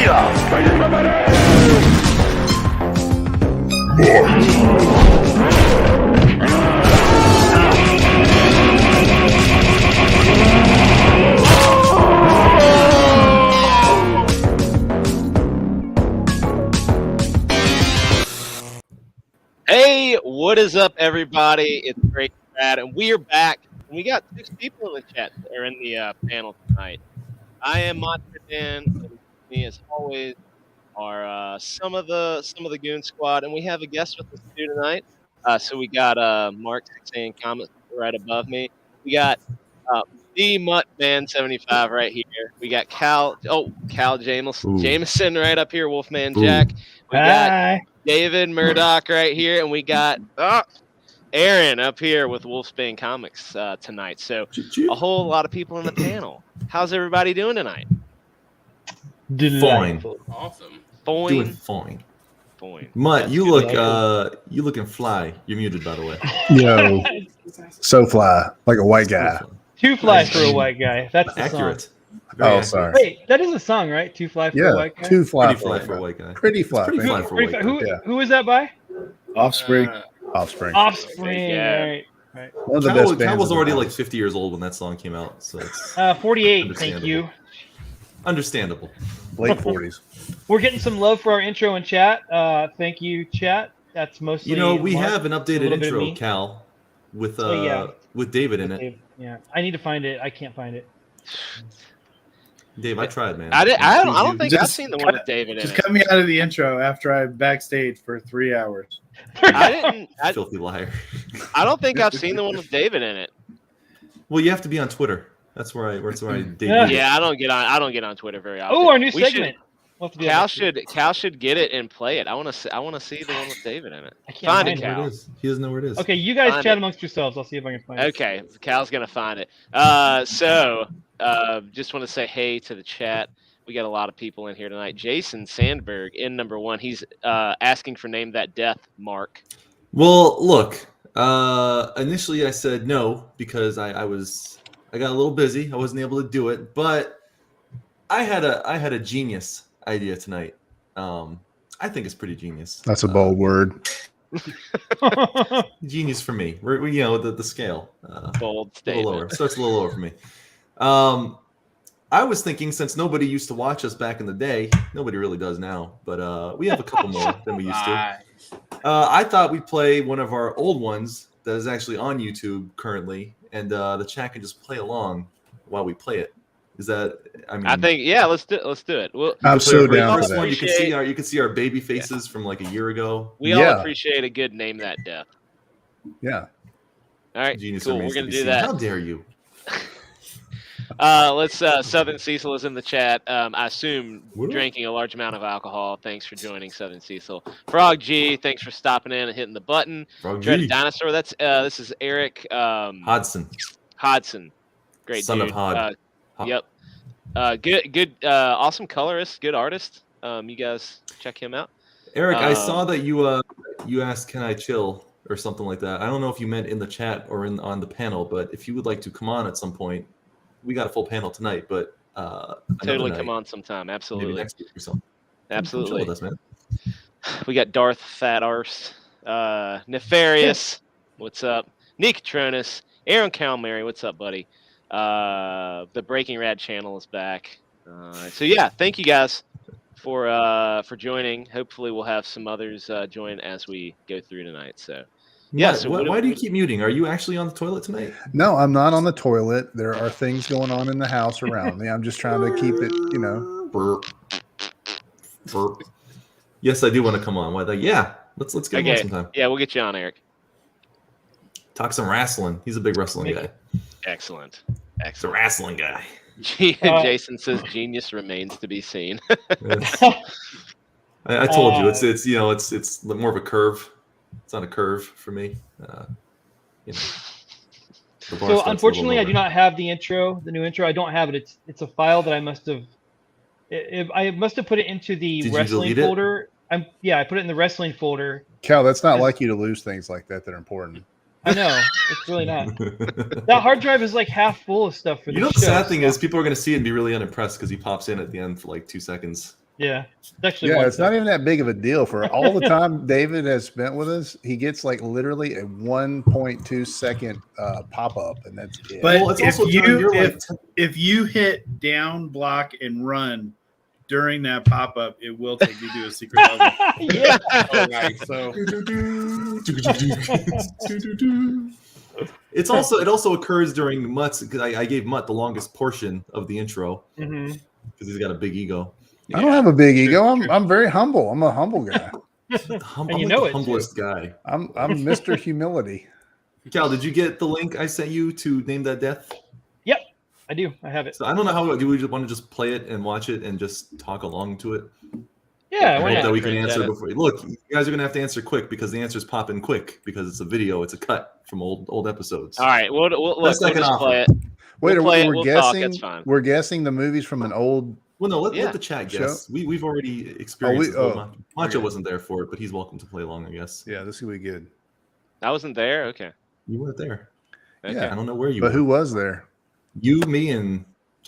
Hey, what is up, everybody? It's Great Brad, and we are back. And we got 6 people in the chat or in the panel tonight. I am Monster Dan, and with me, as always, are some of the Goon Squad, and we have a guest with us too tonight. So we got Mark saying comments right above me. We got the Muttman 75 right here. We got Cal Jameson right up here. Wolfman Jack. We got David Murdoch right here, and we got Aaron up here with Wolfsbane Comics tonight. So a whole lot of people in the panel. How's everybody doing tonight? Fine. Awesome. Doing fine. Fine. Mutt, you looking fly. You're muted, by the way. Yo, so fly, like a white guy. Too fly for a white guy. That's the accurate. song. Oh, sorry. Wait, that is a song, right? Too fly for a white guy? Too fly, Pretty fly for a white guy. Pretty fly. Pretty fly for a white guy. Who is that by? Offspring. Offspring. Yeah. Right. One of the best bands Cal was of already the like 50 years old when that song came out, so it's 48, thank you. understandable. late 40s. We're getting some love for our intro in chat. Thank you, chat. That's mostly We Mark, have an updated a little bit of intro, me. Cal, with yeah. with David in it. Yeah, I need to find it. I can't find it. Dave, I tried, man. I don't think I've seen the one with David in Just it. cut me out of the intro after I'm backstage for 3 hours. Filthy liar. I don't think I've seen the one with David in it. Well, you have to be on Twitter. That's where I debuted. Yeah, I don't get on Twitter very often. Oh, our new We segment. We'll have to do Cal should get it and play it. I want to see the one with David in it. I can't Find find it, it. Cal. He doesn't know where it is. Okay, you guys Find chat it. amongst yourselves. I'll see if I can find it. Okay, Cal's gonna find it. Just want to say hey to the chat. We got a lot of people in here tonight. Jason Sandberg in number 1. He's asking for Name That Death, Mark. Well, look. Initially, I said no because I got a little busy. I wasn't able to do it, but I had a genius idea tonight. I think it's pretty genius. That's a bold word. Genius for me. We're the scale. Bold A statement. little lower. Starts a little lower for me. I was thinking, since nobody used to watch us back in the day, nobody really does now, but we have a couple more than we used to. I thought we'd play one of our old ones that is actually on YouTube currently, and the chat can just play along while we play it. Is that? I think let's do it. I'm so down for First one, that. you can see our baby faces from like a year ago. We all appreciate a good Name That Death. Yeah. All right, Genius cool. remains We're to gonna be do seen. that. How dare you? Let's Southern Cecil is in the chat. I assume drinking a large amount of alcohol. Thanks for joining, Southern Cecil. Frog G, thanks for stopping in and hitting the button. Frog Dreaded G. Dinosaur. That's this is Eric Hodson. Great Son dude. of Hod. Yep. Good awesome colorist, good artist. You guys check him out. Eric, I saw that you asked, "Can I chill?" or something like that. I don't know if you meant in the chat or on the panel, but if you would like to come on at some point, we got a full panel tonight. But Totally night, come on sometime. Absolutely. maybe next week or something. Absolutely. Come chill with us, man. We got Darth Fat Arse, Nefarious, what's up? Nicotronus, Aaron Calmary, what's up, buddy? The Breaking Rad channel is back. So yeah, thank you guys for joining. Hopefully we'll have some others join as we go through tonight. So yeah. So why do you keep muting? Are you actually on the toilet tonight? No, I'm not on the toilet. There are things going on in the house around me. I'm just trying to keep it, Burp. Burp. Yes, I do want to come on. Let's get him on sometime. Yeah, we'll get you on, Eric. Talk some wrestling. He's a big wrestling guy. Excellent. He's a wrestling guy. Jason says genius remains to be seen. I told you it's more of a curve. It's not a curve for me. So unfortunately, I do not have the new intro. I don't have it. It's a file that I must have. I must have put it into the wrestling folder. I put it in the wrestling folder. Cal, that's not like you to lose things like that are important. I know. It's really not. That hard drive is like half full of stuff for the show. The sad thing is people are going to see it and be really unimpressed because he pops in at the end for like 2 seconds. Yeah, it's actually Yeah, it's not even that big of a deal for all the time David has spent with us. He gets like literally a 1.2 second pop up, and that's it. But Well, it's also during your, like, if you hit down, block, and run during that pop up, it will take you to a secret level. Yeah. Oh, nice. So it also occurs during Mutt's, because I gave Mutt the longest portion of the intro Mm-hmm. because he's got a big ego. I don't have a big ego. I'm very humble. I'm a humble guy. I'm And you like know the it, humblest guy. I'm Mr. Humility. Cal, did you get the link I sent you to name that death? Yep, I do. I have it. So I don't know how do we just want to just play it and watch it and just talk along to it. Yeah, I why hope not? that we can answer before. Look, you guys are gonna have to answer quick because the answers pop in quick because it's a video. It's a cut from old episodes. All right, we'll Best I just can offer. play it. Wait, We'll play it, we're we'll talk, guessing. it's fine. We're guessing the movies from an old. Well, no, let Yeah. the chat guess. We've already experienced. Macho wasn't there for it, but he's welcome to play along, I guess. Yeah, this will be good. I wasn't there. Okay. You weren't there. Okay. Yeah. I don't know where you But were. who was there? You, me, and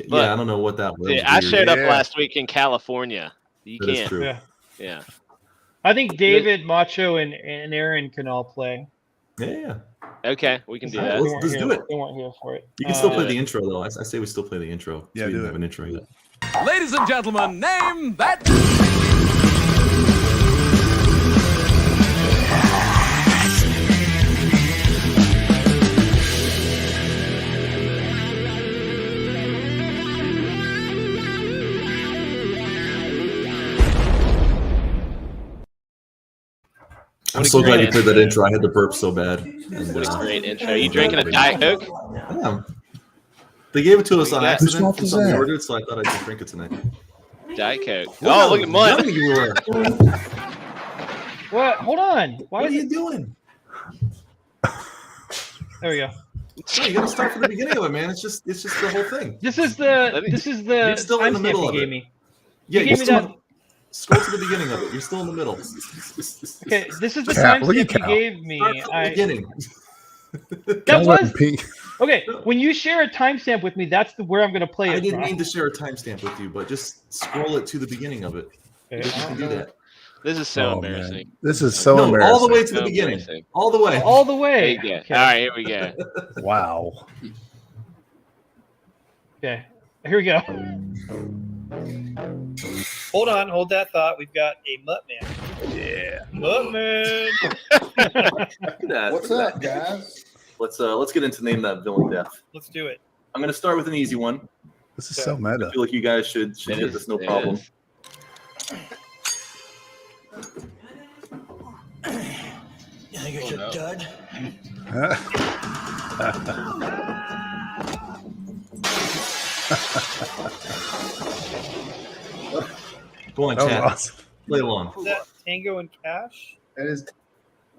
But- yeah, I don't know what that was. Yeah, I Weird. showed up Yeah. last week in California. You That is can't. true. Yeah. Yeah. I think David, Macho, and Aaron can all play. Yeah. Okay, we can do All right, that. let's do it. They weren't here for it. You can still play Uh, the intro though. I say we still play the intro. Yeah, we do didn't it. have an intro yet. Ladies and gentlemen, name that. I'm so glad you great played that intro. intro. I had to burp so bad. And, What a great intro. You drinking a Diet Coke? yeah. They gave it to us on Yeah. accident. Whose For something fault we is ordered, so I thought I'd just drink it tonight. Diet Coke. Look Oh, how look at Mutt. young you were. What? Hold on. Why What are is you it? doing? There we go. No, you gotta start from the beginning of it, man. It's just the whole thing. This is Let the me- You're still in the timestamp middle you of gave it. me. Yeah, You you're gave me still that. scroll to the beginning of it. You're still in the middle. Okay, this is the Cal, look at timestamp you Cal. gave me. Start from the beginning. That was pink. okay. When you share a timestamp with me, that's where I'm going to play it. I didn't from. mean to share a timestamp with you, but just scroll it to the beginning of it. Okay, You can do that. This is so Oh, man. embarrassing. This is so No, embarrassing. all the way to the So beginning. embarrassing. All the way. all the There way. you go. Okay. All right, here we go. Wow. Okay, here we go. Hold that thought. We've got a Mutt Man. Yeah. Mutt Man. What's up, guys? Let's get into name that villain death. Let's do it. I'm gonna start with an easy one. This is so I meta. feel like you guys should It get is- this no it problem. is. You think it's a dud? Go on, That was chat. awesome. Play along. Is that Tango and Cash? that is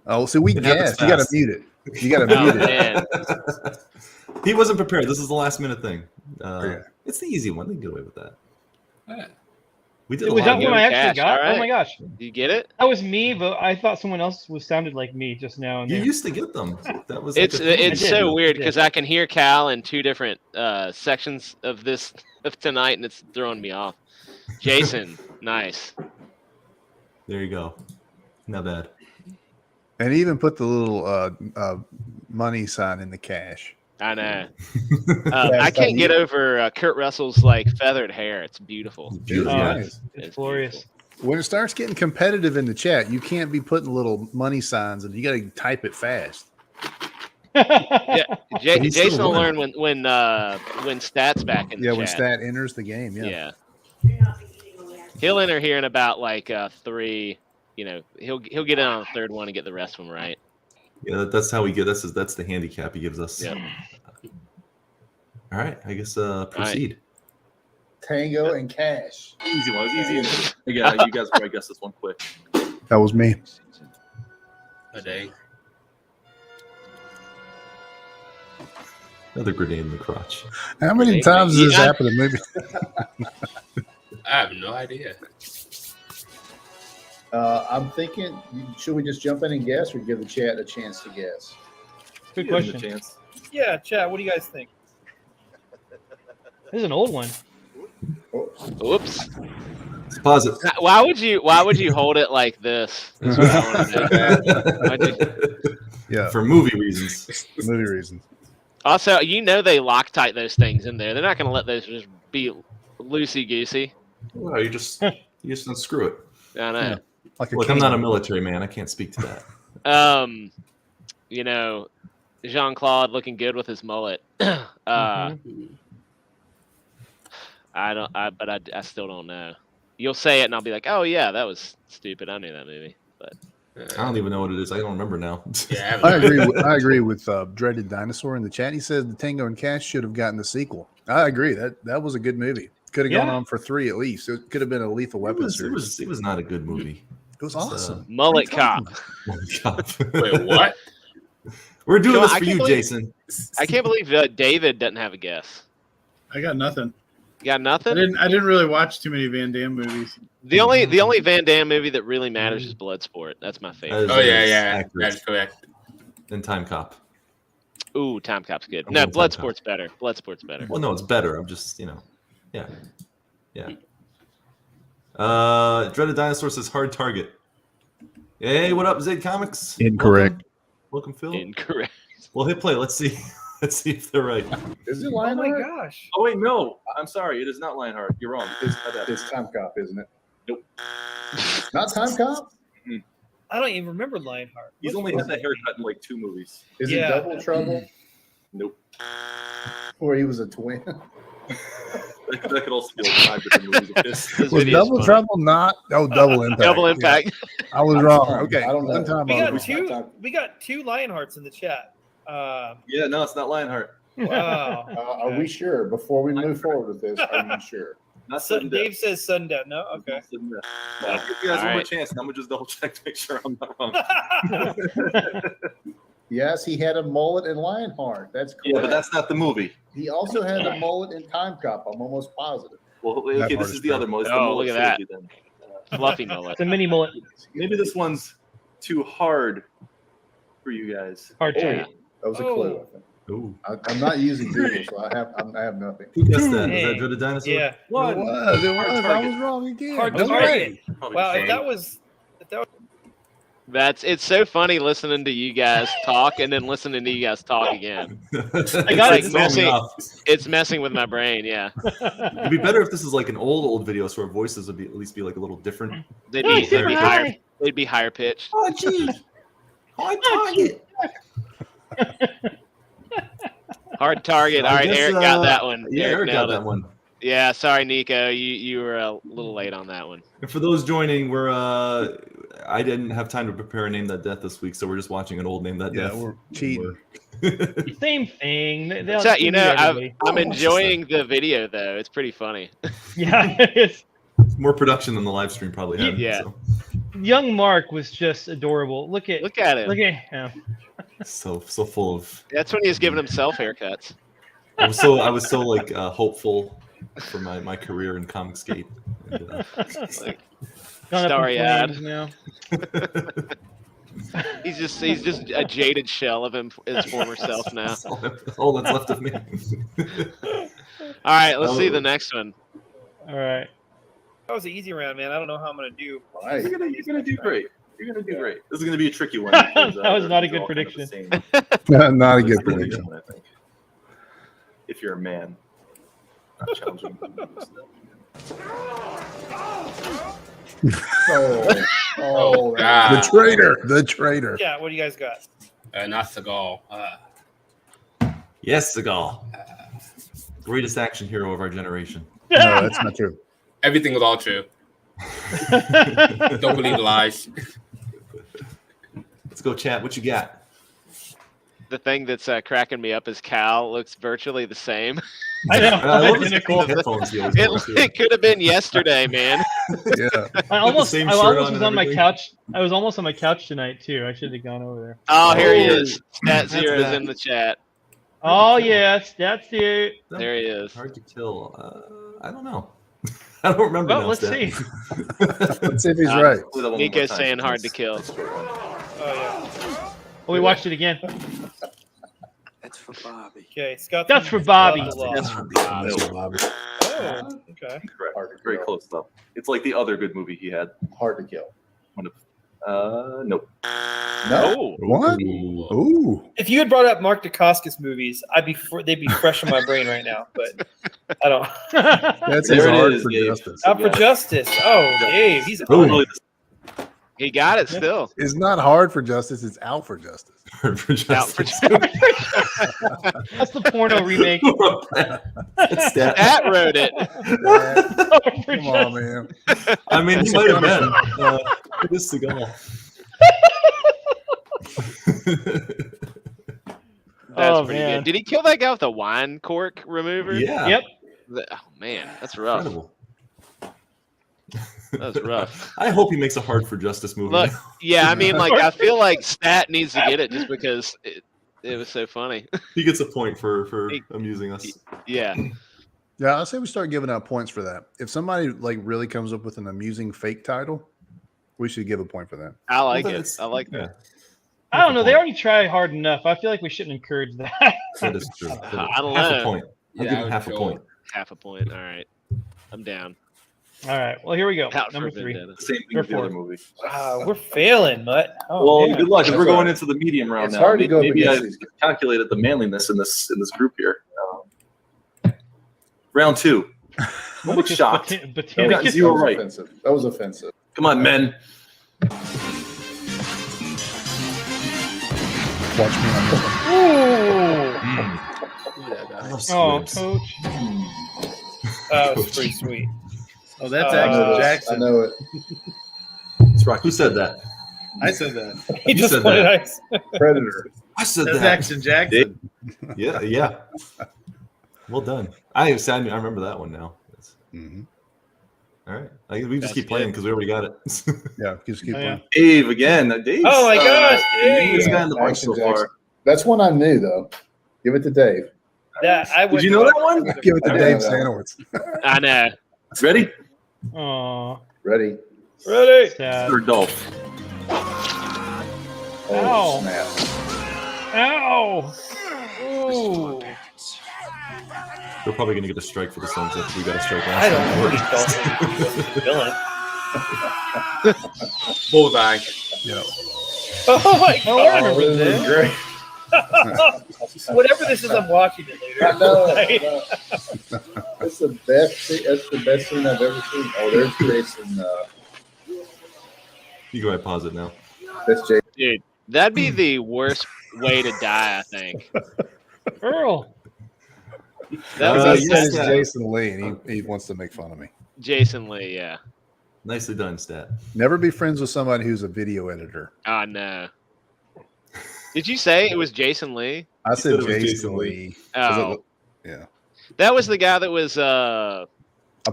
Oh, so we It happens guessed. You got to fast. mute it. You got to Oh, mute it. man. He wasn't prepared. This is the last minute thing. Okay. It's the easy one. They can get away with that. Yeah. We did a Was lot that of good one I actually cash, got? all right. Oh my gosh, You get it? that was me, but I thought someone else was sounded like me just now. And You then. used to get them. That was. It's like a thing. it's I did. so weird I did. because I can hear Cal in two different sections of this of tonight, and it's throwing me off. Jason, nice. There you go. Not bad. And he even put the little money sign in the cash. I know. Yeah, I it's can't like- get over Kurt Russell's like feathered hair. It's beautiful. Beautiful. Oh, Yeah. Nice. It's glorious. When it starts getting competitive in the chat, you can't be putting little money signs, and you got to type it fast. Yeah, He's still Jason will winning. learn when stats back in the Yeah, chat. when stat enters the game. Yeah. Yeah. He'll enter here in about like 3. You know, he'll get in on the third one and get the rest of them right. Yeah, that's how we get. That's the handicap he gives us. Yeah. All right. I guess proceed. Tango and Cash. Easy one. It was easy. Yeah, you guys probably guess this one quick. That was me. A day. Another grenade in the crotch. How many Yeah, times has this yeah. happened to maybe? I have no idea. I'm thinking, should we just jump in and guess or give the chat a chance to guess? Good Give him question. a chance. Yeah, chat. What do you guys think? This is an old one. Oops. Pause it. Why would you hold it like this? Is what I want to know. Why'd you- Yeah, For movie reasons. movie reasons. Also, they Loctite those things in there. They're not going to let those just be loosey goosey. Well, you just unscrew it. I know. Yeah. Like a Look, I'm cane. not a military man. I can't speak to that. Jean-Claude looking good with his mullet. I still don't know. You'll say it and I'll be like, oh yeah, that was stupid. I knew that movie. But I don't even know what it is. I don't remember now. Yeah, I agree with Dreaded Dinosaur in the chat. He said the Tango and Cash should have gotten the sequel. I agree. That was a good movie. Could have gone on for 3 at least. It could have been a Lethal Weapon series. It was not a good movie. It was awesome. Mullet Cop. Wait, what? We're doing this I for can't you, believe- Jason. I can't believe David doesn't have a guess. I got nothing. You got I nothing? didn't really watch too many Van Damme movies. The only Van Damme movie that really matters is Bloodsport. That's my favorite. Oh yeah, yeah, Accurate. that's correct. Then Time Cop. Ooh, Time Cop's good. I'm No, going Time Cop. Bloodsport's better. Bloodsport's better. Well, no, it's better. I'm just, yeah. Dreaded Dinosaur says hard target. Hey, what up, Zayd Comics? Incorrect. Welcome, Phil. Incorrect. Well, hit play. Let's see. Let's see if they're right. Is it Oh my Lionheart? gosh. Oh wait, no. I'm sorry. It is not Lionheart. You're wrong. It's Time Cop, isn't it? Nope. Not Time Cop? I don't even remember Lionheart. He's only had that haircut in like 2 movies. Is Yeah. it Double Trouble? Nope. Or he was a twin? That could also be like 5 different movies. This Was video's Double funny. Trouble not? Oh, Double Impact. Double Impact. Yeah, I was wrong. Okay. I don't know. One time We I got was wrong. we got 2 Lionhearts in the chat. Yeah, no, it's not Lionheart. Wow. Are we sure? Before we move forward with this, are you sure? Not So sudden death. Dave says sudden death. No, okay. Not sudden death. I'll give you guys one more Alright. chance, and I'm gonna just double check to make sure I'm not wrong. Yes, he had a mullet in Lionheart. That's correct. Yeah, but that's not the movie. He also had a mullet in Time Cop. I'm almost positive. Well, That okay, part this is is the fair. other mullet. It's the Oh, mullet look at that. trilogy then. Fluffy mullet. It's a mini mullet. Maybe this one's too hard for you guys. Hard target. That was a clue. I think. Ooh. I'm not using Google, so I have nothing. Who guessed that? Hey. Was that Dreaded Dinosaur? Yeah. It was. I was wrong again. Hard That's target. right. Probably Wow, the if that was It's so funny listening to you guys talk and then listening to you guys talk again. same. I got it. It's messing up. It's messing with my brain. Yeah, It'd be better if this is like an old video, so our voices would be at least be like a little different. they'd No, be say hi. higher. They'd be higher pitched. Oh, gee. Hard target. Hard target. I All right, guess, Eric got that one. Yeah, Eric got nailed that it. one. Yeah, sorry, Nico. You were a little late on that one. And for those joining, I didn't have time to prepare a Name That Death this week, so we're just watching an old Name That Yeah, Death. we're cheating. Same thing. They So, you know, everybody. I'm enjoying the video though. It's pretty funny. Yeah, it's, More production than the live stream probably had. Yeah. So, young Mark was just adorable. Look at Look at him. him. so full of. That's when he was giving himself haircuts. I was so like hopeful for my career in Comicsgate. And, Like, Gone up in Starry eyed. flames now. He's just a jaded shell of his former self now. that's all that's left of me. All right, let's see the next one. All right. that was an easy round, man. I don't know how I'm gonna do. Right. You're gonna do great. You're gonna do great. This is gonna be a tricky one. That because, was not a they're good all kind of the prediction. same. Not a It's good a good prediction. one, I think. If you're a man. Not challenging. Oh, God. The traitor. The traitor. Yeah, what do you guys got? Not Seagal. Yes, Seagal. Greatest action hero of our generation. No, that's not true. Everything was all true. Don't believe lies. Let's go, chat. What you got? The thing that's cracking me up is Cal looks virtually the same. I know. I love his Identical. headphones he always wears, too. It could have been yesterday, man. Yeah. I almost same was shirt on on and my everything. couch. I was almost on my couch tonight too. I should have gone over there. Oh, here he Oh, is. Stat that's Zero is that. in the chat. Oh yes, that's it. There he is. Hard to kill. I don't know. I don't remember. Well, now, let's Stat. see. Let's see if he's right. Play that one more Nico's time, saying hard to since kill. it's a short one. Oh yeah. Well, we watched it again. That's for Bobby. Okay, Scott. That's for Bobby. Scott the Law. That's for Bobby. Bobby. Oh, okay. Correct. Very close though. It's like the other good movie he had. Hard to kill. Nope. No. What? Ooh. If you had brought up Mark Dacascos movies, they'd be fresh in my brain right now. But I don't. That's There it hard is, for Dave. justice. Out for Justice. Oh, Dave, he's Really, He got it still. It's not hard for justice. It's out for justice. For justice. Out for That's the porno remake. It's Stat. Stat wrote it. Come on, man. I mean, he might have been. This Seagal. That's Oh, pretty man. good. Did he kill that guy with a wine cork remover? Yeah. Yep. Oh man, that's rough. Incredible. That was rough. I hope he makes a Hard for Justice movie. Look, now. yeah, I mean, like, I feel like Stat needs to get it just because it was so funny. He gets a point for amusing us. Yeah. Yeah, I say we start giving out points for that. If somebody like really comes up with an amusing fake title, we should give a point for that. I like Well, it. that's- I like yeah. that. I don't know. They already try hard enough. I feel like we shouldn't encourage that. That is true. I don't Half know. a point. I'll Yeah, give I him would half a go- point. Half a point. All right. I'm down. All right. Well, here we go. Out for Number 3. Vendetta. Same thing Or with the other 4. movie. Wow, we're failing, Mutt. Oh, Well, man. good luck, 'cause That's we're all going right. into the medium round It's now. hard to go Maybe against I these guys. calculated the manliness in this group here. Round 2. Almost shocked. You've gotten 0 That was right. offensive. That was offensive. Come on, men. Watch me on this one. I love Oh, squibs. coach. That was pretty sweet. Oh, that's I Action know I Jackson. know it. It's Rocky. Who said that? I said that. He You just said wanted that. ice. Predator. I said That's that. Action Jackson. Yeah. Well done. I remember that one now. Mhm. All right. We just That's keep playing good. because we already got it. Yeah, just keep Oh, yeah. playing. Dave again. Dave. Oh my gosh, Dave. This guy in the bunch Action so far. Jackson. That's one I knew though. Give it to Dave. That I Did you know that one? Give it to I Dave know that. Sanowitz. I know. Ready? Oh, Ready? Ready? sad. Or Dolph? Oh Ow. snap! Ow. Ooh. We're probably going to get a strike for this one since we got a strike I last don't know. time. Villain. Bullseye. Yeah. Oh my Oh, I god. remember this. Great. Whatever this is, I'm watching it later. I know. That's the best. That's the best scene I've ever seen. Oh, there's Jason. You go ahead and pause it now. That's Jason. Dude, that'd be the worst way to die, I think. Earl. That Because was I yes, said it's yeah. Jason Lee, and he wants to make fun of me. Jason Lee, yeah. Nicely done, Stat. Never be friends with somebody who's a video editor. Oh, no. Did you say it was Jason Lee? I said said it was Jason Jason Lee. Lee. 'Cause Oh, yeah. that was the guy that was, I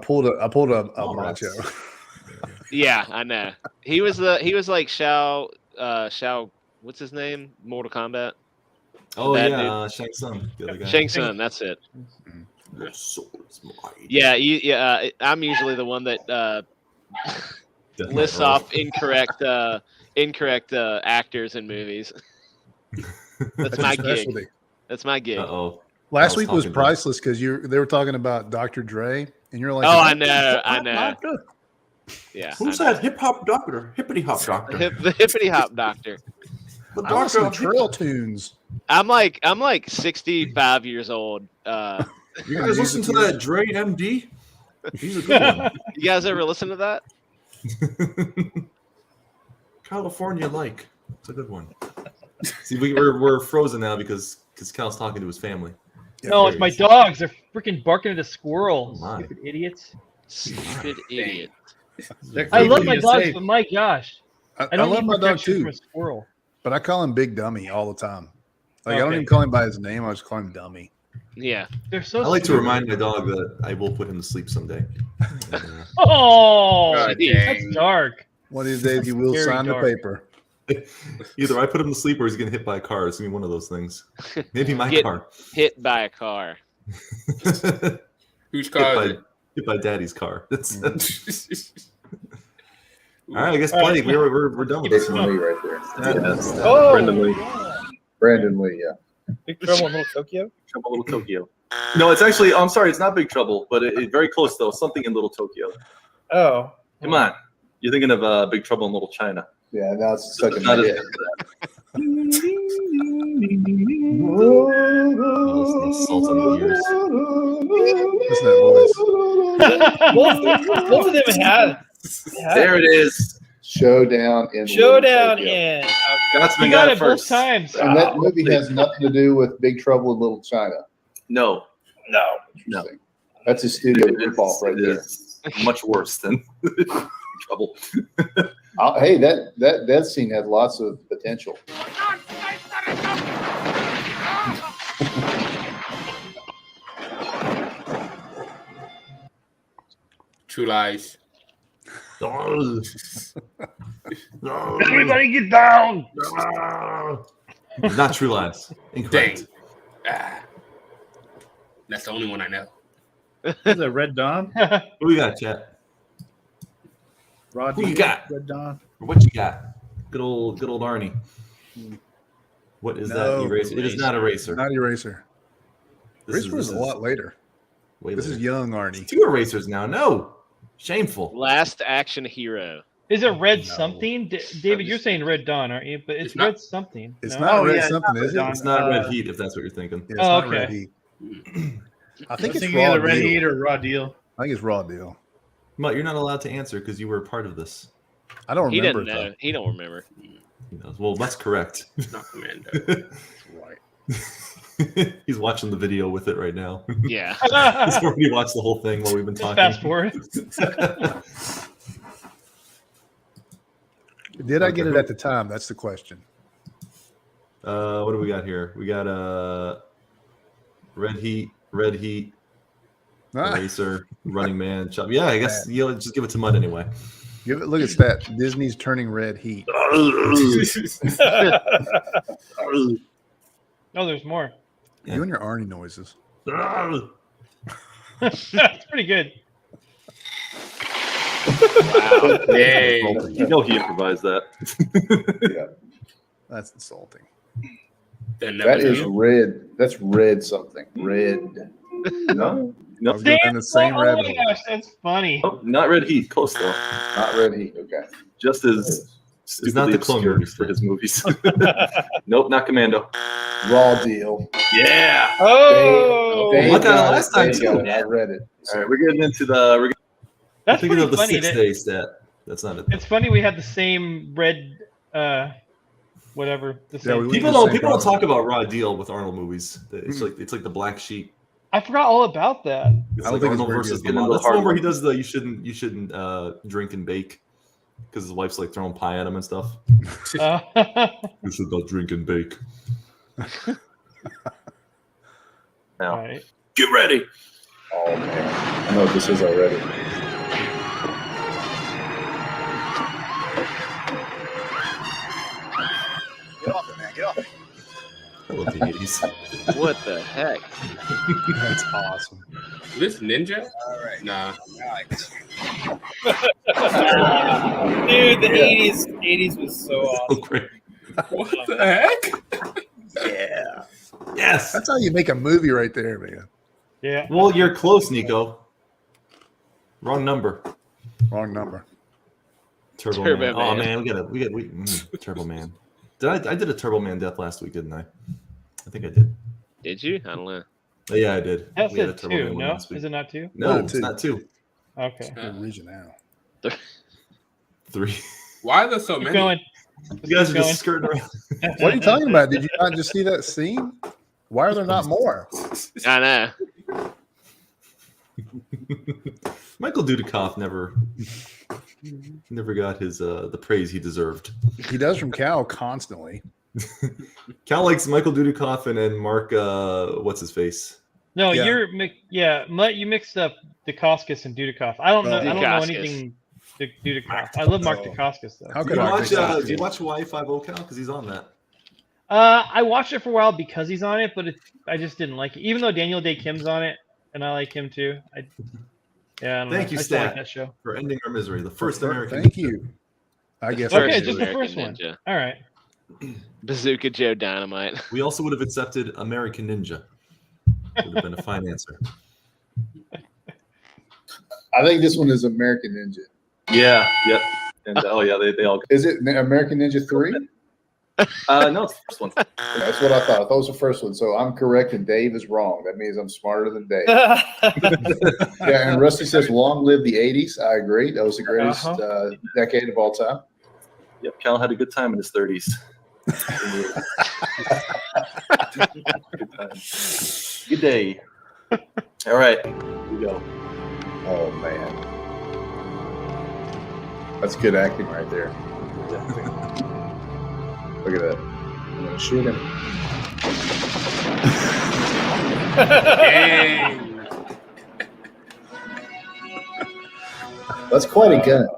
pulled a Oh, macho. yeah, I know. He was like Shao, what's his name? Mortal Kombat? Oh, Bad yeah. Shang Tsung. The other guy. Shang Tsung, that's it. Your sword's mine. Yeah, I'm usually the one that Death lists Knight, off incorrect actors in movies. That's my your gig. specialty. That's my gig. Uh-oh. Last I was week was talking to- priceless because they were talking about Dr. Dre, and you're like, Oh, I know. Yeah. Who's I know. that hip hop doctor? Hippity hop doctor. The hippity hop doctor. The I want some of trail tunes. I'm like 65 years old. You You're guys gonna listen use to it that Dre MD? He's a good one. You guys ever listen to that? California like. It's a good one. See, we're frozen now because Cal's talking to his family. No, it's my dogs. They're freaking barking at a squirrel. Oh, my. Stupid idiots. Stupid idiot. I love my You dogs, say- but my gosh, I I don't love need my dog protection too, from a squirrel. but I call him Big Dummy all the time. Like I don't Okay. even call him by his name. I just call him Dummy. Yeah. They're so. I like to stupid. remind my dog that I will put him to sleep someday. Oh, God that's dang. dark. One of these days he will Very sign dark. the paper. Either I put him to sleep or he's getting hit by a car. It's gonna be one of those things. Maybe my Get- car. Hit by a car. Whose car is Hit by Daddy's car. That's Mm. all right. I guess plenty. We're done with this Jason one. Lee right there. Oh, Brendan Lee. Brandon Lee. Yeah. Big Trouble in Little Tokyo. Trouble Little Tokyo. No, it's actually. I'm sorry, it's not Big Trouble, but it's very close though. Something in Little Tokyo. Oh. Come on, you're thinking of Big Trouble in Little China. Yeah, now it's stuck in Not my as head. Salt on the ears. Listen to that voice. both of them had. There it is. Showdown in Showdown Little Tokyo. in. Scotsman You got got it it both first. times. And that movie has nothing to do with Big Trouble in Little China. No, No. no. That's a studio ripoff right It there. is much worse than Trouble. Hey, that scene had lots of potential. True Lies. Everybody get down. Not True Lies. Incorrect. Dang. That's the only one I know. Is that Red Dawn? Who we got, chat? Rod Who you Deal, got? Red Dawn. What you got? Good old Arnie. What is No, that? Eraser. It is not Eraser. Not Eraser. This Eraser was a lot later. Way This later. is young Arnie. 2 Erasers now. No. Shameful. Last Action Hero. Is it Red No. something? David, you're saying Red Dawn, aren't you? But it's not- Red something. It's No? not Red yeah, something, is it? Dawn. It's not Red Heat, if that's what you're thinking. Yeah, it's Oh, not Red okay. Heat. I I think was it's thinking Raw either Red Deal. Heat or Raw Deal. I think it's Raw Deal. Mutt, you're not allowed to answer because you were a part of this. I don't He remember didn't it, know. He don't remember. He knows. Well, that's correct. Not Commando. though. Right. He's watching the video with it right now. Yeah. He's already watched the whole thing while we've been Just talking. fast forward. Did I get it at the time? That's the question. What do we got here? We got Red Heat, Ah, Eraser, Running Man, Chop. Yeah, I guess you'll just give it to Mutt anyway. give it. Look at that. Disney's turning red heat. Oh, there's more. Yeah. You and your Arnie noises. That's pretty good. Yay. You know he improvised that. Yeah. That's insulting. Then never That is knew. red. That's red something. Red. No, I no, was going down the same oh rabbit my hole. gosh, that's funny. oh, not Red Heat. Close though. Not red heat. Okay. Just as it's not Stupidly the clone obscure. movies for his movies. Nope, not Commando. Raw Deal. Yeah. Oh, They Look at it got last time, They got too. it. I read it. All right, we're getting into the. We're that's thinking pretty of the funny. 6-day stat. That's not it. It's funny we had the same red, whatever. The Yeah, same we thing. went People the same don't problem. talk about Raw Deal with Arnold movies. It's like the black sheep. I forgot all about that. It's I don't like think it's Arnold very versus good. the Get into That's the the one hard where he one. does the you shouldn't drink and bake because his wife's like throwing pie at him and stuff. You should not drink and bake. all Now right. get ready. Oh man, I know what this is already. Get off it, man. Get off it. I love the 80s. What the heck? That's awesome. This ninja? All right. Nah. Dude, the 80s was so So awesome. great. What the heck? Yeah. Yes. That's how you make a movie right there, man. Yeah. Well, you're close, Nico. Wrong number. Wrong number. Turbo, Turbo Man. Oh Man. man, Turbo Man. I did a Turbo Man death last week, didn't I? I think I did. Did you? I don't know. Oh, yeah, I did. That's We had a it Turbo two. Man one No, last week. is it not two? No, Not it's two. not 2. Okay. Original. 3. Why are there so Keep many? going. You guys are Keep just skirting around. What are you talking about? Did you not just see that scene? Why are there not more? I know. Michael Dudikoff never got his the praise he deserved. He does from Cal constantly. Cal likes Michael Dudikoff and then Mark what's his face? No, Yeah. Mutt, you mixed up Dacascos and Dudikoff. I don't know. I don't know Dacascos. anything. Dudikoff. I love Mark Oh. Dacascos though. How Do could you I watch think that? do you watch Hawaii 5-0, Cal? Because he's on that. I watched it for a while because he's on it, but I just didn't like it. Even though Daniel Day Kim's on it, and I like him too. I don't Thank know. you, I still like Stat. that show. For ending our misery. The first American. Thank you. I guess. Okay, First just the American first one. Ninja. All right. Bazooka Joe Dynamite. We also would have accepted American Ninja. Would have been a fine answer. I think this one is American Ninja. Yeah, yep. And they all. Is it American Ninja 3? No, it's the first one. That's what I thought. I thought it was the first one. So I'm correct and Dave is wrong. That means I'm smarter than Dave. Yeah, and Rusty says, long live the 80s. I agree. That was the greatest decade of all time. Yep, Cal had a good time in his 30s. Good time. Good day. All right, here we go. Oh, man. That's good acting right there. Look at that. I'm going to shoot him. Dang. That's quite a gun.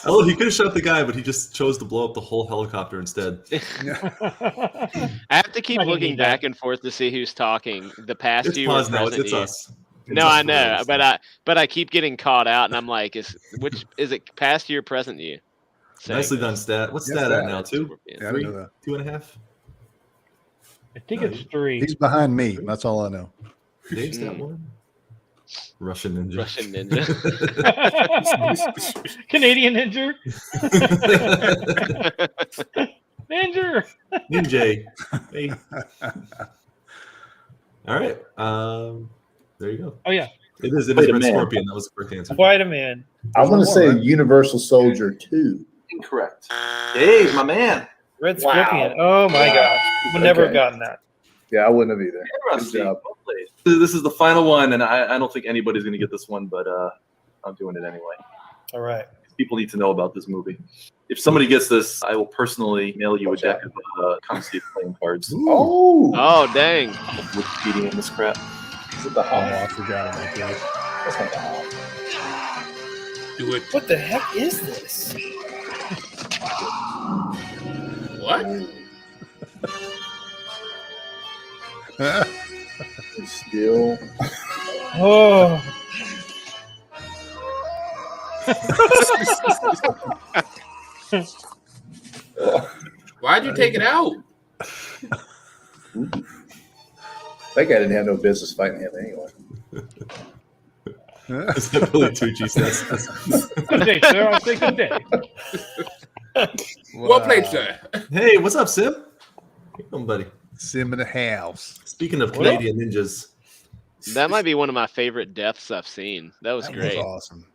Oh, he could have shot the guy, but he just chose to blow up the whole helicopter instead. I have to keep looking back and forth to see who's talking. The past It's you, pause or now. present It's you. us. It's No, us I for know, this. but I keep getting caught out, and I'm like, is it past you or present you? Nicely done, Stat. What's Yes, Stat Stat. at now? 2? Yeah, I didn't know that. 2.5? I think it's 3. He's behind me. That's all I know. Dave's got 1. Russian Ninja. Russian Ninja. Canadian Ninja. Ninja. Ninja. Hey. All right. There you go. Oh yeah. It is. It Wait is a Red minute. Scorpion. That was the correct answer. Quite a man. I'm going to one say more, right? Universal Soldier 2. Incorrect. Dave, my man. Red Wow. Scorpion. Oh my gosh. Would never have gotten that. Yeah, I wouldn't have either. Interesting. Good job. Well played. This is the final one, and I don't think anybody's going to get this one, but I'm doing it anyway. All right. People need to know about this movie. If somebody gets this, I will personally mail you a deck of Conceit playing cards. Oh, Oh dang! Wikipedia and this crap. is it the Oh, Hulk? I forgot about that. That's not the Hulk. Do it. What the heck is this? What? It's still. Oh. Why'd you take it out? That guy didn't have no business fighting him anyway. Is that Billy Tucci says? Good day, sir. I'll say good day. Well played, sir. Hey, what's up, Sim? How you doing, buddy? Sim in the house. Speaking of Canadian ninjas, That might be one of my favorite deaths I've seen. That was That great. was awesome.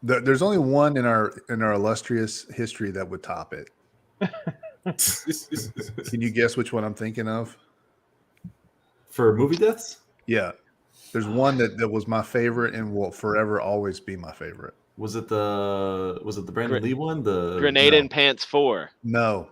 There's only one in our illustrious history that would top it. Can you guess which one I'm thinking of? for movie deaths. Yeah, there's one that was my favorite and will forever always be my favorite. Was it the Brandon Lee one? The Grenade in Pants 4. No,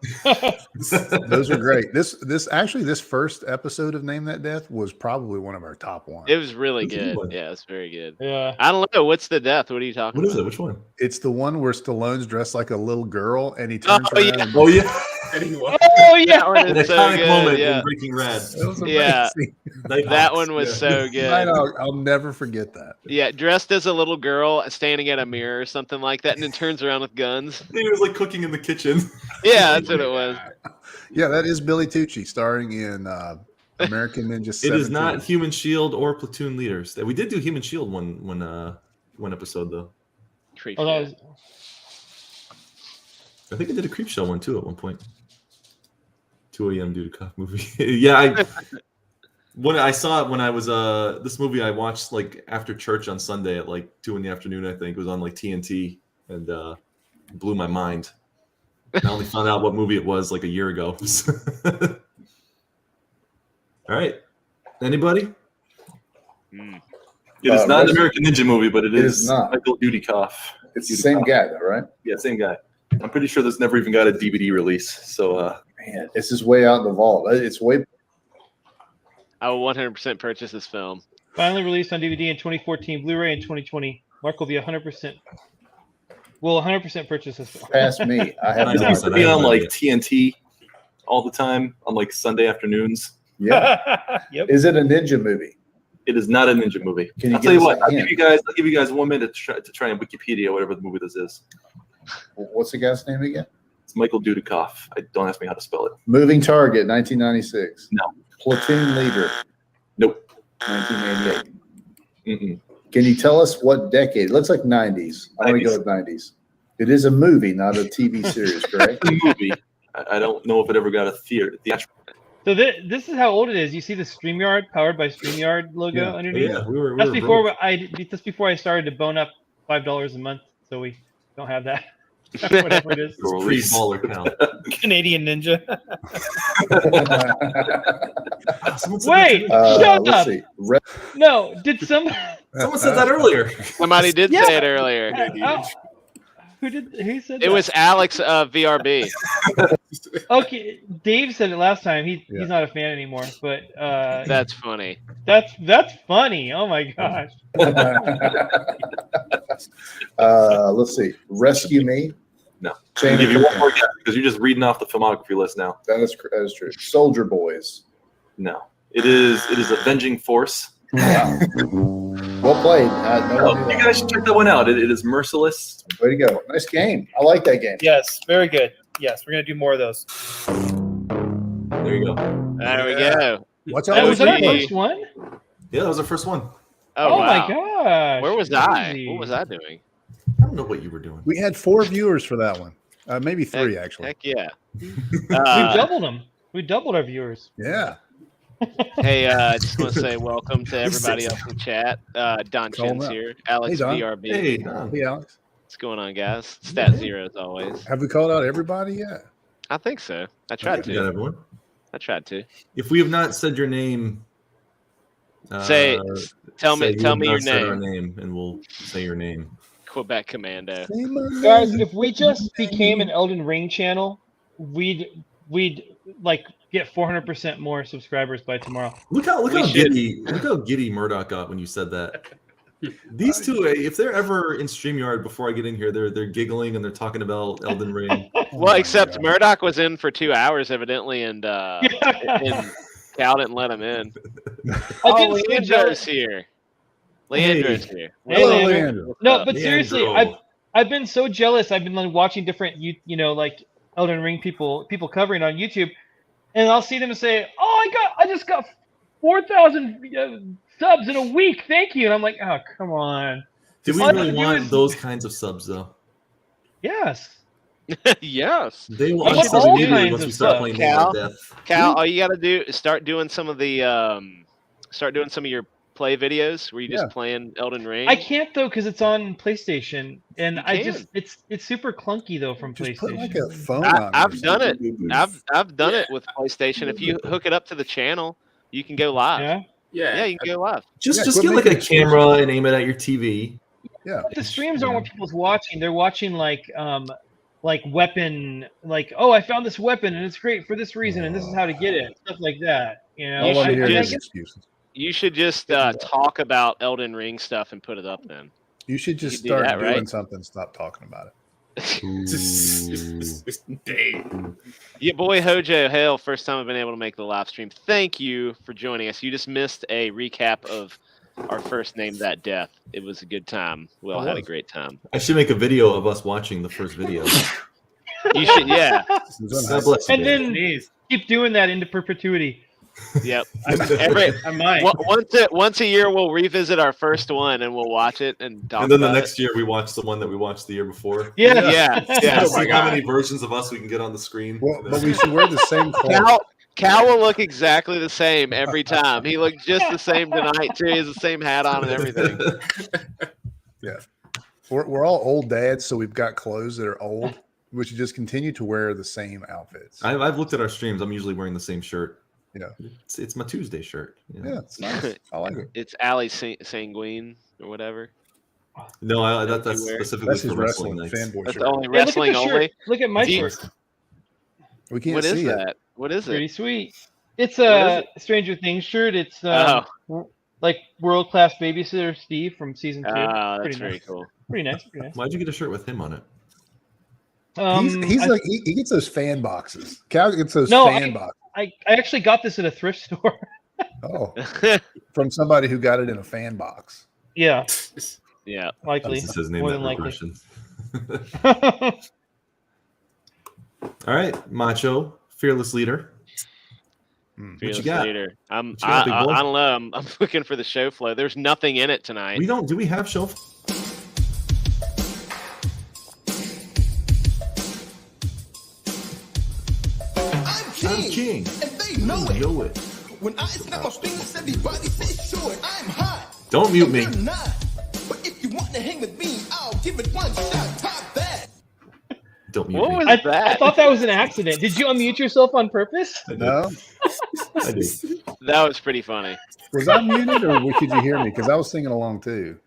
those are great. This first episode of Name That Death was probably one of our top ones. It was really That's a good good. one. Yeah, it's very good. Yeah. I don't know. What's the death? What are you talking What is about? it? Which one? It's the one where Stallone's dressed like a little girl and he turns Oh, around. yeah. And, Oh yeah, Anyway. Oh yeah. That one an is so iconic good. moment Yeah. in Breaking Red. That was Yeah. amazing. That one was Yeah. so good. I'll never forget that. Yeah, dressed as a little girl standing at a mirror or something like that, and then turns around with guns. He was like cooking in the kitchen. Yeah, that's what it was. Yeah, that is Billy Tucci starring in American Ninja. It 17. is not Human Shield or Platoon Leaders. We did do Human Shield one episode though. Creep Oh, that show. was, I think I did a Creep Show one too at one point. 2 a.m. due to cop movie. Yeah, when I saw it when I was this movie I watched like after church on Sunday at like 2 in the afternoon. I think it was on like TNT and blew my mind. I only found out what movie it was like a year ago. All right, anybody? Mm. It is not an Rusty. American Ninja movie, but it It is is not. Michael Dudikoff. It's the same guy, though, right? Yeah, same guy. I'm pretty sure this never even got a DVD release. So Man, this is way out in the vault. It's way. I will 100% purchase this film. finally released on DVD in 2014, Blu-ray in 2020. Mark will be 100%. Will 100% purchase this film. Past me. I have this no used to idea. be on like TNT all the time on like Sunday afternoons. Yeah. Yep. Is it a ninja movie? It is not a ninja movie. Can you I'll tell give you us what. a I'll give you guys 1 minute to try and Wikipedia whatever the movie this is. What's the guy's name again? It's Michael Dudikoff. Don't ask me how to spell it. Moving Target, 1996. No. Platoon Leader. Nope. 1988. Can you tell us what decade? It looks like 90s. I want to go with 90s. It is a movie, not a TV series, correct? A movie. I don't know if it ever got a theatrical. So this is how old it is. You see the StreamYard, powered by StreamYard logo underneath? Yeah, we were That's before broke. that's before I started to bone up $5 a month, so we don't have that. Whatever it is. Pre-baller count. Canadian Ninja. Wait, shut let's up. see. No, did someone said that earlier. Somebody did say it earlier. Who said It that? was Alex of VRB. Okay, Dave said it last time. He's not a fan anymore, but That's funny. That's funny. Oh my gosh. Let's see. Rescue Me. No. I'll give you one more guess because you're just reading off the filmography list now. That is true. Soldier Boys. No. It is Avenging Force. Wow. Well played. You guys should check that one out. It is Merciless. Way to go. Nice game. I like that game. Yes, very good. Yes, we're gonna do more of those. There you go. There we go. What's That was OG. our first one? Yeah, that was our first one. Oh, wow. my gosh. Where was I? What was I doing? I don't know what you were doing. We had 4 viewers for that one. Maybe 3, actually. Heck yeah. We doubled them. We doubled our viewers. Yeah. Hey, I just want to say welcome to everybody else in the chat. Don Call him Chin's out. here. Alex Hey, Don. VRB. Hey, Don. Hey, Alex. What's going on, guys? Stat zero as always. Have we called out everybody yet? I think so. I tried You got to. everyone. I tried to. If we have not said your name, Tell say me you have your not said our name. name, and we'll say your name. Quebec Commando. Guys, if we just became an Elden Ring channel, we'd like get 400% more subscribers by tomorrow. Look how We should. giddy Murdoch got when you said that. These two, if they're ever in StreamYard before I get in here, they're giggling and they're talking about Elden Ring. Well, except Murdoch was in for 2 hours evidently, and Cal didn't let him in. Oh, Leandro's here. Leandro's here. Hey, Leandro. Leandro. No, but seriously, Leandro. I've been so jealous. I've been like watching different like Elden Ring people covering on YouTube, and I'll see them and say, "Oh, I just got 4,000 subs in a week. Thank you." And I'm like, "Oh, come on." Do we All really you do want is- those kinds of subs though? Yes. Yes. They will I want unsub all immediately kinds once of we start stuff. playing Cal. Name of Death. Cal, all you gotta do is start doing some of the your play videos where you just Yeah. playing Elden Ring. I can't though because it's on PlayStation, and You I can. just it's super clunky though from Just put PlayStation. like a phone on it or I've done it. something. I've done it with PlayStation. If you hook it up to the channel, you can go live. Yeah. Yeah, you can go live. Just quit get like a making camera and aim it at your TV. Yeah. But the streams aren't what people's watching. They're watching like weapon, like, oh, I found this weapon and it's great for this reason and this is how to get it, stuff like that. You know, I want to hear I those guess- excuses. You should just talk about Elden Ring stuff and put it up then. You should just You can do start that, doing right? something. Stop talking about it. Dave. Yeah, boy Hojo, hell, first time I've been able to make the live stream. Thank you for joining us. You just missed a recap of our first Name That Death. It was a good time. We all had a great time. I should make a video of us watching the first video. You should, yeah. God bless you, and Dave. then Jeez. keep doing that into perpetuity. Yep. Every, I might. once a year, we'll revisit our first one and we'll watch it and talk And then the about next year we watch the one that we watched the year before. Yeah. it. Yeah. See how many versions of us we can get on the screen. Well, but we should wear the same clothes. Cal will look exactly the same every time. He looked just the same tonight too. He has the same hat on and everything. Yeah. We're all old dads, so we've got clothes that are old. We should just continue to wear the same outfits. I've looked at our streams. I'm usually wearing the same shirt. Yeah. It's my Tuesday shirt. you know? Yeah, it's nice. I like it. It's Ali Sanguine or whatever. No, that's That's specifically That's for his wrestling wrestling nights. fanboy That's shirt. only Hey, look at wrestling the shirt. only. Look at my Do you- shirt. We can't What is see it. that? What is Pretty it? sweet. It's What a is Stranger Things shirt. It's Oh, like world class babysitter Steve from season 2. that's Pretty very nice. cool. Pretty nice. Pretty nice. Why'd you get a shirt with him on it? He's I- like he gets those fan boxes. Cal gets those No, fan boxes. I actually got this at a thrift store. Oh, from somebody who got it in a fan box. Yeah, Yeah. likely. This is his name. More That than likely. regression. All right, Macho, fearless leader. What Fearless you got? leader. What you got, big boy? I don't know. I'm looking for the show flow. There's nothing in it tonight. Do we have show? I'm king. And they know it. When I snap my fingers, everybody says sure, I'm hot. Don't mute me. You're not. But if you want to hang with me, I'll give it one shot. Top that. Don't mute What me. was I that? thought that was an accident. Did you unmute yourself on purpose? No, I did. That was pretty funny. was I muted or could you hear me? Because I was singing along too.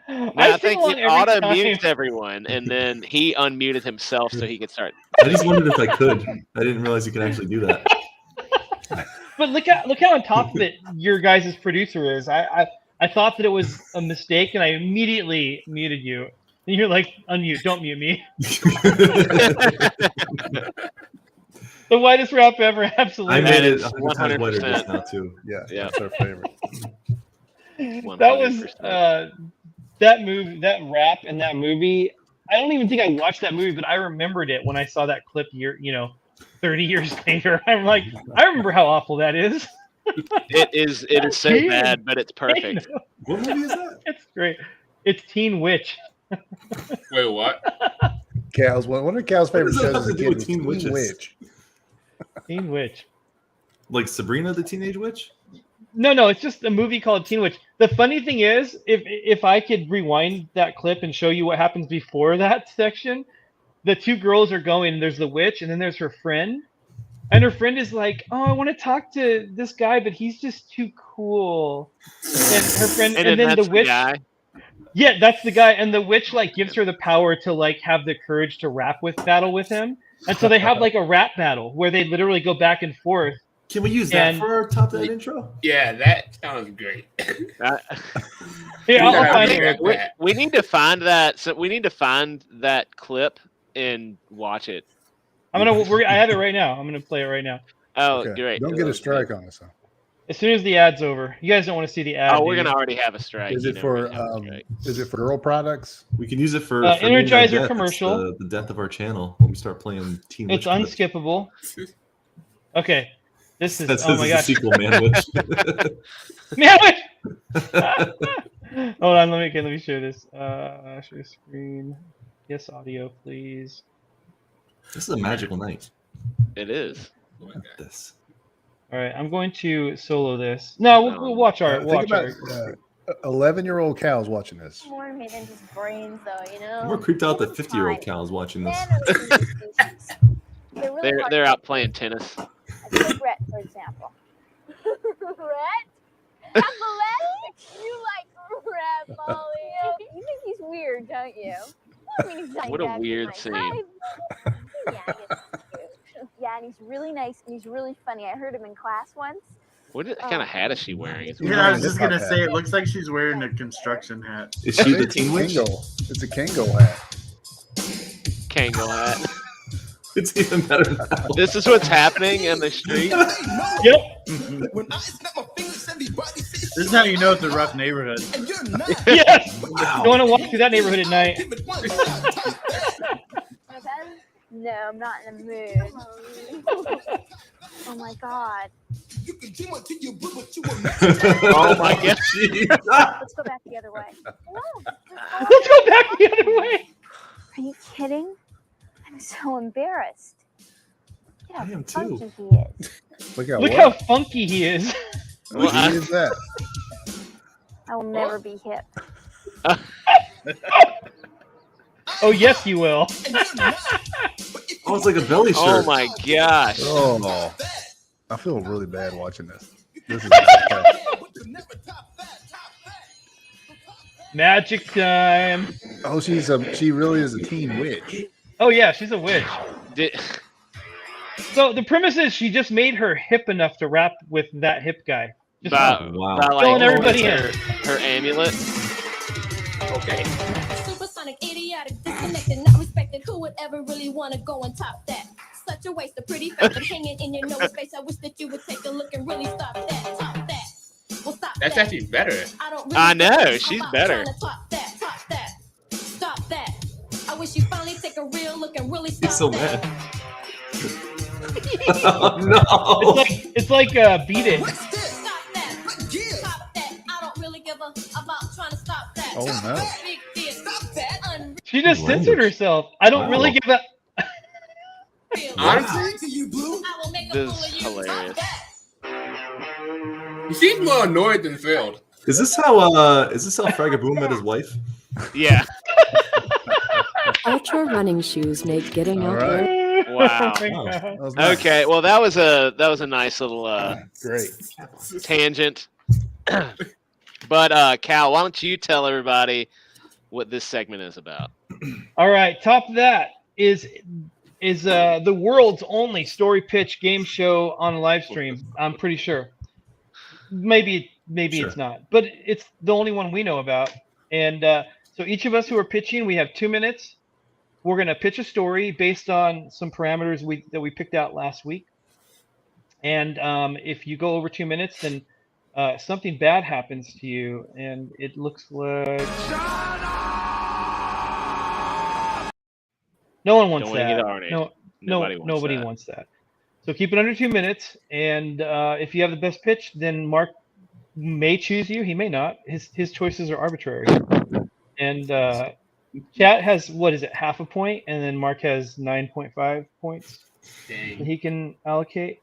No, I sing think along he every auto time. mutes everyone, and then he unmuted himself so he could start. I just wondered if I could. I didn't realize you could actually do that. But look how on top of it your guys' producer is. I thought that it was a mistake, and I immediately muted you. And you're like, unmute, don't mute me. The whitest rap ever, absolutely. I made it is 100 times whiter 100%. just now too. Yeah, Yeah. that's our favorite. That was 100%. that move, that rap in that movie. I don't even think I watched that movie, but I remembered it when I saw that clip 30 years later. I'm like, I remember how awful that is. It is so Teen. bad, but it's perfect. What movie is that? It's great. It's Teen Witch. Wait, what? Cal's one of Cal's favorite What does that shows have as a to do kid with was Teen Teen Witches? Witch. Teen Witch. Like Sabrina the Teenage Witch? No, it's just a movie called Teen Witch. The funny thing is, if I could rewind that clip and show you what happens before that section, the two girls are going, there's the witch, and then there's her friend. And her friend is like, oh, I want to talk to this guy, but he's just too cool. And her friend, and then that's the witch. guy. Yeah, that's the guy. And the witch gives her the power to have the courage to battle with him. And so they have a rap battle where they literally go back and forth. Can we use that And- for our top that intro? Yeah, that sounds great. Here, I'll Yeah, find I it. think real quick. We need to find that. So we need to find that clip and watch it. I have it right now. I'm gonna play it right now. Oh, Okay. great! Don't get a strike on us. Huh? As soon as the ad's over. You guys don't want to see the ad. Oh, we're do you? gonna already have a strike. Is You it know for we're gonna have a strike. is it for girl products? We can use it for Energizer death. It's commercial. The death of our channel when we start playing Teen It's Witch. unskippable. Okay. This is That's oh my the gosh. sequel, Man Witch. Man Witch! Hold on, let me show this. Share screen. Yes, audio, please. This is a magical night. It is. This. All right, I'm going to solo this. No, we'll watch our Think watch about our. 11-year-old Cal's watching this. More made in his brains, though, you know. I'm more creeped out that 50-year-old Cal is watching this. They're really They're out playing tennis. Like Rhett, for example. Rhett? Athletic? You like Rhett, Molly? You think he's weird, don't you? I mean, he's not What a exactly weird my scene. type. Yeah, I guess he's cute. Yeah, and he's really nice and he's really funny. I heard him in class once. What kind of hat is she wearing? It's Yeah, I was just gonna say, it looks like she's wearing a construction hat. Is she the Teen Witch? It's a Kango hat. Kango hat. It's even better now. This is what's happening in the street. Yep. This is how you know it's a rough neighborhood. Yes. Wow. You want to walk through that neighborhood at night? No, I'm not in the mood. Oh my god. Oh my god. Let's go back the other way. Let's go back the other way. Are you kidding? I'm so embarrassed. Look I how am too. funky he is. Look how funky he is. What year is that? I will never be hip. Oh yes, you will. Oh, it's like a belly shirt. Oh my gosh. Oh, I feel really bad watching this. This is Magic time. oh, she really is a teen witch. Oh yeah, she's a witch. Did, So the premise is she just made her hip enough to rap with that hip guy. Just by, Wow. by like Filling everybody her amulet. Okay. Supersonic, idiotic, disconnected, not respected. Who would ever really want to go and top that? Such a waste of pretty face and hanging in your nose space. I wish that you would take a look and really stop that. Top that. Well, stop That's that. actually better. I know, she's better. Top that. Top that. Stop that. I wish you finally take a real look and really stop He's so that. mad. Oh, no. It's like Beat It. Stop that. Stop that. I don't really give a about trying to stop that. Oh, no. Big deal. Stop that. She just censored herself. I don't really give a. Honestly, This is hilarious. he seems more annoyed than thrilled. Is this how Fragaboom met his wife? Yeah. Ultra running shoes make getting out right. there. Wow. That was nice. Okay. Well, that was a nice little Great. tangent. But Cal, why don't you tell everybody what this segment is about? All right, top of that is the world's only story pitch game show on a live stream. I'm pretty sure. Maybe Sure. it's not, but it's the only one we know about. And so each of us who are pitching, we have 2 minutes. We're gonna pitch a story based on some parameters that we picked out last week. And if you go over 2 minutes, then something bad happens to you, and it looks like. No one wants Don't wanna that. get RNA'd. No, Nobody wants wants that. So keep it under 2 minutes, and if you have the best pitch, then Mark may choose you. He may not. His choices are arbitrary. And Chat has, what is it, half a point, and then Mark has 9.5 points Dang. that he can allocate.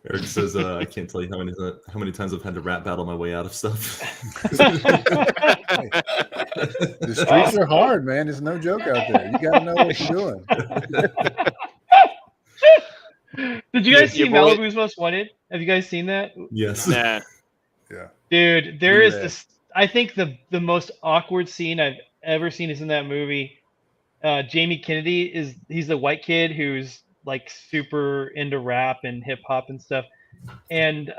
Eric says, "I can't tell you how many times I've had to rap battle my way out of stuff." The streets are hard, man. There's no joke out there. You got to know what you're doing. Did you guys see Your boy- Malibu's Most Wanted? Have you guys seen that? Yes. Nah. Yeah. Dude, there is Yeah. this. I think the most awkward scene I've ever seen is in that movie. Jamie Kennedy he's the white kid who's like super into rap and hip hop and stuff, and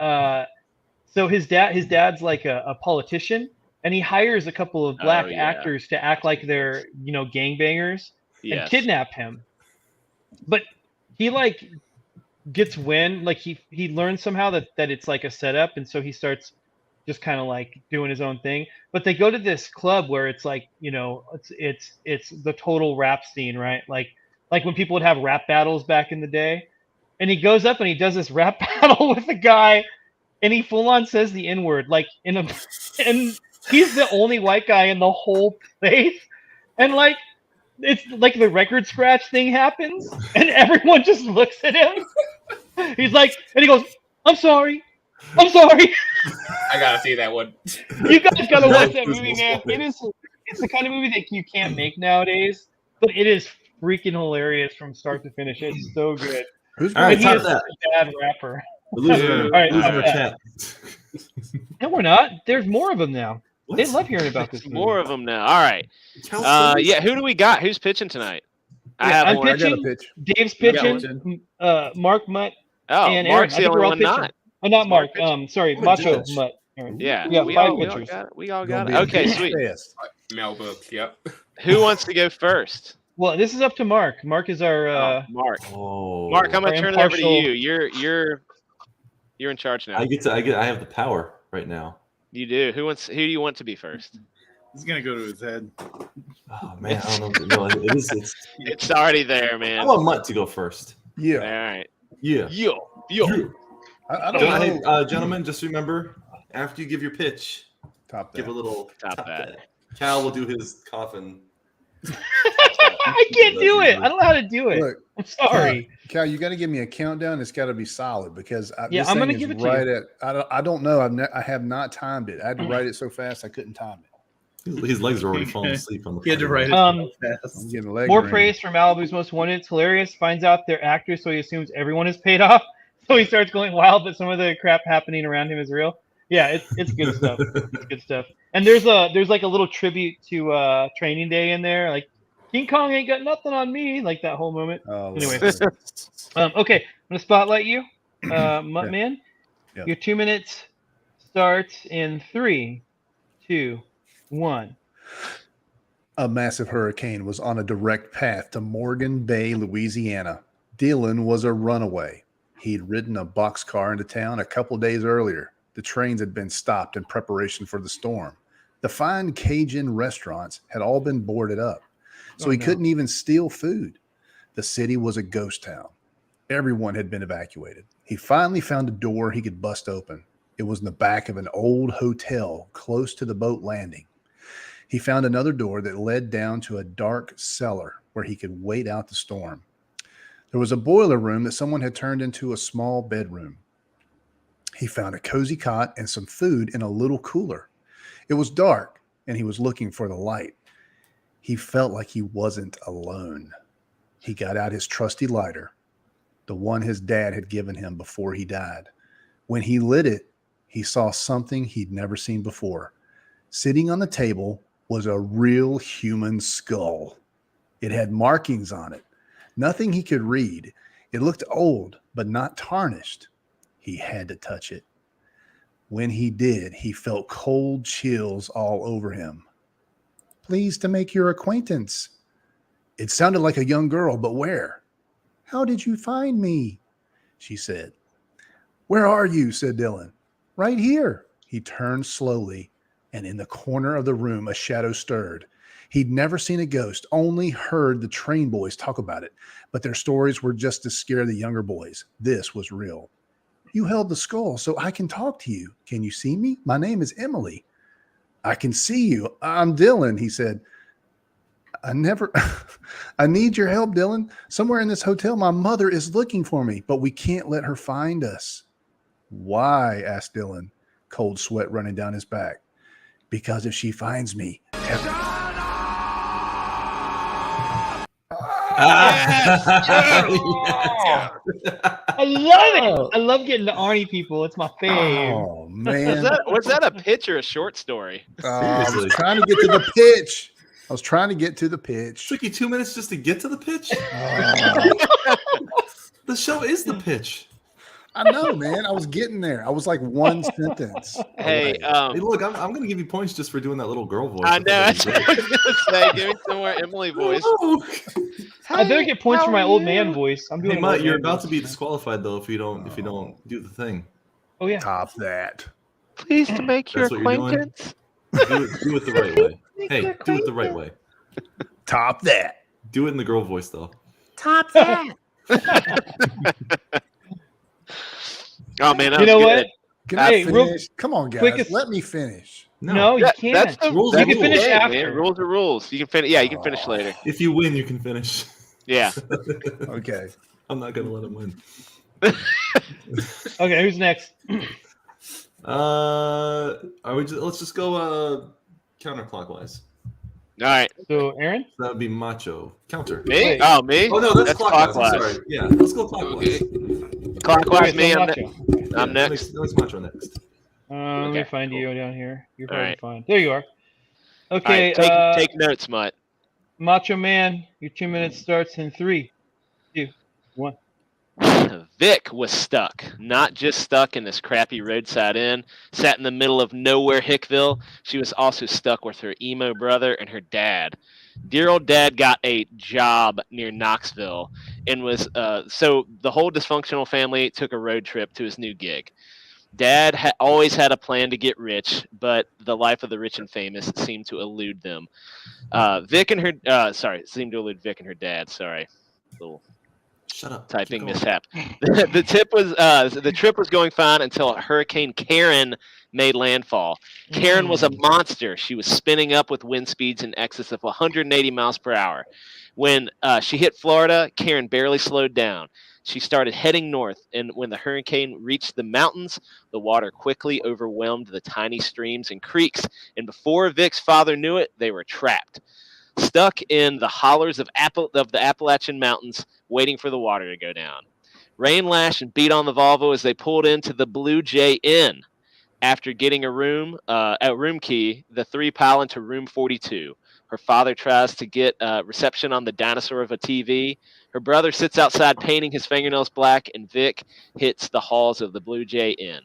so his dad's like a politician, and he hires a couple of black yeah. actors to act like they're gangbangers and Yes. kidnap him, but he like gets wind, like he learns somehow that it's like a setup, and so he starts just kind of like doing his own thing. But they go to this club where it's like, it's the total rap scene, right? Like when people would have rap battles back in the day, and he goes up and he does this rap battle with a guy, and he full on says the N-word, like and he's the only white guy in the whole place, and like it's like the record scratch thing happens, and everyone just looks at him. He's like, and he goes, I'm sorry. I gotta see that one. You guys gotta watch that movie, man. It's the kind of movie that you can't make nowadays, but it is freaking hilarious from start to finish. It's so good. Who's All right, he top is that. a bad rapper. The loser, All right, loser top of that. chat. No, we're not. There's more of them now. They love hearing about this movie. More of them now. All right. Yeah. Who do we got? Who's pitching tonight? I have I'm one. I got a pitching. pitch. Dave's You got pitching. Mark Mutt Oh, and Mark's Aaron. the I think we're only all one pitching. not. Oh, not Mark. pitching. Sorry, I'm a Macho judge. Mutt. Aaron. Yeah. Yeah, we 5 all pitchers. got it. We all got Gonna it. be Okay, a sweet. fast. Mel Brooks, yep. Who wants to go first? Well, this is up to Mark. Mark is our. Mark. Oh, Mark, I'm gonna Our turn it over to impartial- you. You're in charge now. I have the power right now. You do. Who do you want to be first? He's gonna go to his head. Oh man, I don't know. No, it is. It's already there, man. I want Mutt to go first. All Yeah. right. Yeah. Yo. I don't know. Gentlemen, just remember, after you give your pitch, Top give a that. little Top that. that. Cal will do his coffin. I can't do it. I don't know how to do it. Look, I'm sorry. Cal, you got to give me a countdown. It's got to be solid because Yeah, this I'm gonna thing is give it to right you. at. I don't know. I have not timed it. I had to write it so fast I couldn't time it. His legs are already falling asleep on the. He had to write it Um, fast. I'm getting a leg More ring. praise for Malibu's Most Wanted. It's hilarious. Finds out they're actors, so he assumes everyone is paid off. So he starts going wild, but some of the crap happening around him is real. Yeah, it's good stuff. It's good stuff. And there's like a little tribute to Training Day in there, like King Kong ain't got nothing on me, like that whole moment. Oh, Anyway. Lord. Okay, I'm gonna spotlight you, Mutt Man. Yeah. Your 2 minutes starts in 3, 2, 1. A massive hurricane was on a direct path to Morgan Bay, Louisiana. Dylan was a runaway. He'd ridden a boxcar into town a couple days earlier. The trains had been stopped in preparation for the storm. The fine Cajun restaurants had all been boarded up, so he couldn't even steal food. The city was a ghost town. Everyone had been evacuated. He finally found a door he could bust open. It was in the back of an old hotel close to the boat landing. He found another door that led down to a dark cellar where he could wait out the storm. There was a boiler room that someone had turned into a small bedroom. He found a cozy cot and some food in a little cooler. It was dark, and he was looking for the light. He felt like he wasn't alone. He got out his trusty lighter, the one his dad had given him before he died. When he lit it, he saw something he'd never seen before. Sitting on the table was a real human skull. It had markings on it, nothing he could read. It looked old, but not tarnished. He had to touch it. When he did, he felt cold chills all over him. Pleased to make your acquaintance. It sounded like a young girl, but where? How did you find me? She said. Where are you? Said Dylan. Right here. He turned slowly, and in the corner of the room, a shadow stirred. He'd never seen a ghost, only heard the train boys talk about it, but their stories were just to scare the younger boys. This was real. You held the skull, so I can talk to you. Can you see me? My name is Emily. I can see you. I'm Dylan, he said. I need your help, Dylan. Somewhere in this hotel, my mother is looking for me, but we can't let her find us. Why? Asked Dylan, cold sweat running down his back. Because if she finds me, I love it. I love getting the Arnie people. It's my fave. Oh man, was that a pitch or a short story? I was trying to get to the pitch. Took you 2 minutes just to get to the pitch? The show is the pitch. I know, man. I was getting there. I was like one sentence. Hey, hey, look, I'm going to give you points just for doing that little girl voice. I know. That's what I was going to say. Give me some more Emily voice. I better get points for my old man voice. I'm doing. Hey, Mutt, you're about to be disqualified though if you don't do the thing. Oh yeah. Top that. Pleased to make your acquaintance. Do it the right way. Hey, do it the right way. Top that. Do it in the girl voice though. Top that. Oh man, you know what? Can I finish? Come on, guys. Let me finish. No, you can't. That's the rules. You can finish after. Man. Rules are rules. You can finish. Yeah, you can finish later. If you win, you can finish. Yeah. Okay. I'm not gonna let him win. Okay, who's next? Let's just go counterclockwise. All right. So Aaron? That would be macho. Counter. Me? Wait. Oh, me? Oh no, that's clockwise. I'm sorry. Yeah, let's go clockwise. Clockwise, me. Macho. I'm next. Let's macho next. Let me find you down here. You're All probably right. fine. There you are. All Okay. right, take notes, Mutt. Macho Man, your 2 minutes starts in 3, 2, 1. Vic was stuck, not just stuck in this crappy roadside inn, sat in the middle of nowhere Hickville. She was also stuck with her emo brother and her dad. Dear old dad got a job near Knoxville and was so the whole dysfunctional family took a road trip to his new gig. Dad always had a plan to get rich, but the life of the rich and famous seemed to elude them. Seemed to elude Vic and her dad. Sorry, little Shut up. typing mishap. The trip was going fine until Hurricane Karen made landfall. Karen was a monster. She was spinning up with wind speeds in excess of 180 miles per hour. When she hit Florida, Karen barely slowed down. She started heading north, and when the hurricane reached the mountains, the water quickly overwhelmed the tiny streams and creeks, and before Vic's father knew it, they were trapped, stuck in the hollers of the Appalachian Mountains, waiting for the water to go down. Rain lashed and beat on the Volvo as they pulled into the Blue Jay Inn. After getting a room key, the three pile into room 42. Her father tries to get reception on the dinosaur of a TV. Her brother sits outside painting his fingernails black, and Vic hits the halls of the Blue Jay Inn.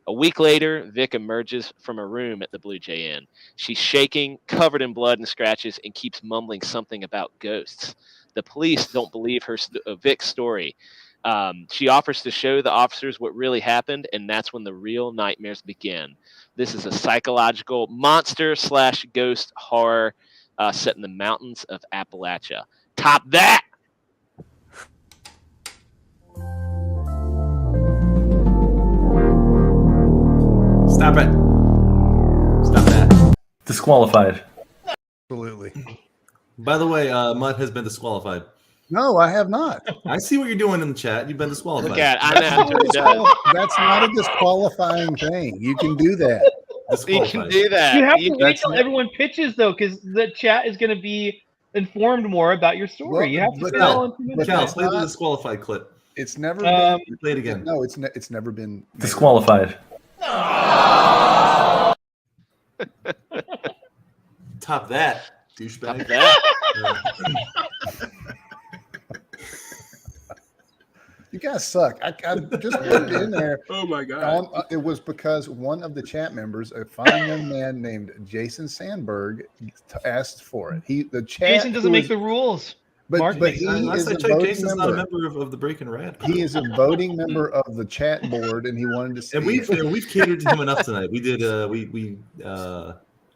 A week later, Vic emerges from a room at the Blue Jay Inn. She's shaking, covered in blood and scratches, and keeps mumbling something about ghosts. The police don't believe Vic's story. She offers to show the officers what really happened, and that's when the real nightmares begin. This is a psychological monster/ghost horror set in the mountains of Appalachia. Top that! Stop it. Stop that. Disqualified. Absolutely. By the way, Mutt has been disqualified. No, I have not. I see what you're doing in the chat. You've been disqualified. Look at it. I know how he does. That's not a disqualifying thing. You can do that. You can do that. You have to wait that's till not- everyone pitches though, because the chat is going to be informed more about your story. Well, you have to but fit all no, information. but Cal, that's play the not- disqualified clip. It's never Um, been. Play it again. No, it's never been made. Disqualified. Top that, douchebag. That. You guys suck. I just put it in there. Oh my god. It was because one of the chat members, a fine young man named Jason Sandberg, asked for it. The chat Jason doesn't who make is- the rules. but he Unless is I a check, voting Jason's not a member. member of the Breaking Rad. He is a voting member of the chat board, and he wanted to see. And we've it. we've catered to him enough tonight. We did we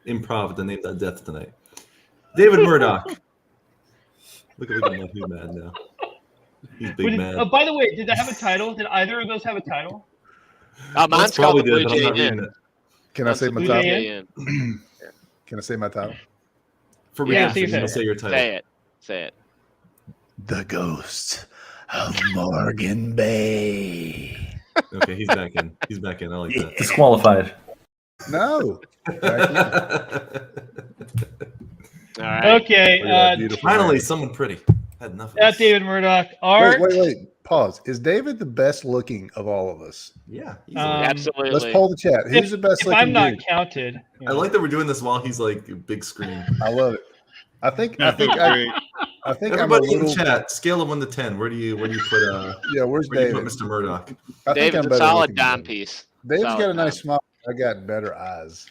improv the name of death tonight. David Murdoch. Look at him, he's mad now. He's big mad. By the way, did I have a title? Did either of those have a title? Mine's That's called the probably Blue good, but I'm Jay not reading Inn. it. Can I That's say the my Blue title? Jay Inn. Can I say my title? For Yeah, real, you say your title. Say it. Say it. The Ghost of Morgan Bay. Okay, he's back in. He's back in. I like that. Disqualified. No. All right. Okay. Finally, someone pretty. Had enough of That's this. David Murdoch. Art. Wait. Pause. Is David the best looking of all of us? Yeah. Absolutely. Let's poll the chat. Who's the best If looking I'm not dude? counted. I like that we're doing this while he's like big screen. I love it. I think Great. I'm a Everybody little. in chat, scale of 1 to 10. Where do you put Yeah, where's where do you David? put Mr. Murdoch? I think David's I'm a better solid looking than dime David. piece. David's Solid got a nice dime. smile. I got better eyes.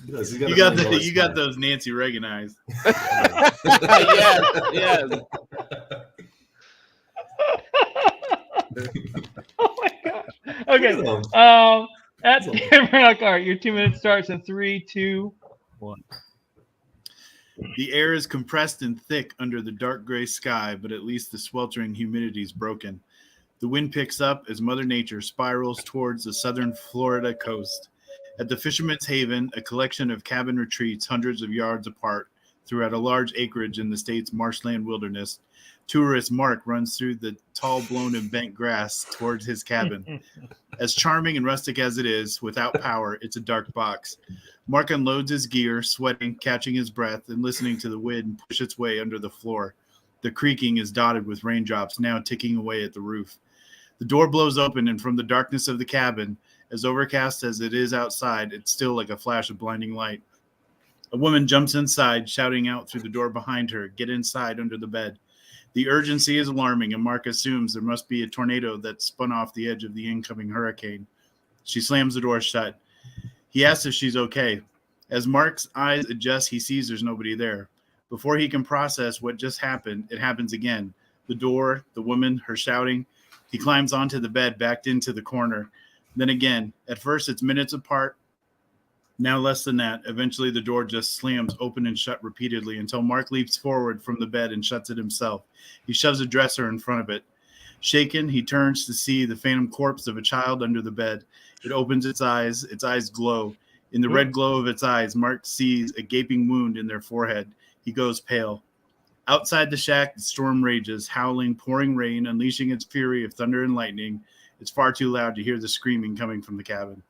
He's You a got nice little you got smile. those Nancy Reagan eyes. yes. Oh my gosh. Okay. Look at him. That's David Murdoch. Art. Your 2 minutes starts in 3, 2, 1. The air is compressed and thick under the dark gray sky, but at least the sweltering humidity is broken. The wind picks up as Mother Nature spirals towards the southern Florida coast. At the Fisherman's Haven, a collection of cabin retreats hundreds of yards apart throughout a large acreage in the state's marshland wilderness, tourist Mark runs through the tall, blown and bent grass towards his cabin. As charming and rustic as it is, without power, it's a dark box. Mark unloads his gear, sweating, catching his breath, and listening to the wind push its way under the floor. The creaking is dotted with raindrops now ticking away at the roof. The door blows open, and from the darkness of the cabin, as overcast as it is outside, it's still like a flash of blinding light. A woman jumps inside, shouting out through the door behind her, "Get inside under the bed." The urgency is alarming, and Mark assumes there must be a tornado that spun off the edge of the incoming hurricane. She slams the door shut. He asks if she's okay. As Mark's eyes adjust, he sees there's nobody there. Before he can process what just happened, it happens again. The door, the woman, her shouting. He climbs onto the bed, backed into the corner. Then again, at first it's minutes apart. Now less than that. Eventually the door just slams open and shut repeatedly until Mark leaps forward from the bed and shuts it himself. He shoves a dresser in front of it. Shaken, he turns to see the phantom corpse of a child under the bed. It opens its eyes glow. In the red glow of its eyes, Mark sees a gaping wound in their forehead. He goes pale. Outside the shack, the storm rages, howling, pouring rain, unleashing its fury of thunder and lightning. It's far too loud to hear the screaming coming from the cabin.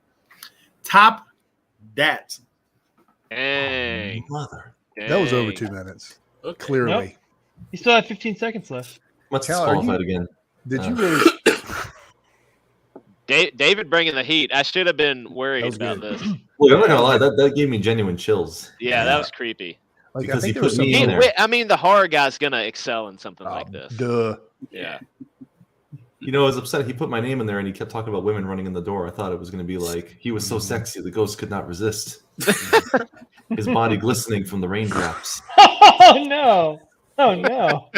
Top that. Dang. Mother. That was over 2 minutes. Okay. Clearly. Nope. You still have 15 seconds left. What's Cal, are disqualified you- again? Did you Uh, really? David bringing the heat. I should have been worried That was about good. this. Look, I'm not gonna lie. That gave me genuine chills. Yeah, that was creepy. Like, I Because think he there was put me something in in there. I mean, the horror guy's gonna excel in something like this. Duh. Yeah. You know, I was upset. He put my name in there, and he kept talking about women running in the door. I thought it was going to be like he was so sexy, the ghost could not resist. His body glistening from the raindrops. Oh no! Oh no!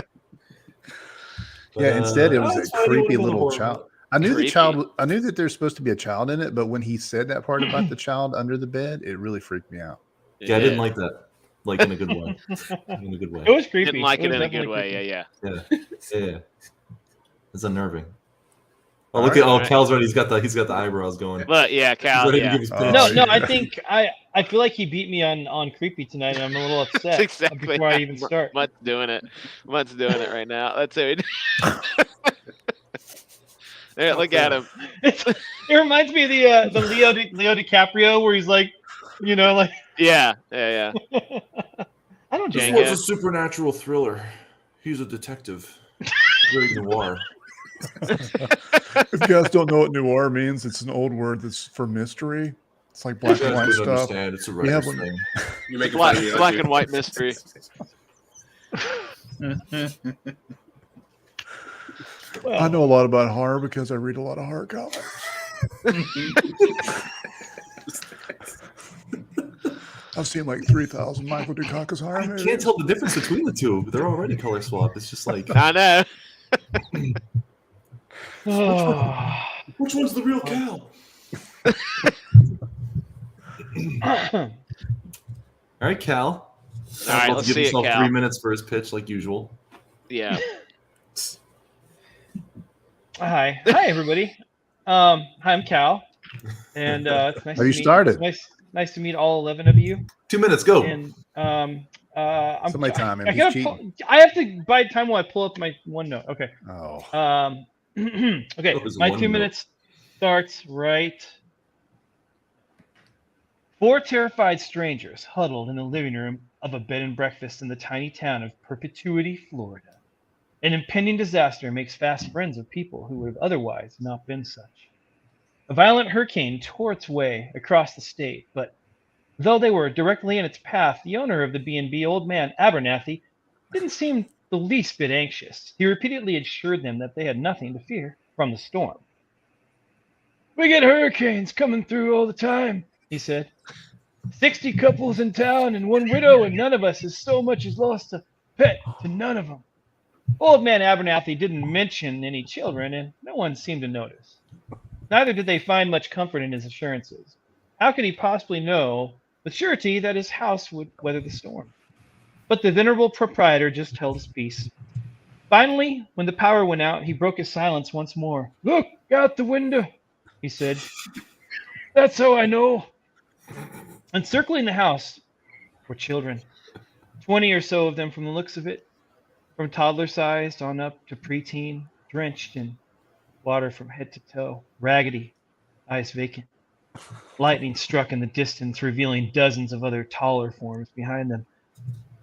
Yeah, instead it was that's a why I creepy wouldn't go to little horror. child. I knew the Creepy. child. I knew that there's supposed to be a child in it, but when he said that part about the child under the bed, it really freaked me out. Yeah, I didn't like that. Like in a good way. In a good way. It was creepy. Didn't like it was in a good definitely way. creepy. Yeah. Yeah. It's unnerving. Oh, look at Cal's ready. He's got the eyebrows going. But yeah, Cal. Ready to Yeah. give his pitch. No, I think I feel like he beat me on creepy tonight, and I'm a little upset. That's exactly before I even start. Mutt's doing it. Mutt's doing it right now. That's it. There, look at him. It reminds me of the Leo DiCaprio where he's like, like. Yeah. I don't. This was a supernatural thriller. He's a detective. Very noir. If you guys don't know what noir means, it's an old word that's for mystery. It's like black and white stuff. Understand. It's a writer's thing. You're making black, fun of me, black aren't and white mystery. I know a lot about horror because I read a lot of horror comics. I've seen like 3,000 Michael Dukakis horror movies. I can't tell the difference between the two. They're already color swap. It's just like I know. Which one's the real Cal? All right, Cal. All right, About let's to give see it, himself Cal. 3 minutes for his pitch, like usual. Yeah. Hi, everybody. Hi, I'm Cal, and it's nice. Have you started? Nice to meet all 11 of you. 2 minutes, go. And Somebody time him. I He's gotta cheating. I have to buy time while I pull up my OneNote. Okay. Oh. Okay. What is My OneNote? 2 minutes starts right. 4 terrified strangers huddled in the living room of a bed and breakfast in the tiny town of Perpetuity, Florida. An impending disaster makes fast friends of people who would have otherwise not been such. A violent hurricane tore its way across the state, but though they were directly in its path, the owner of the B&B, Old Man Abernathy, didn't seem the least bit anxious. He repeatedly assured them that they had nothing to fear from the storm. "We get hurricanes coming through all the time," he said. 60 couples in town and 1 widow, and none of us has so much as lost a pet to none of them. Old Man Abernathy didn't mention any children, and no one seemed to notice. Neither did they find much comfort in his assurances. How could he possibly know with surety that his house would weather the storm? But the venerable proprietor just held his peace. Finally, when the power went out, he broke his silence once more. "Look out the window," he said. "That's how I know." Encircling the house were children, 20 or so of them from the looks of it, from toddler-sized on up to preteen, drenched in water from head to toe, raggedy, eyes vacant. Lightning struck in the distance, revealing dozens of other taller forms behind them.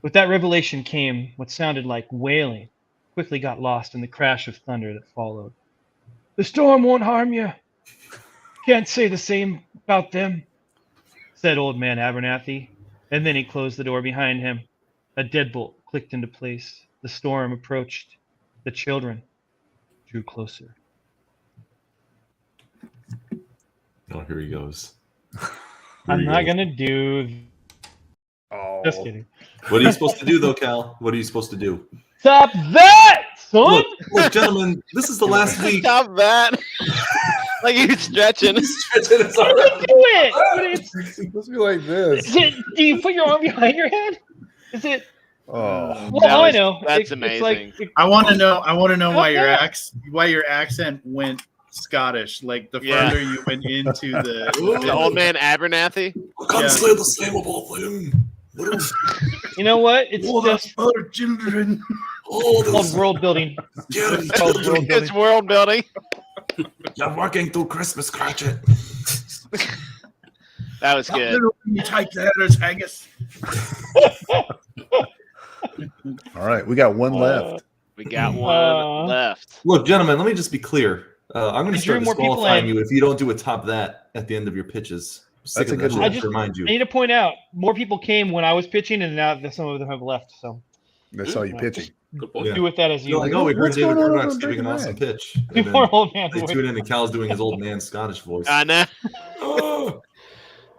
With that revelation came what sounded like wailing, quickly got lost in the crash of thunder that followed. "The storm won't harm you. Can't say the same about them," said Old Man Abernathy, and then he closed the door behind him. A deadbolt clicked into place. The storm approached. The children drew closer. Oh, here he goes. I'm not gonna do. Oh. Just kidding. What are you supposed to do, though, Cal? What are you supposed to do? Stop that, son! Look, gentlemen, this is the last week. Stop that. Like you're stretching. Stretching his I arm. can do it! But It's supposed to be like this. do you put your arm behind your head? Is it? Oh. Well, I know. That's It's amazing. like, I want to know why your Okay. why your accent went Scottish. Like the Yeah. further you went into the The Old Man Abernathy. I can't Yeah. say the same about them. you know what? It's all just other children. Oh, called world building. It's called world building. It's world building. You're working through Christmas, Cratchit. That was good. You take that as haggis. All right, we got one left. We got one left. Look, gentlemen, let me just be clear. I'm going to I drew start more people disqualifying in. you if you don't do a top that at the end of your pitches. That's a good one. one. To remind you. I need to point out more people came when I was pitching, and now some of them have left. So That's all you pitching. Good point. Yeah. do with that as you. You're like, oh, we heard What's David going on Murdoch's over giving an Breaking awesome Bad? pitch. Two And then more old man they voice. tune in and Cal's doing his old man Scottish voice. I know. Oh,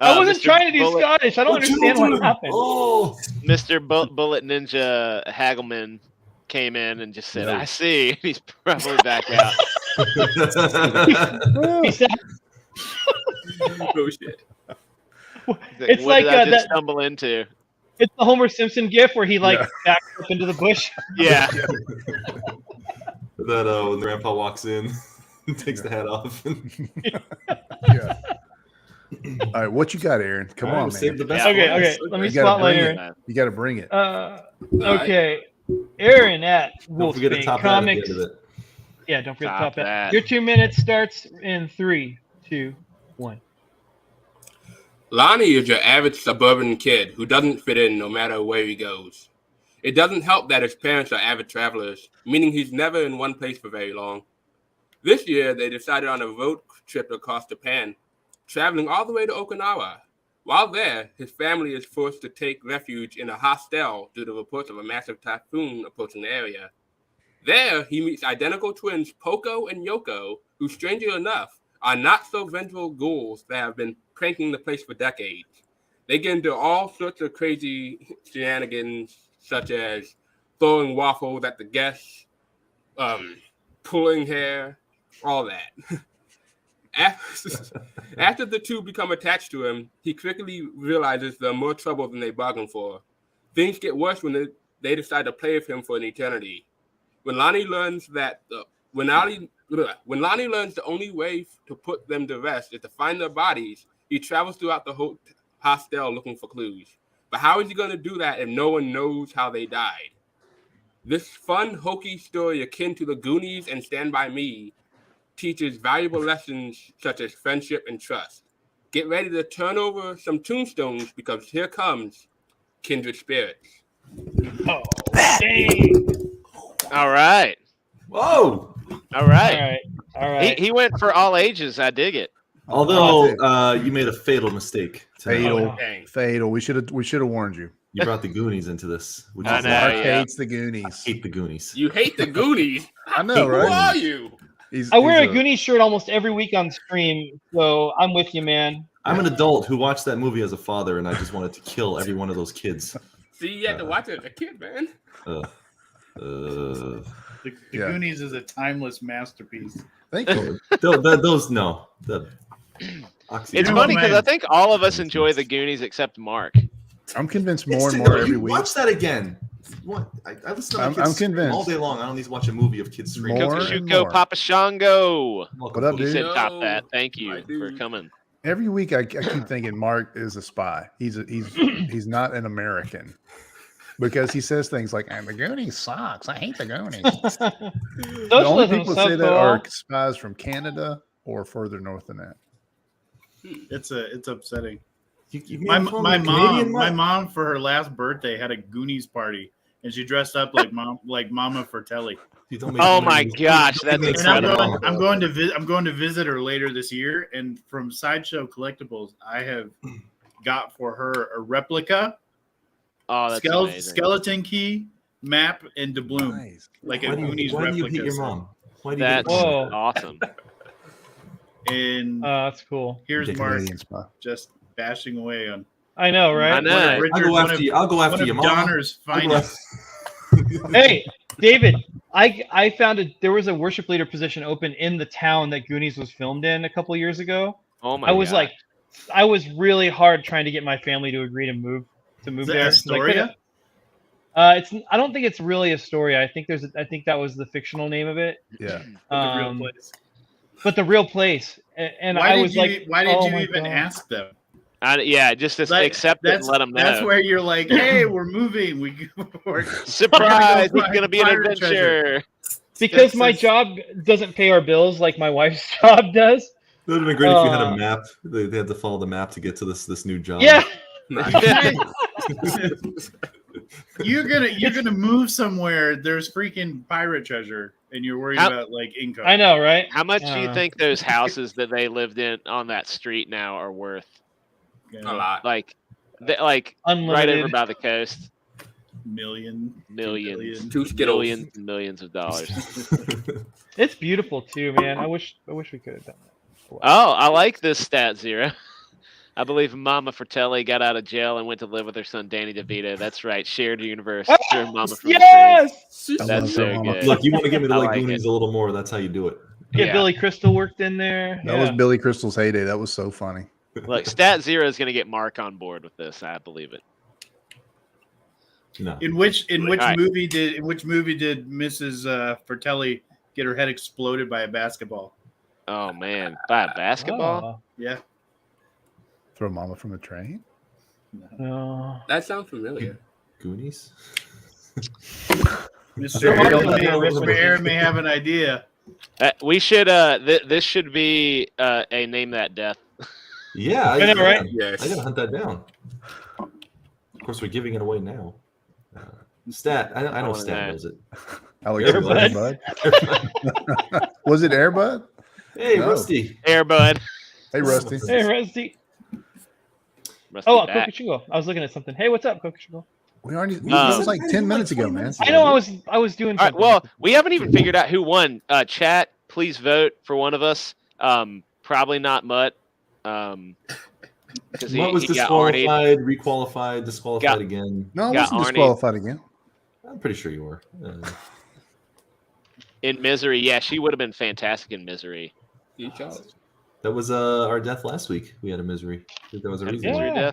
I wasn't Mr. trying to do Bullet, Scottish. I don't understand what happened. Oh, Mr. Bullet Ninja Hagelman came in and just said, No. "I see." He's probably back out. He said, Oh shit. It's what like, did I just that- stumble into? it's the Homer Simpson gif where he like Yeah. backs up into the bush. Yeah. that when Grandpa walks in. Takes the hat off. Yeah. All right, what you got, Aaron? Come All right, on, we'll man. save the best Okay, for okay. last. Let me You gotta spotlight bring Aaron. it. You got to bring it. Okay. Aaron at Don't forget to Wolfsbane top Comics. that at the end of it. Yeah, don't forget to Top top that. that. Your 2 minutes starts in 3, 2, 1. Lonnie is your average suburban kid who doesn't fit in no matter where he goes. It doesn't help that his parents are avid travelers, meaning he's never in one place for very long. This year, they decided on a road trip across Japan, traveling all the way to Okinawa. While there, his family is forced to take refuge in a hostel due to reports of a massive typhoon approaching the area. There, he meets identical twins Poco and Yoko, who, strangely enough, are not so vengeful ghouls that have been pranking the place for decades. They get into all sorts of crazy shenanigans, such as throwing waffles at the guests, pulling hair, all that. After the two become attached to him, he quickly realizes they're more trouble than they bargained for. Things get worse when they decide to play with him for an eternity. When Lonnie learns the only way to put them to rest is to find their bodies, he travels throughout the whole hostel looking for clues. But how is he going to do that if no one knows how they died? This fun, hokey story akin to the Goonies and Stand By Me teaches valuable lessons such as friendship and trust. Get ready to turn over some tombstones because here comes Kindred Spirits. Oh, dang. All right. Whoa. All right. All right. All right. He went for all ages. I dig it. Although you made a fatal mistake. tonight. Fatal. We should have warned you. You brought the Goonies into this. Which I is know, why yeah. Hates the Goonies. I hate the Goonies. You hate the Goonies? I know, right? Who are you? I wear a Goonies shirt almost every week on stream, so I'm with you, man. I'm an adult who watched that movie as a father, and I just wanted to kill every one of those kids. See, you had to watch it as a kid, man. The Goonies is a timeless masterpiece. Thank you. Those no. It's funny because I think all of us enjoy the Goonies except Mark. I'm convinced more and more every week. Watch that again. What? I listen to my kids I'm scream convinced. all day long. I don't need to watch a movie of kids screaming. More and Kokushuko more. Papa Shango. What up, He dude? said top that. Thank you for coming. Every week I keep thinking Mark is a spy. He's not an American because he says things like, "And the Goonies sucks. I hate the Goonies." The only people that say that are spies from Canada or further north than that. It's upsetting. You My made fun of the Canadian mom for her last birthday had a Goonies party, and she dressed up like Mama Fratelli. Oh my gosh, that's incredible. I'm going to visit her later this year, and from Sideshow Collectibles, I have got for her a replica, Oh, that's amazing. skeleton key, map, and doubloon, like a Goonies Why do replica. you hate your mom? Why do you That's hate your mom? awesome. And that's cool. Here's The Mark Canadian spy. just bashing away on. I know, right? I know. I'll go after you, Mama. Donner's finest. Hey, David, I found there was a worship leader position open in the town that Goonies was filmed in a couple of years ago. Oh my! I was really hard trying to get my family to agree to move Is it there. Astoria? I don't think it's really Astoria. I think that was the fictional name of it. Yeah. The real place. But the real place, and Why I did was you, like, why did oh you my even God. ask them? Yeah, just to accept it and let them know. That's where you're like, hey, we're moving. Surprise! It's gonna be an Pirate adventure. treasure. Because my job doesn't pay our bills like my wife's job does. It would have been great if you had a map. They had to follow the map to get to this new job. Yeah. You're gonna move somewhere. There's freaking pirate treasure, and you're worried about like income. I know, right? How much do you think those houses that they lived in on that street now are worth? A lot. Like Unlimited. right over by the coast. Millions, millions of dollars. It's beautiful too, man. I wish we could have done that. Oh, I like this stat, Zero. I believe Mama Fratelli got out of jail and went to live with her son Danny DeVito. That's right, shared universe. Sure, Mama from Yes! That's so good. Look, you want to get me to I like like Goonies it. a little more. That's how you do it. Yeah, Billy Crystal worked in there. That was Billy Crystal's heyday. That was so funny. Look, Stat Zero is going to get Mark on board with this. I believe it. No. In which right. movie did Mrs. Fratelli get her head exploded by a basketball? Oh man, by a basketball? Yeah. Throw Mama from a train? No. That sounds familiar. Goonies. Mr. Aaron may have an idea. We should. This should be a name that death. Yeah, I know, right? Yes. I gotta hunt that down. Of course, we're giving it away now. Stat. I know wanna Stat know. knows it. Alex, Airbud. Airbud? Was it Airbud? Hey, No. Rusty. Airbud. Hey, Rusty. Hey, Rusty. Rusty Oh, back. Kokushigo. I was looking at something. Hey, what's up, Kokushigo? We already. That was like 10 minutes ago, man. I know. I was doing All right, something. well, we haven't even figured out who won. Chat, please vote for one of us. Probably not Mutt. Because Mutt was he got Arnie. disqualified, requalified, disqualified Got- again. No, I Got wasn't Arnie. disqualified again. I'm pretty sure you were. In Misery. Yeah, she would have been fantastic in Misery. You chose. That was our death last week. We had a misery. I think that was a reason. Misery Yeah.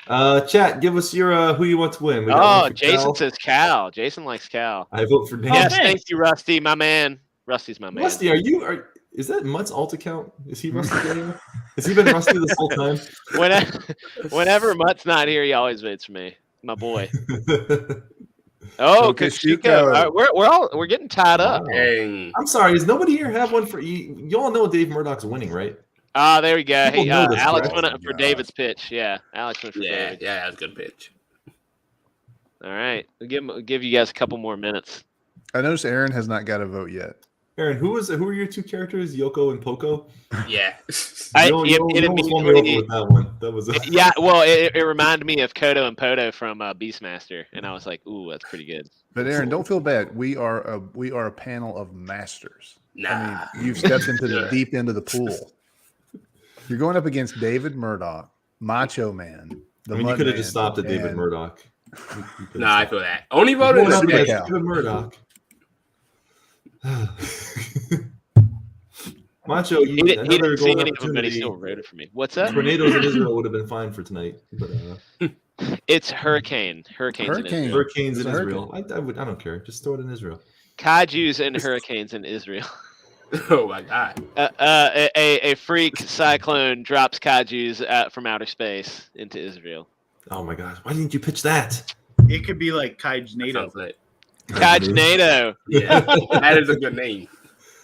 death. Chat, give us your who you want to win. We got one Oh, for Jason Cal. says Cal. Jason likes Cal. I vote for Dan. Yes, thanks. thank you, Rusty, my man. Rusty's my man. Rusty, is that Mutt's alt account? Is he Rusty Daniel? Has he been Rusty this whole time? Whenever Mutt's not here, he always votes for me. My boy. Oh, Kokushigo. Kokushigo. We're getting tied up. Dang. I'm sorry. Does nobody here have one for you? You all know Dave Murdoch's winning, right? Ah, there we go. People Hey, know this, Alex right? went up for God. David's pitch. Yeah, Alex went for Yeah, David. that was a good pitch. All right, we'll give you guys a couple more minutes. I noticed Aaron has not got a vote yet. Aaron, who are your two characters? Yoko and Poco? Yeah. I- You it almost won me immediately- over with that one. That was Yeah, well, it reminded me of Kodo and Poto from Beastmaster, and I was like, "Ooh, that's pretty good." But Aaron, don't feel bad. We are a panel of masters. Nah. I mean, you've stepped into the deep end of the pool. You're going up against David Murdoch, Macho Man. I mean, you Mud could have Man, just stopped at David and- Murdoch. Nah, I feel that. Only voted Going up in the against Cal. David Murdoch. Macho, He didn't another see golden any of them, but he opportunity. still voted for me. What's up? Tornadoes in Israel would have been fine for tonight, but It's Hurricane. Hurricanes in Hurricane. Israel. hurricanes in It's a Israel. I don't care. Just throw it in Israel. Kaiju's and hurricanes in Israel. Oh my god. A freak cyclone drops Kaiju's from outer space into Israel. Oh my gosh! Why didn't you pitch that? It could be like Kaijnado. Sounds lit. Kajnado. Yeah, that is a good name.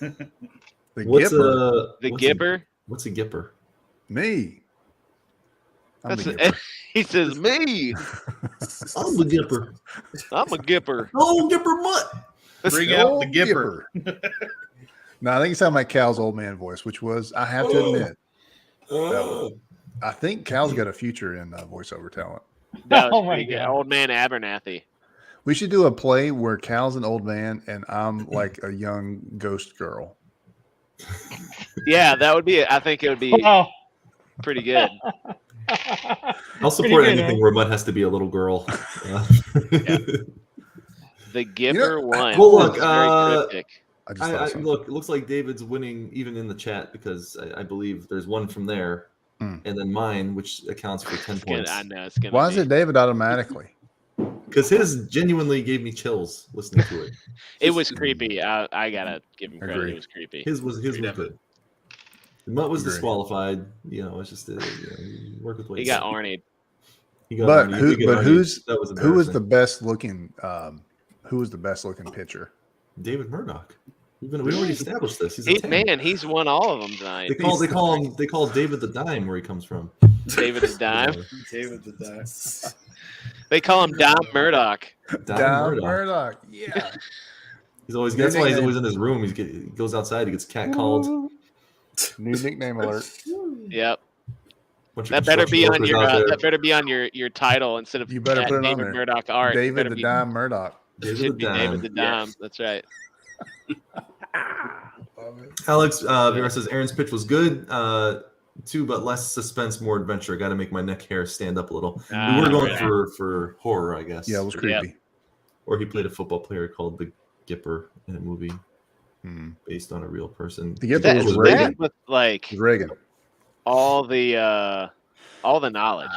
The What's Gipper. The what's Gipper. What's a Gipper? Me. I'm That's the Gipper. he says me. I'm the Gipper. I'm a Gipper. Oh, Gipper Mutt. Bring out the Oh, Gipper. No, I think you sound like Cal's old man voice, which was, I have to admit, Oh. I think Cal's got a future in voiceover talent. That was Oh my pretty good. God. Old man Abernathy. We should do a play where Cal's an old man and I'm like a young ghost girl. Yeah, that would be. I think it would be Wow. pretty good. I'll support Pretty good, anything huh? where Mutt has to be a little girl. The Gipper won. Well, look, This is very cryptic. I just thought something. look, it looks like David's winning even in the chat because I believe there's one from there, Hmm. and then mine, which accounts for 10 It's gonna- points. I know it's gonna. Why be. is it David automatically? Because his genuinely gave me chills listening to it. It was creepy. I gotta give him credit. Agreed. It was creepy. His was good. Mutt was Agreed. disqualified. You know, it's just you work with what He you got got. Arnie. He got But Arnie. who? He did get But Arnie. who's that was who was the embarrassing. best looking? Who was the best looking pitcher? David Murdoch. We already established this. He's a He, 10. man, he's won all of them tonight. They call David the Dime where he comes from. David the Dime. David the Dime. They call him Dom Murdoch. Dom Murdoch. Yeah. He's always. That's why he's always in his room. He goes outside. He gets catcalled. New nickname alert. Yep. Bunch of That better be on construction your. workers out there. That better be on your title instead of You better at put it on David there. Murdoch art. It David better the be- Dime Murdoch. David Should the be Dime. David the Dime. That's right. Alex Vera says Aaron's pitch was good. Too, but less suspense, more adventure. Got to make my neck hair stand up a little. Ah, we were going right. for horror, I guess. Yeah, it was creepy. Or he played a football player called the Gipper in a movie Hmm. based on a real person. The Gipper That, was that Reagan. with like It was Reagan. all the knowledge.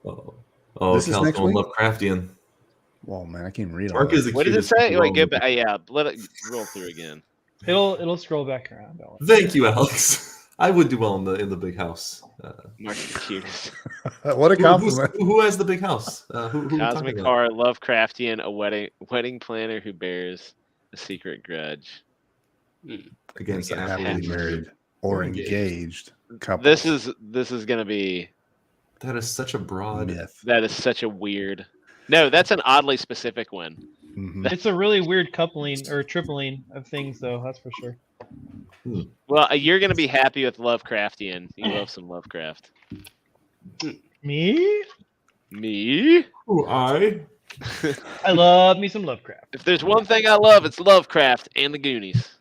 Oh, This is Cal's next going week? Lovecraftian. Well, man, I can't read all Mark that. is the What does it cutest say? kid Wait, on go the- back. Yeah, let it roll through again. It'll scroll back around. Don't worry. Thank you, Alex. I would do well in the big house. Mark's the cutest. What a compliment. Who has the big house? Who we Cosmic talking about? Horror, Lovecraftian, a wedding planner who bears a secret grudge. Against Happily happily married or engaged couple. This is gonna be. That is such a broad myth. That is such a weird. No, that's an oddly specific one. Mm-hmm. It's a really weird coupling or tripling of things, though. That's for sure. Well, you're gonna be happy with Lovecraftian. You love some Lovecraft. Me? Me? Who I love me some Lovecraft. If there's one thing I love, it's Lovecraft and the Goonies.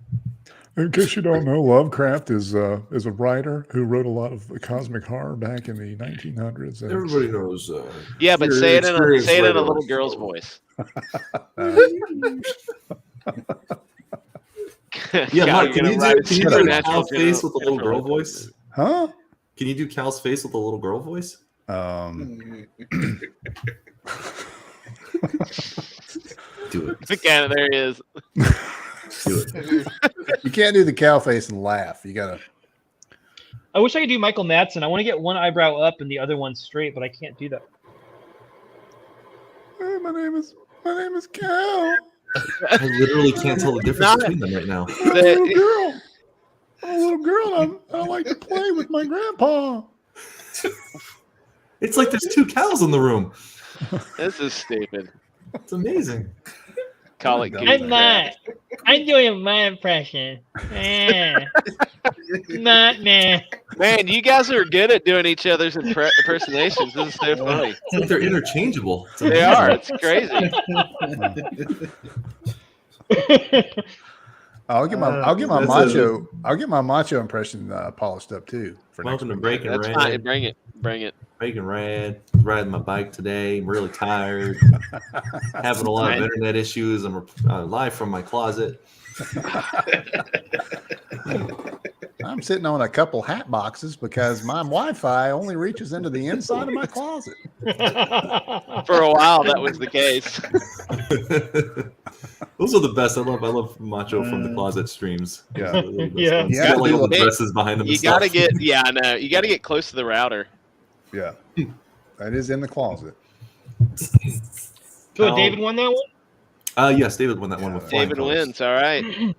In case you don't know, Lovecraft is a writer who wrote a lot of cosmic horror back in the 1900s. Everybody knows. Yeah, but your say it in experience a later little on. girl's voice. Yeah, God, Mark, you're can you gonna write do supernatural Cal's face with the little general- girl voice? Huh? Can you do Cal's face with the little girl voice? Do it. Okay, there he is. Do it. You can't do the cow face and laugh. You gotta. I wish I could do Michael Madsen. I want to get one eyebrow up and the other one straight, but I can't do that. Hey, my name is Cal. I literally can't tell the difference between them right now. I'm a little girl. I'm a little girl. And I like to play with my grandpa. It's like there's two cows in the room. This is stupid. It's amazing. Call it I'm not. I'm doing my impression. Not man. Man, you guys are good at doing each other's impersonations. This is so funny. It's like they're interchangeable. It's They amazing. are. It's crazy. I'll get my That's macho impression polished up too. For next Welcome to week. Breaking That's Red. fine. Bring it. Bring it. Breaking Red. Riding my bike today. I'm really tired. Having a lot of internet issues. I'm live from my closet. I'm sitting on a couple hat boxes because my Wi-Fi only reaches into the inside of my closet. For a while, that was the case. Those are the best. I love Macho from the closet streams. Yeah. Those are the best Yeah. ones. Yeah. Got, like all the Hey, dresses behind them. You and gotta stuff. get. Yeah, I know. You gotta get close to the router. Yeah, that is in the closet. So David won that one? Yes, David won that one with flying David colors. wins. All right.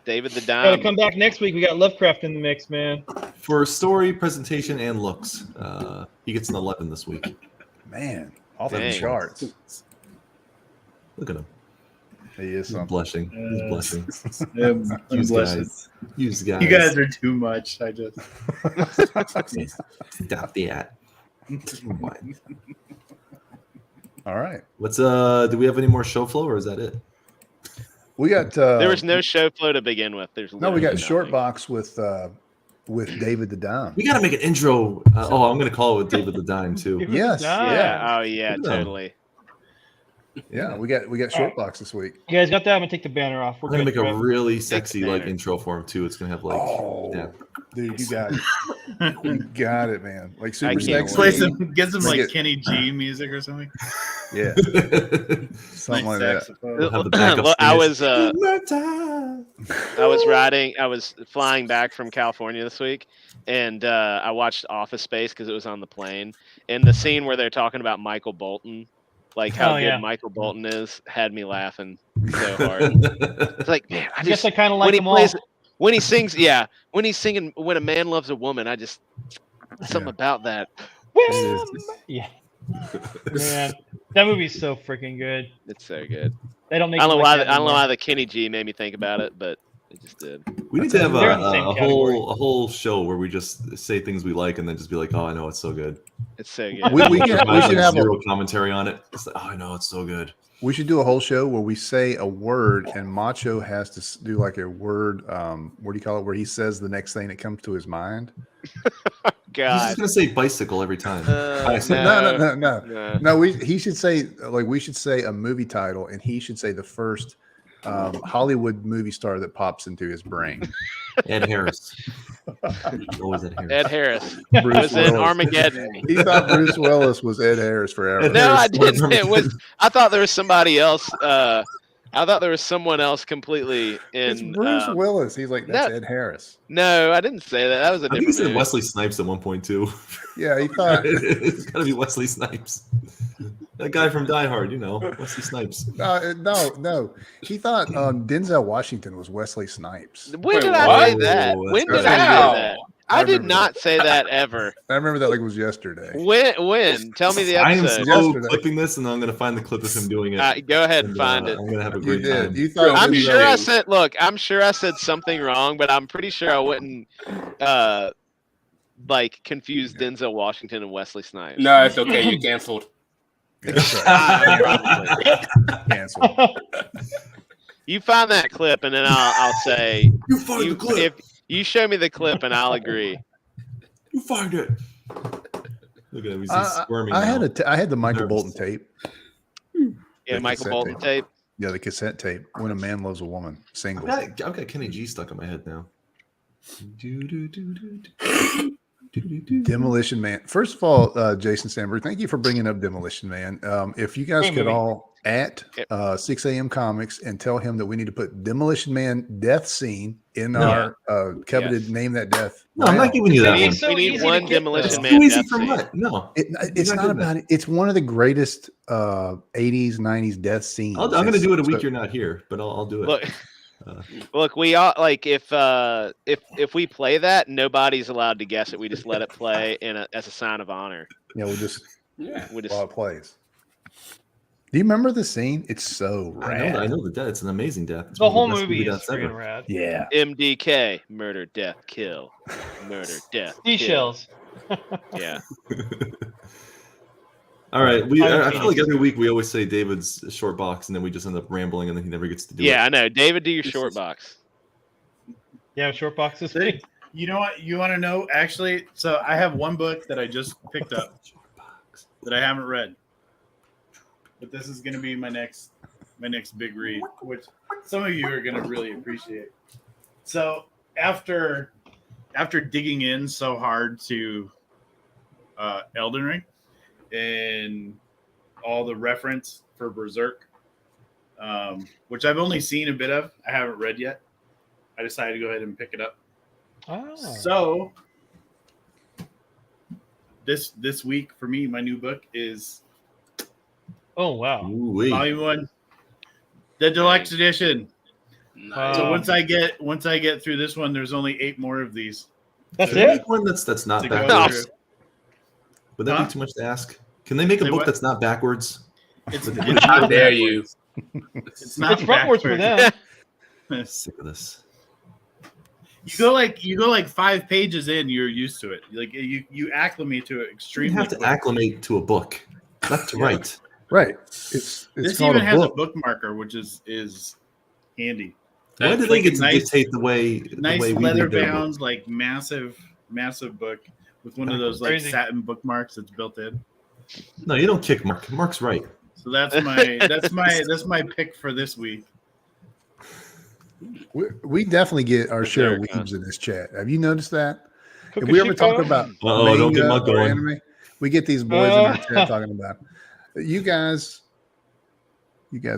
David the Gotta Dime. come back next week. We got Lovecraft in the mix, man. For story, presentation, and looks. He gets an 11 this week. Man, off the Dang. charts. Look at him. He is He's something. blushing. He's blushing. I'm Use blushing. guys. Use guys. You guys are too much. I just. Stop that. All right, What's do we have any more show flow or is that it? we got. There was no show flow to begin with. There's no. We got literally short nothing. box with David the Dime. We got to make an intro. I'm going to call it with David the Dime too. Yes. Dime. Yeah. Oh yeah. Yeah. Totally. Yeah, we got short box this week. You guys got that? I'm gonna take the banner off. We're going to good, make a right? really sexy like banner. intro for him too. It's going to have like Oh, yeah. dude, you got it. You got it, man. Like super can't sexy. Play some, get some Bring like it. Kenny G music or something. Yeah, something like that. saxophone. We'll have the backup Well, I singers. I was flying back from California this week, and I watched Office Space because it was on the plane. And the scene where they're talking about Michael Bolton, like how Oh, good yeah. Michael Bolton is, had me laughing so hard. It's like, man, I guess I kind of like when he them all. plays, when he sings, yeah, when he's singing, when a man loves a woman, I just something about that. Yeah, man, that movie's so freaking good. It's so good. They don't make. I don't know it why. like that I don't know anymore. why the Kenny G made me think about it, but it just did. We need to have They're in the same a category. whole show where we just say things we like and then just be like, oh, I know it's so good. It's so good. We should Like have zero commentary on it. It's like, oh, I know it's so good. We should do a whole show where we say a word and Macho has to do like a word. What do you call it? Where he says the next thing that comes to his mind. He's God. just gonna say bicycle every time. Bicycle. No. He should say like we should say a movie title and he should say the first Hollywood movie star that pops into his brain. Ed Harris. Always Ed Harris. Ed Harris. Bruce was in Willis. Armageddon. He thought Bruce Willis was Ed Harris forever. No, I didn't. I thought there was somebody else. I I thought there was someone else completely It's in. Bruce Willis. He's like, that's no. Ed Harris. No, I didn't say that. That was a I think he different said movie. Wesley Snipes at one point too. Yeah, he thought It's got to be Wesley Snipes. That guy from Die Hard, Wesley Snipes. no. He thought Denzel Washington was Wesley Snipes. When did Wait, I what? say that? Oh, When that's did I right. say that? I I did remember not say that ever. I remember that like it was yesterday. When? Tell me the I am episode. slow Yesterday. clipping this, and I'm going to find the clip of him doing it. Go ahead and And, find it. I'm going to have a You great did. time. You thought I'm Denzel- sure I said. Look, I'm sure I said something wrong, but I'm pretty sure I wouldn't confuse Denzel Washington and Wesley Snipes. No, it's okay. You're canceled. That's right. Cancel. You find that clip, and then I'll say You find the clip. if you show me the clip, and I'll agree. You find it. Look at him. He's squirming. I had now. I had the Michael Nervous. Bolton tape. Yeah, The Michael cassette Bolton tape. Yeah, the cassette tape. When a Man Loves a Woman. Single. I've got Kenny G stuck in my head now. Demolition Man. First of all, Jason Sandberg, thank you for bringing up Demolition Man. If you guys Great could movie. all at 6 a.m. Comics and tell him that we need to put Demolition Man death scene in our coveted Name That Death. No, I'm not giving you that one. It's so we need easy one to get, Demolition though. Man. Too easy death for scene. what? No. It's You're not doing about that. it. It's one of the greatest 80s, 90s death scenes. I'm going to do it a week So- you're not here, but I'll do it. Look, we all if we play that, nobody's allowed to guess it. We just let it play as a sign of honor. Yeah, we'll just Yeah. while it plays. Do you remember the scene? It's so rad. I know the death. It's an amazing death. It's The one of whole best movie is deaths ever. freaking rad. Yeah. MDK, murder, death, kill, murder, death, kill. Seashells. Yeah. All right. I feel like every week we always say David's short box, and then we just end up rambling, and then he never gets to do it. Yeah, I know. David, do your short box. Yeah, short boxes. Hey, you know what? You want to know? Actually, so I have one book that I just picked up that I haven't read, but this is going to be my next big read, which some of you are going to really appreciate. So after digging in so hard to Elden Ring and all the reference for Berserk, which I've only seen a bit of, I haven't read yet. I decided to go ahead and pick it up. So this week for me, my new book is wow, Volume 1, the deluxe edition. Nice. So once I get through this one, there's only 8 more of these. That's Can they it. make one that's not To go backwards? through. Would that Huh? be too much to ask? Can they make a Say book what? that's not backwards? It's How dare you? It's not It's frontwards for them. Sick of this. You go like 5 pages in, you're used to it. Like you acclimate to it You extremely. have to quick. acclimate to a book, not to write. Right. It's This called even a has book. a bookmarker, which is handy. Why do they Like get a to nice- dictate the way Nice we leather read their book? bound, like massive book with one of those like Crazy. satin bookmarks that's built in. No, you don't kick Mark. Mark's right. So that's my pick for this week. We definitely get our share of America. weebs in this chat. Have you noticed that? If Cookie we ever sheep talk dog? about Uh-oh, don't get manga Muck or going. anime, we get these boys in our chat talking about it. You guys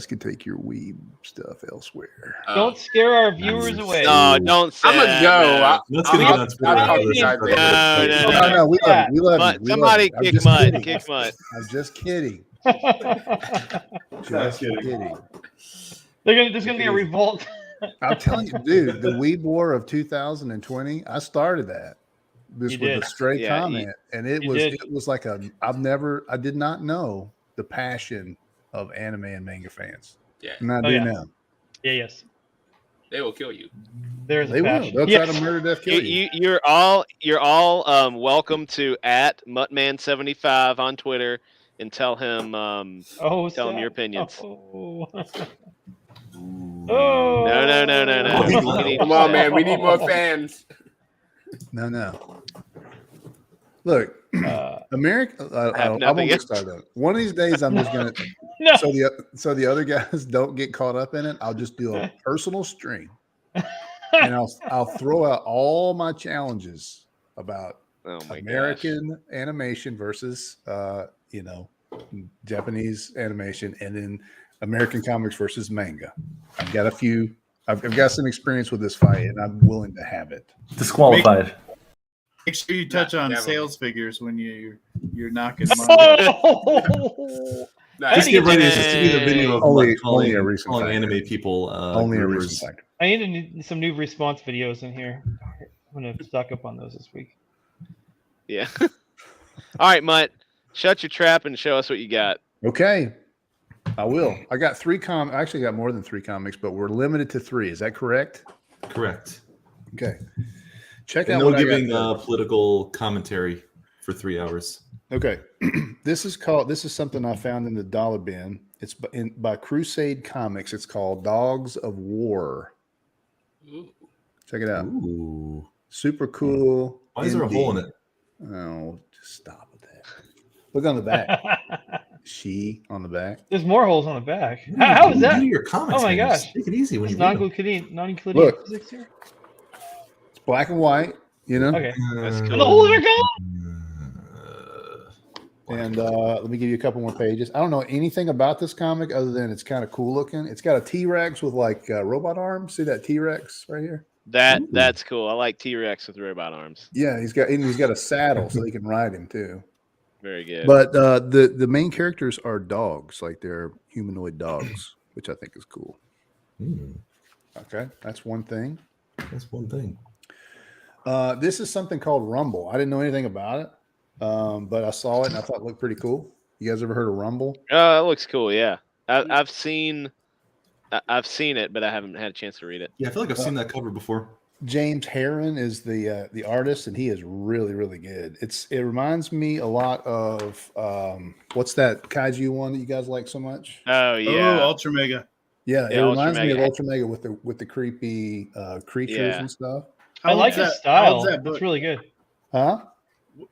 can take your weeb stuff elsewhere. Don't scare our viewers away. No, don't say I'm gonna that, go. man. Let's get on Twitter I'll after call this. you guys later. No, No, we love you. We love But you. We somebody love you. I'm kick just Mutt. kidding. Kick Mutt. I'm just kidding. Just kidding. There's gonna be a revolt. I'm telling you, dude, the Weeb War of 2020, I started that. This You was did. a stray Yeah, comment, and it you was did. it was like I did not know the passion of anime and manga fans, Yeah, and I Oh, do yeah. now. Yes. they will kill you. There's They a will. passion. They'll Yes. try to murder, death, kill you. You're all welcome to at Muttman75 on Twitter and tell him Oh, tell him sad. your opinions. Oh. No. We need Come on, man. We need more fans. No. Look, America. have I won't nothing get else. started. on it. One of these days, I'm just gonna. No. So the other guys don't get caught up in it. I'll just do a personal stream, and I'll throw out all my challenges about Oh my American animation versus Japanese animation, and then American comics versus manga. I've got a few. I've got some experience with this fight, and I'm willing to have it. Disqualified. Make sure you touch on sales figures when you're knocking them out. Just get ready. This is to be the video of Only calling a recent anime factor. people. Only a groomers. recent factor. I need some new response videos in here. I'm gonna stock up on those this week. Yeah. All right, Mutt. Shut your trap and show us what you got. Okay, I will. I got three I actually got more than 3 comics, but we're limited to 3. Is that correct? Correct. Okay. Check And out no what I giving got. political commentary for 3 hours. Okay. This is something I found in the dollar bin. It's by Crusade Comics. It's called Dogs of War. Check it out. Ooh. Super cool. Why is there a hole in it? Oh, just stop with that. Look on the back. She on the back. There's more holes on the back. How is that? Do your comments, Oh my man. gosh. Just take it easy when It's you read them. non-including Look. physics here? It's black and white, you know? Okay. That's And cool. the holes are gone. And let me give you a couple more pages. I don't know anything about this comic other than it's kind of cool looking. It's got a T-Rex with like robot arms. See that T-Rex right here? That's cool. I like T-Rex with robot arms. Yeah, he's got a saddle so they can ride him too. Very good. But the main characters are dogs, like they're humanoid dogs, which I think is cool. Okay, that's one thing. That's one thing. This is something called Rumble. I didn't know anything about it, but I saw it and I thought it looked pretty cool. You guys ever heard of Rumble? That looks cool. Yeah, I've seen it, but I haven't had a chance to read it. Yeah, I feel like I've seen that cover before. James Heron is the artist, and he is really, really good. It reminds me a lot of what's that kaiju one that you guys like so much? Oh yeah, Ultra Mega. Yeah, it Yeah, reminds me of Ultra Ultra Mega with the creepy creatures Yeah. and stuff. I like his style. that book? It's really good. Huh?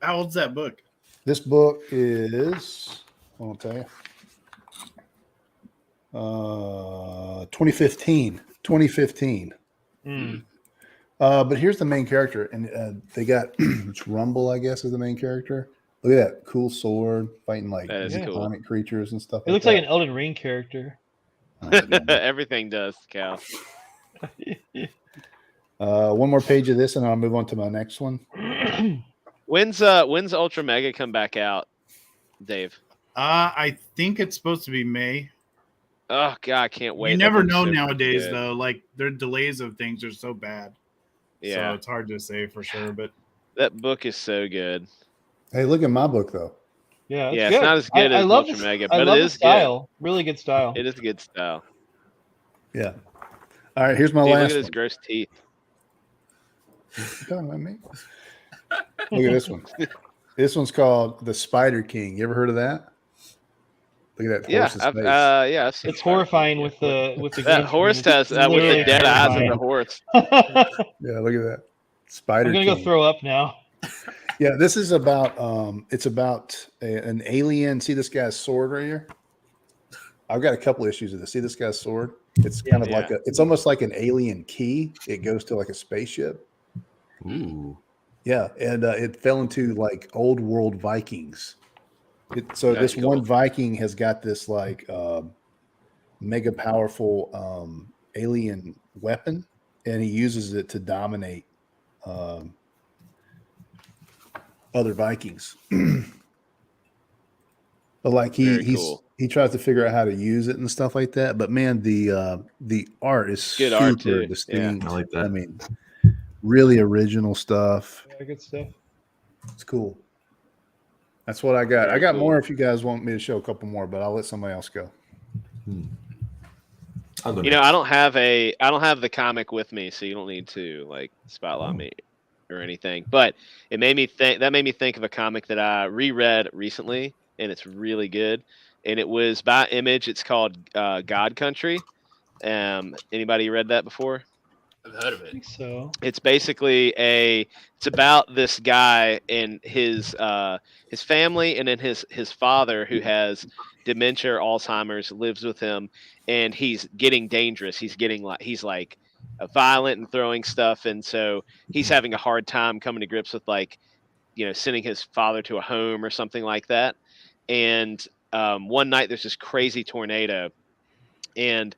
How old's that book? This book is, I'll tell you, 2015. 2015. But here's the main character, and they got it's Rumble, I guess, is the main character. Look at that cool sword fighting like That is cool. demonic creatures and stuff. It looks like an Elden Ring character. Everything does, Cal. One more page of this, and I'll move on to my next one. When's Ultra Mega come back out, Dave? I think it's supposed to be May. Oh God, I can't wait. You That never looks know so nowadays, good. though. Like their delays of things are so bad. Yeah. So it's hard to say for sure. But That book is so good. Hey, look at my book though. Yeah, Yeah, good. it's not as good I as love Ultra this- Mega, I but love it the is style. Really good style. good. It is a good style. Yeah. All right, here's my Dude, look last at his one. gross teeth. You talking about me? Look at this one. This one's called The Spider King. You ever heard of that? Look at that Yeah, horse's I've, face. I've seen It's horrifying with the that horse has with the literally dead eyes of horrifying. the horse. Yeah, look at that. Spider I'm gonna King. go throw up now. Yeah, this is about it's about an alien. See this guy's sword right here? I've got a couple issues of this. See this guy's sword? It's kind of like it's almost like an alien key. It goes to like a spaceship. Ooh. Yeah, and it fell into like old world Vikings. So That's this one Viking has got this like mega powerful alien weapon, and he uses it to dominate other Vikings. But like Very he cool. tries to figure out how to use it and stuff like that. But man, the art is Good super art, too. distinct. I like that. I mean, really original stuff. Yeah, good stuff. It's cool. That's what I got. Very I got cool. more if you guys want me to show a couple more, but I'll let somebody else go. I'll go You know, next. I don't have the comic with me, so you don't need to like spotlight me or anything. But it made me think of a comic that I reread recently, and it's really good. And it was by Image. It's called God Country. Anybody read that before? I've heard of I it. think so. It's basically it's about this guy and his family, and then his father, who has dementia or Alzheimer's, lives with him, and he's getting dangerous. He's like violent and throwing stuff, and so he's having a hard time coming to grips with sending his father to a home or something like that. And one night there's this crazy tornado, and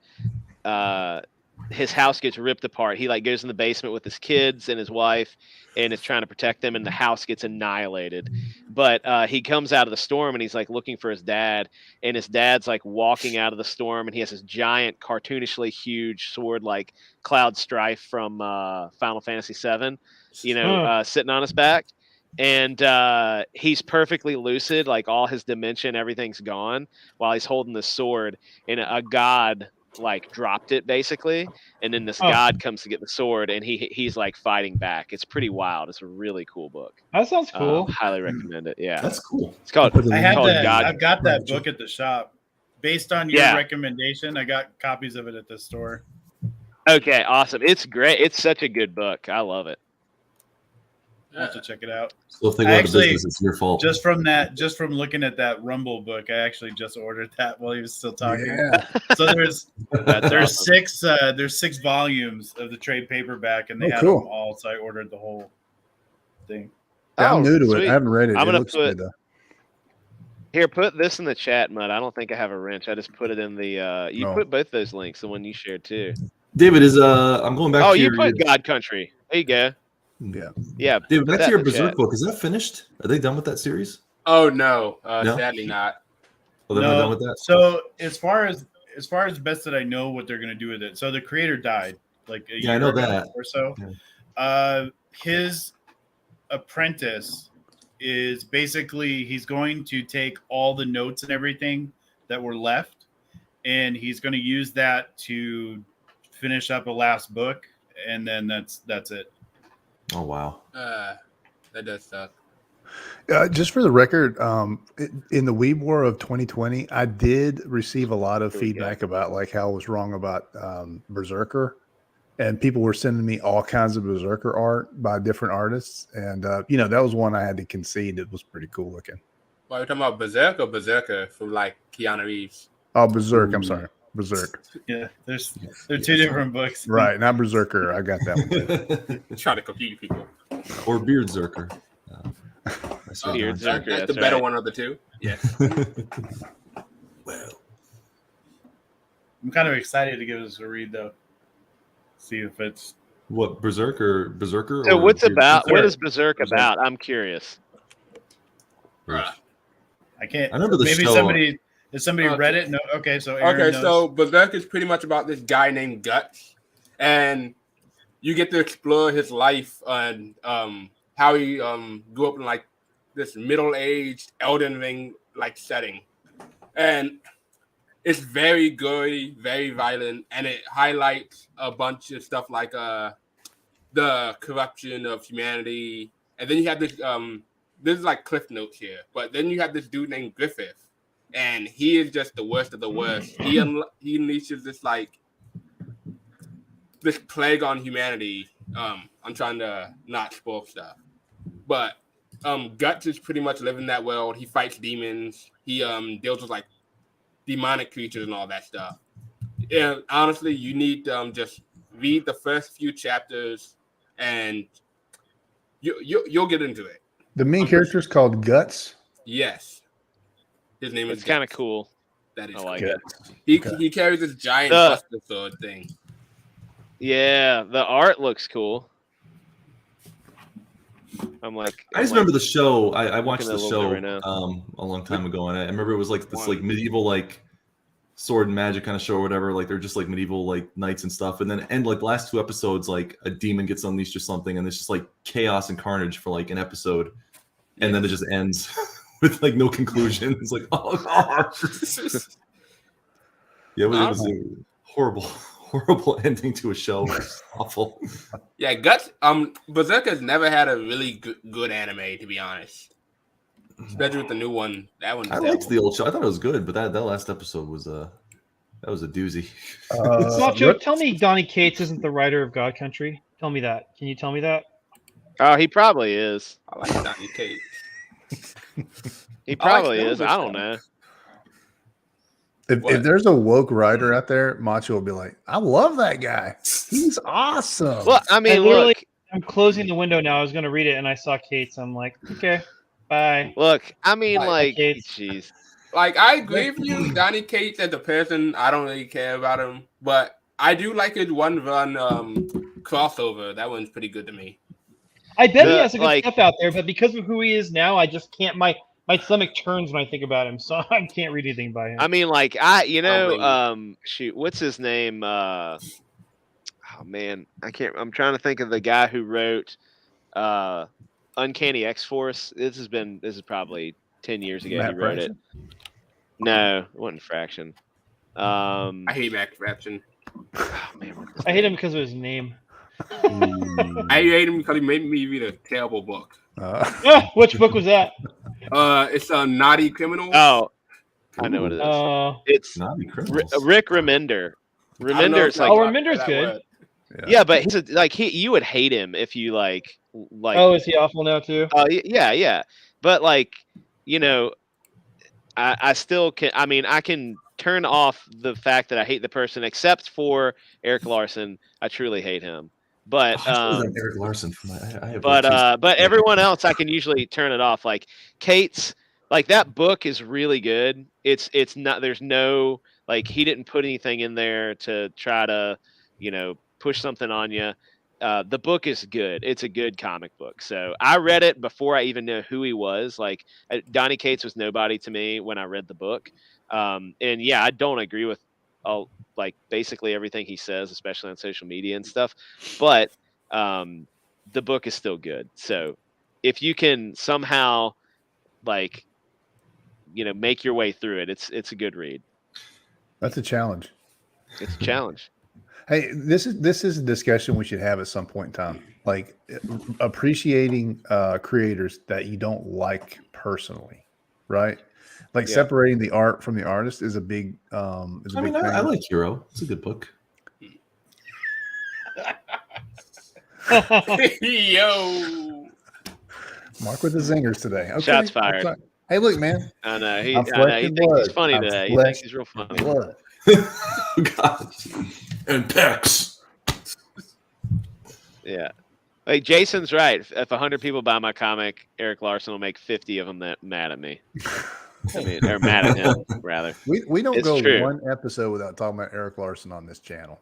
his house gets ripped apart. He like goes in the basement with his kids and his wife, and is trying to protect them, and the house gets annihilated. But he comes out of the storm, and he's like looking for his dad, and his dad's like walking out of the storm, and he has this giant, cartoonishly huge sword like Cloud Strife from Final Fantasy VII, sitting on his back. And he's perfectly lucid, like all his dimension, everything's gone, while he's holding the sword, and a god like dropped it basically, and then this god comes to get the sword, and he's like fighting back. It's pretty wild. It's a really cool book. That sounds cool. Highly recommend it. Yeah, that's cool. It's called. I've got that book at the shop. Based on your recommendation, I got copies of it at the store. Okay, awesome. It's great. It's such a good book. I love it. I have to check it out. So if they go out of business, it's your fault. Just from looking at that Rumble book, I actually just ordered that while he was still talking. Yeah. So there's awesome. There's 6 volumes of the trade paperback, and they have them all. So I ordered the whole thing. Yeah, I'm new to it. I haven't read it. I'm gonna looks good, though. Here, put this in the chat, Mud. I don't think I have a wrench. I just put it in the. You put both those links, the one you shared too. David is I'm going back. Oh, to you put God Country. There you go. Yeah. David, back to your Berserk book. Is that finished? Are they done with that series? Oh no, No? sadly not. Well, they're not done with that. So as far as best that I know, what they're going to do with it. So the creator died like a year I know ago that. or so. Yeah. His apprentice is basically he's going to take all the notes and everything that were left, and he's going to use that to finish up a last book, and then that's it. Oh wow. That does suck. Just for the record, in the Weeb War of 2020, I did receive a lot of feedback about like how I was wrong about Berserker, and people were sending me all kinds of Berserker art by different artists, and that was one I had to concede. It was pretty cool looking. Well, you're talking about Berserk or Berserker from like Keanu Reeves? Oh, Berserk. I'm sorry, Berserk. Yeah, they're 2 different books. Right, not Berserker. I got that one too. Trying to confuse people. Or Beardzerker. Beardzerker. That's the better one of the two. Yes. Well, I'm kind of excited to give this a read though. See if it's what Berserker. So what's about? Berserk. What is Berserk about? I'm curious. I can't. I remember the maybe show. somebody read it. No. Okay. So Aaron knows. So Berserk is pretty much about this guy named Guts, and you get to explore his life and how he grew up in like this middle-aged Elden Ring like setting, and it's very gory, very violent, and it highlights a bunch of stuff like the corruption of humanity. And then you have this this is like cliff notes here, but then you have this dude named Griffith, and he is just the worst of the worst. He unleashes this like this plague on humanity. I'm trying to not spoil stuff, but Guts is pretty much living that world. He fights demons. He deals with like demonic creatures and all that stuff. And honestly, you need to just read the first few chapters, and you'll get into it. The main character is called Guts. Yes, his name is. It's kind of cool. That is I like cool. it. He carries this giant buster sword thing. Yeah, the art looks cool. I just remember the show. I watched looking the at it a little show bit right now. a long time ago, and I remember it was like this like medieval like sword and magic kind of show or whatever. Like they're just like medieval like knights and stuff, and then like the last 2 episodes, like a demon gets unleashed or something, and it's just like chaos and carnage for like an episode, and then it just ends with like no conclusion. It's like oh god. Yeah, it was a horrible ending to a show. It was awful. Yeah, Guts. Berserker's never had a really good anime, to be honest. Especially with the new one. That one. I liked the old show. I thought it was good, but that last episode was that was a doozy. Macho, tell me Donny Cates isn't the writer of God Country. Tell me that. Can you tell me that? Oh, he probably is. I like Donny Cates. He probably is. I don't know. If there's a woke writer out there, Macho will be like, I love that guy. He's awesome. Well, I mean, look, I'm closing the window now. I was going to read it, and I saw Cates. I'm like, okay, bye. Look, I mean, Bye, like, Cates. jeez. Like, I agree with you, Donny Cates as a person. I don't really care about him, but I do like his one run crossover. That one's pretty good to me. I bet he has a good stuff out there, but because of who he is now, I just can't. My stomach turns when I think about him, so I can't read anything by him. I mean, like shoot, what's his name? Oh man, I can't. I'm trying to think of the guy who wrote Uncanny X-Force. This is probably 10 years ago. Matt he wrote Fraction? it. No, it wasn't Fraction. I hate Matt Fraction. Oh, man, I hate him because of his name. I hate him because he made me read a terrible book. Which book was that? It's a Naughty Criminal. Oh, I know what it is. It's Naughty Rick Remender. Remender's like, Remender's good. Yeah, but he's you would hate him if you like. Oh, is he awful now too? Yeah. But like, I still can. I mean, I can turn off the fact that I hate the person, except for Eric Larson. I truly hate him. But Eric Larson from but everyone else, I can usually turn it off. Like Kate's, like that book is really good. It's not. There's no he didn't put anything in there to try to push something on you. The book is good. It's a good comic book. So I read it before I even knew who he was. Like Donny Cates was nobody to me when I read the book. And yeah, I don't agree with basically everything he says, especially on social media and stuff. But the book is still good. So if you can somehow make your way through it, it's a good read. That's a challenge. It's a challenge. Hey, this is a discussion we should have at some point in time. Like appreciating creators that you don't like personally, right? Like separating the art from the artist is a big. I like Hero. It's a good book. Yo, Mark with the zingers today. Okay. Shots fired. Hey, look, man. I know he thinks he's funny today. He thinks he's real funny. God. And Pex. Yeah. Like Jason's right. If 100 people buy my comic, Eric Larson will make 50 of them that mad at me. I mean, or mad at him, rather. We don't It's go true. one episode without talking about Eric Larson on this channel.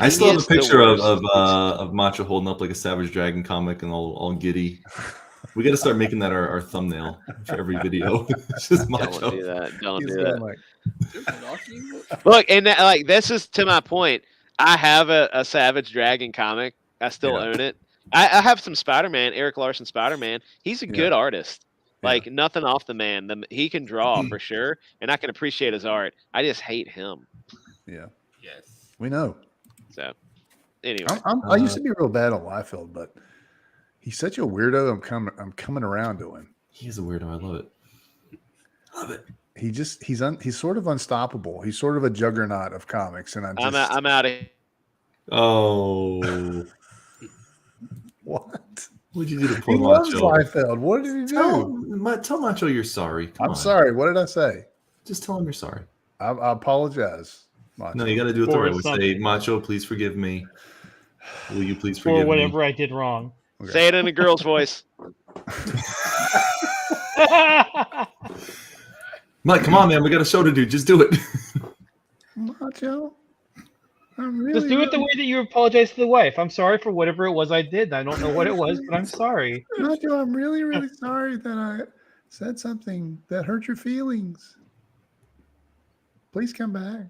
I still have a is the picture worst. of Macho holding up like a Savage Dragon comic and all giddy. We got to start making that our thumbnail for every video. It's just Macho. Don't do that. Don't He's do going that. like, Look, and this is to my point. I have a Savage Dragon comic. I still own it. I have some Spider-Man, Eric Larson Spider-Man. He's a good artist. Like nothing off the man. He can draw for sure, and I can appreciate his art. I just hate him. yeah, yes. we know. So anyway, I used to be real bad on Liefeld, but he's such a weirdo. I'm coming around to him. He's a weirdo. I love it. Love it. He's sort of unstoppable. He's sort of a juggernaut of comics, and I'm out of here. Oh. What? What'd you do to He poor loves Macho? Liefeld. What did he do? Tell Macho you're sorry. Come I'm on. sorry. What did I say? Just tell him you're sorry. I apologize. Macho. No, you got to do it the For right way. Say, something. Macho, please forgive me. Will you please forgive For whatever me? I did wrong. Okay. Say it in a girl's voice. Mike, come on, man. We got a show to do. Just do it. Macho, I'm really Just do it the way that you apologize to the wife. I'm sorry for whatever it was I did. I don't know what it was, but I'm sorry. Macho, I'm really, really sorry that I said something that hurt your feelings. Please come back.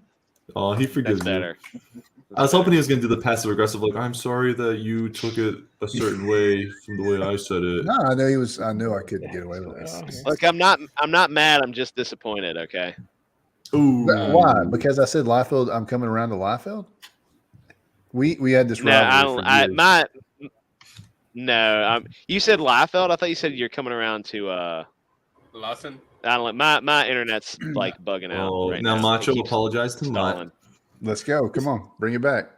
Oh, he forgives That's better. you. I was hoping he was going to do the passive aggressive, like, I'm sorry that you took it a certain way from the way I said it. No, I knew I couldn't get away with this. Look, I'm not mad. I'm just disappointed. Okay. Ooh. Why? Because I said Liefeld. I'm coming around to Liefeld. We had this No, I rivalry don't. for years. You said Liefeld. I thought you said you're coming around to Lawson. I don't know. My internet's like bugging out. Oh, right now now. Macho It keeps apologized to Matt. stalling. Let's go. Come on, bring it back.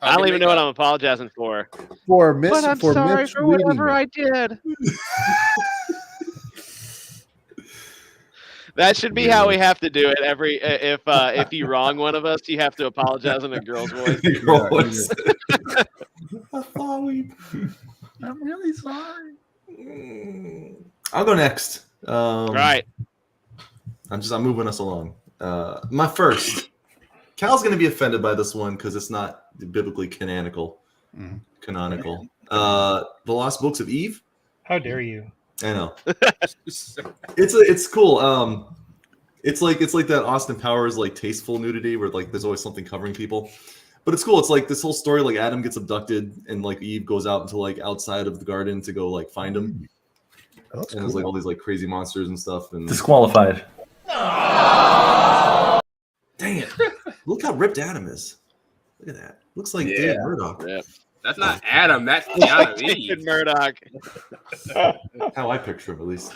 I don't even know what I'm apologizing for. For But I'm sorry for whatever I did. That should be how we have to do it. If you wrong one of us, you have to apologize in a girl's voice. Girl voice. I'm really sorry. I'll go next. Right. I'm moving us along. My first. Cal's going to be offended by this one because it's not biblically canonical. The Lost Books of Eve. How dare you? I know. It's cool. It's like that Austin Powers like tasteful nudity where like there's always something covering people. But it's cool. It's like this whole story, like Adam gets abducted and like Eve goes out into like outside of the garden to go like find him. Oh, that's and there's like all these like crazy monsters and stuff. And Disqualified. dang it! Look how ripped Adam is. Look at that. Looks like David Murdoch. Yeah. That's not Adam. That's Keanu David Reeves. Murdoch. How I picture him, at least.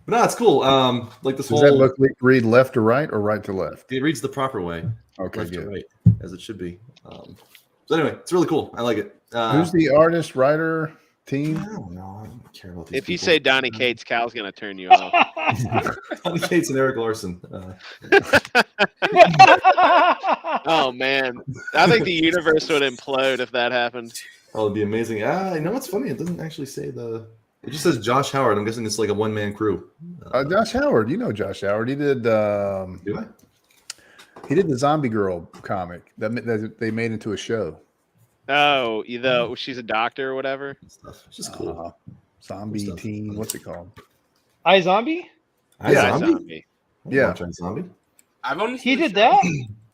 But no, it's cool. Like this Does whole that book read left to right or right to left? it reads the proper way, Okay, left to good. right, as it should be. So anyway, it's really cool. I like it. Who's the artist, writer, team? I don't know. I don't care about these. If you people. say Donnie Cates, Cal's gonna turn you off. Donnie Cates and Eric Larson. Oh man, I think the universe would implode if that happened. Oh, it'd be amazing. You know what's funny? It doesn't actually say the. It just says Josh Howard. I'm guessing it's like a one-man crew. Josh Howard. You know Josh Howard. He did. Do I? He did the Zombie Girl comic that they made into a show. Oh, she's a doctor or whatever. Stuff. It's just cool. Zombie Cool stuff. teen. What's it called? iZombie? Yeah, Zombie. Yeah. Zombie. I've only He did that?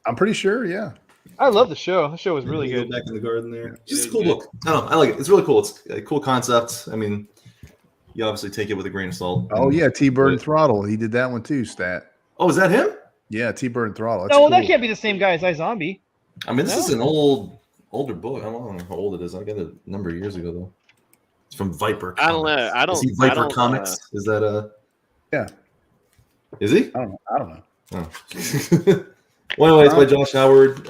I'm pretty sure. Yeah. I love the show. The show was really You go good. back in the garden there. Just a cool book. I don't know. I like it. It's really cool. It's a cool concept. I mean, you obviously take it with a grain of salt. Oh yeah, T-Bird and Throttle. He did that one too. Stat. Oh, is that him? Yeah, T-Bird and Throttle. That's No, well, that cool. can't be the same guy as iZombie. I mean, this No? is an older book. I don't know how old it is. I got it a number of years ago though. It's from Viper. I don't know. I don't. Is he I Viper don't, Comics? Is that Yeah. Is he? I don't know. Oh. Well, anyway, it's by Josh Howard.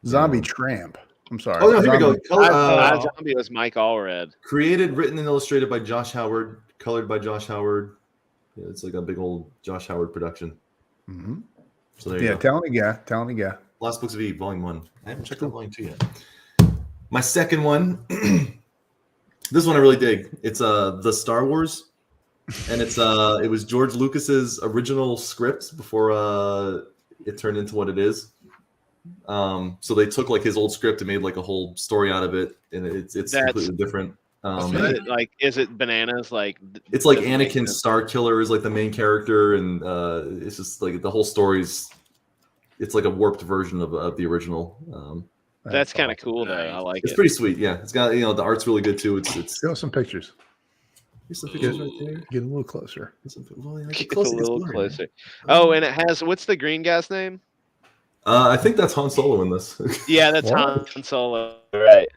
Zombie Tramp. I'm sorry. Oh no, here we go. Zombie- iZombie was Mike Allred. Created, written, and illustrated by Josh Howard. Colored by Josh Howard. Yeah, it's like a big old Josh Howard production. Mhm. So there you Yeah, go. talented guy. Last Books of Eve, Volume 1. I haven't checked out Volume 2 yet. My second one, this one I really dig. It's The Star Wars. And it was George Lucas's original script before it turned into what it is. So they took like his old script and made like a whole story out of it, and it's completely different. Is it bananas? Like It's like Anakin Starkiller is like the main character, and it's just like the whole story's. It's like a warped version of the original. That's kind of cool though. I like It's it. pretty sweet. Yeah, it's got the art's really good too. It's Show some pictures. Here's some pictures right there. Get a little closer. Get a little closer. Oh, and it has what's the green guy's name? I think that's Han Solo in this. Yeah, that's What? Han Solo. Right.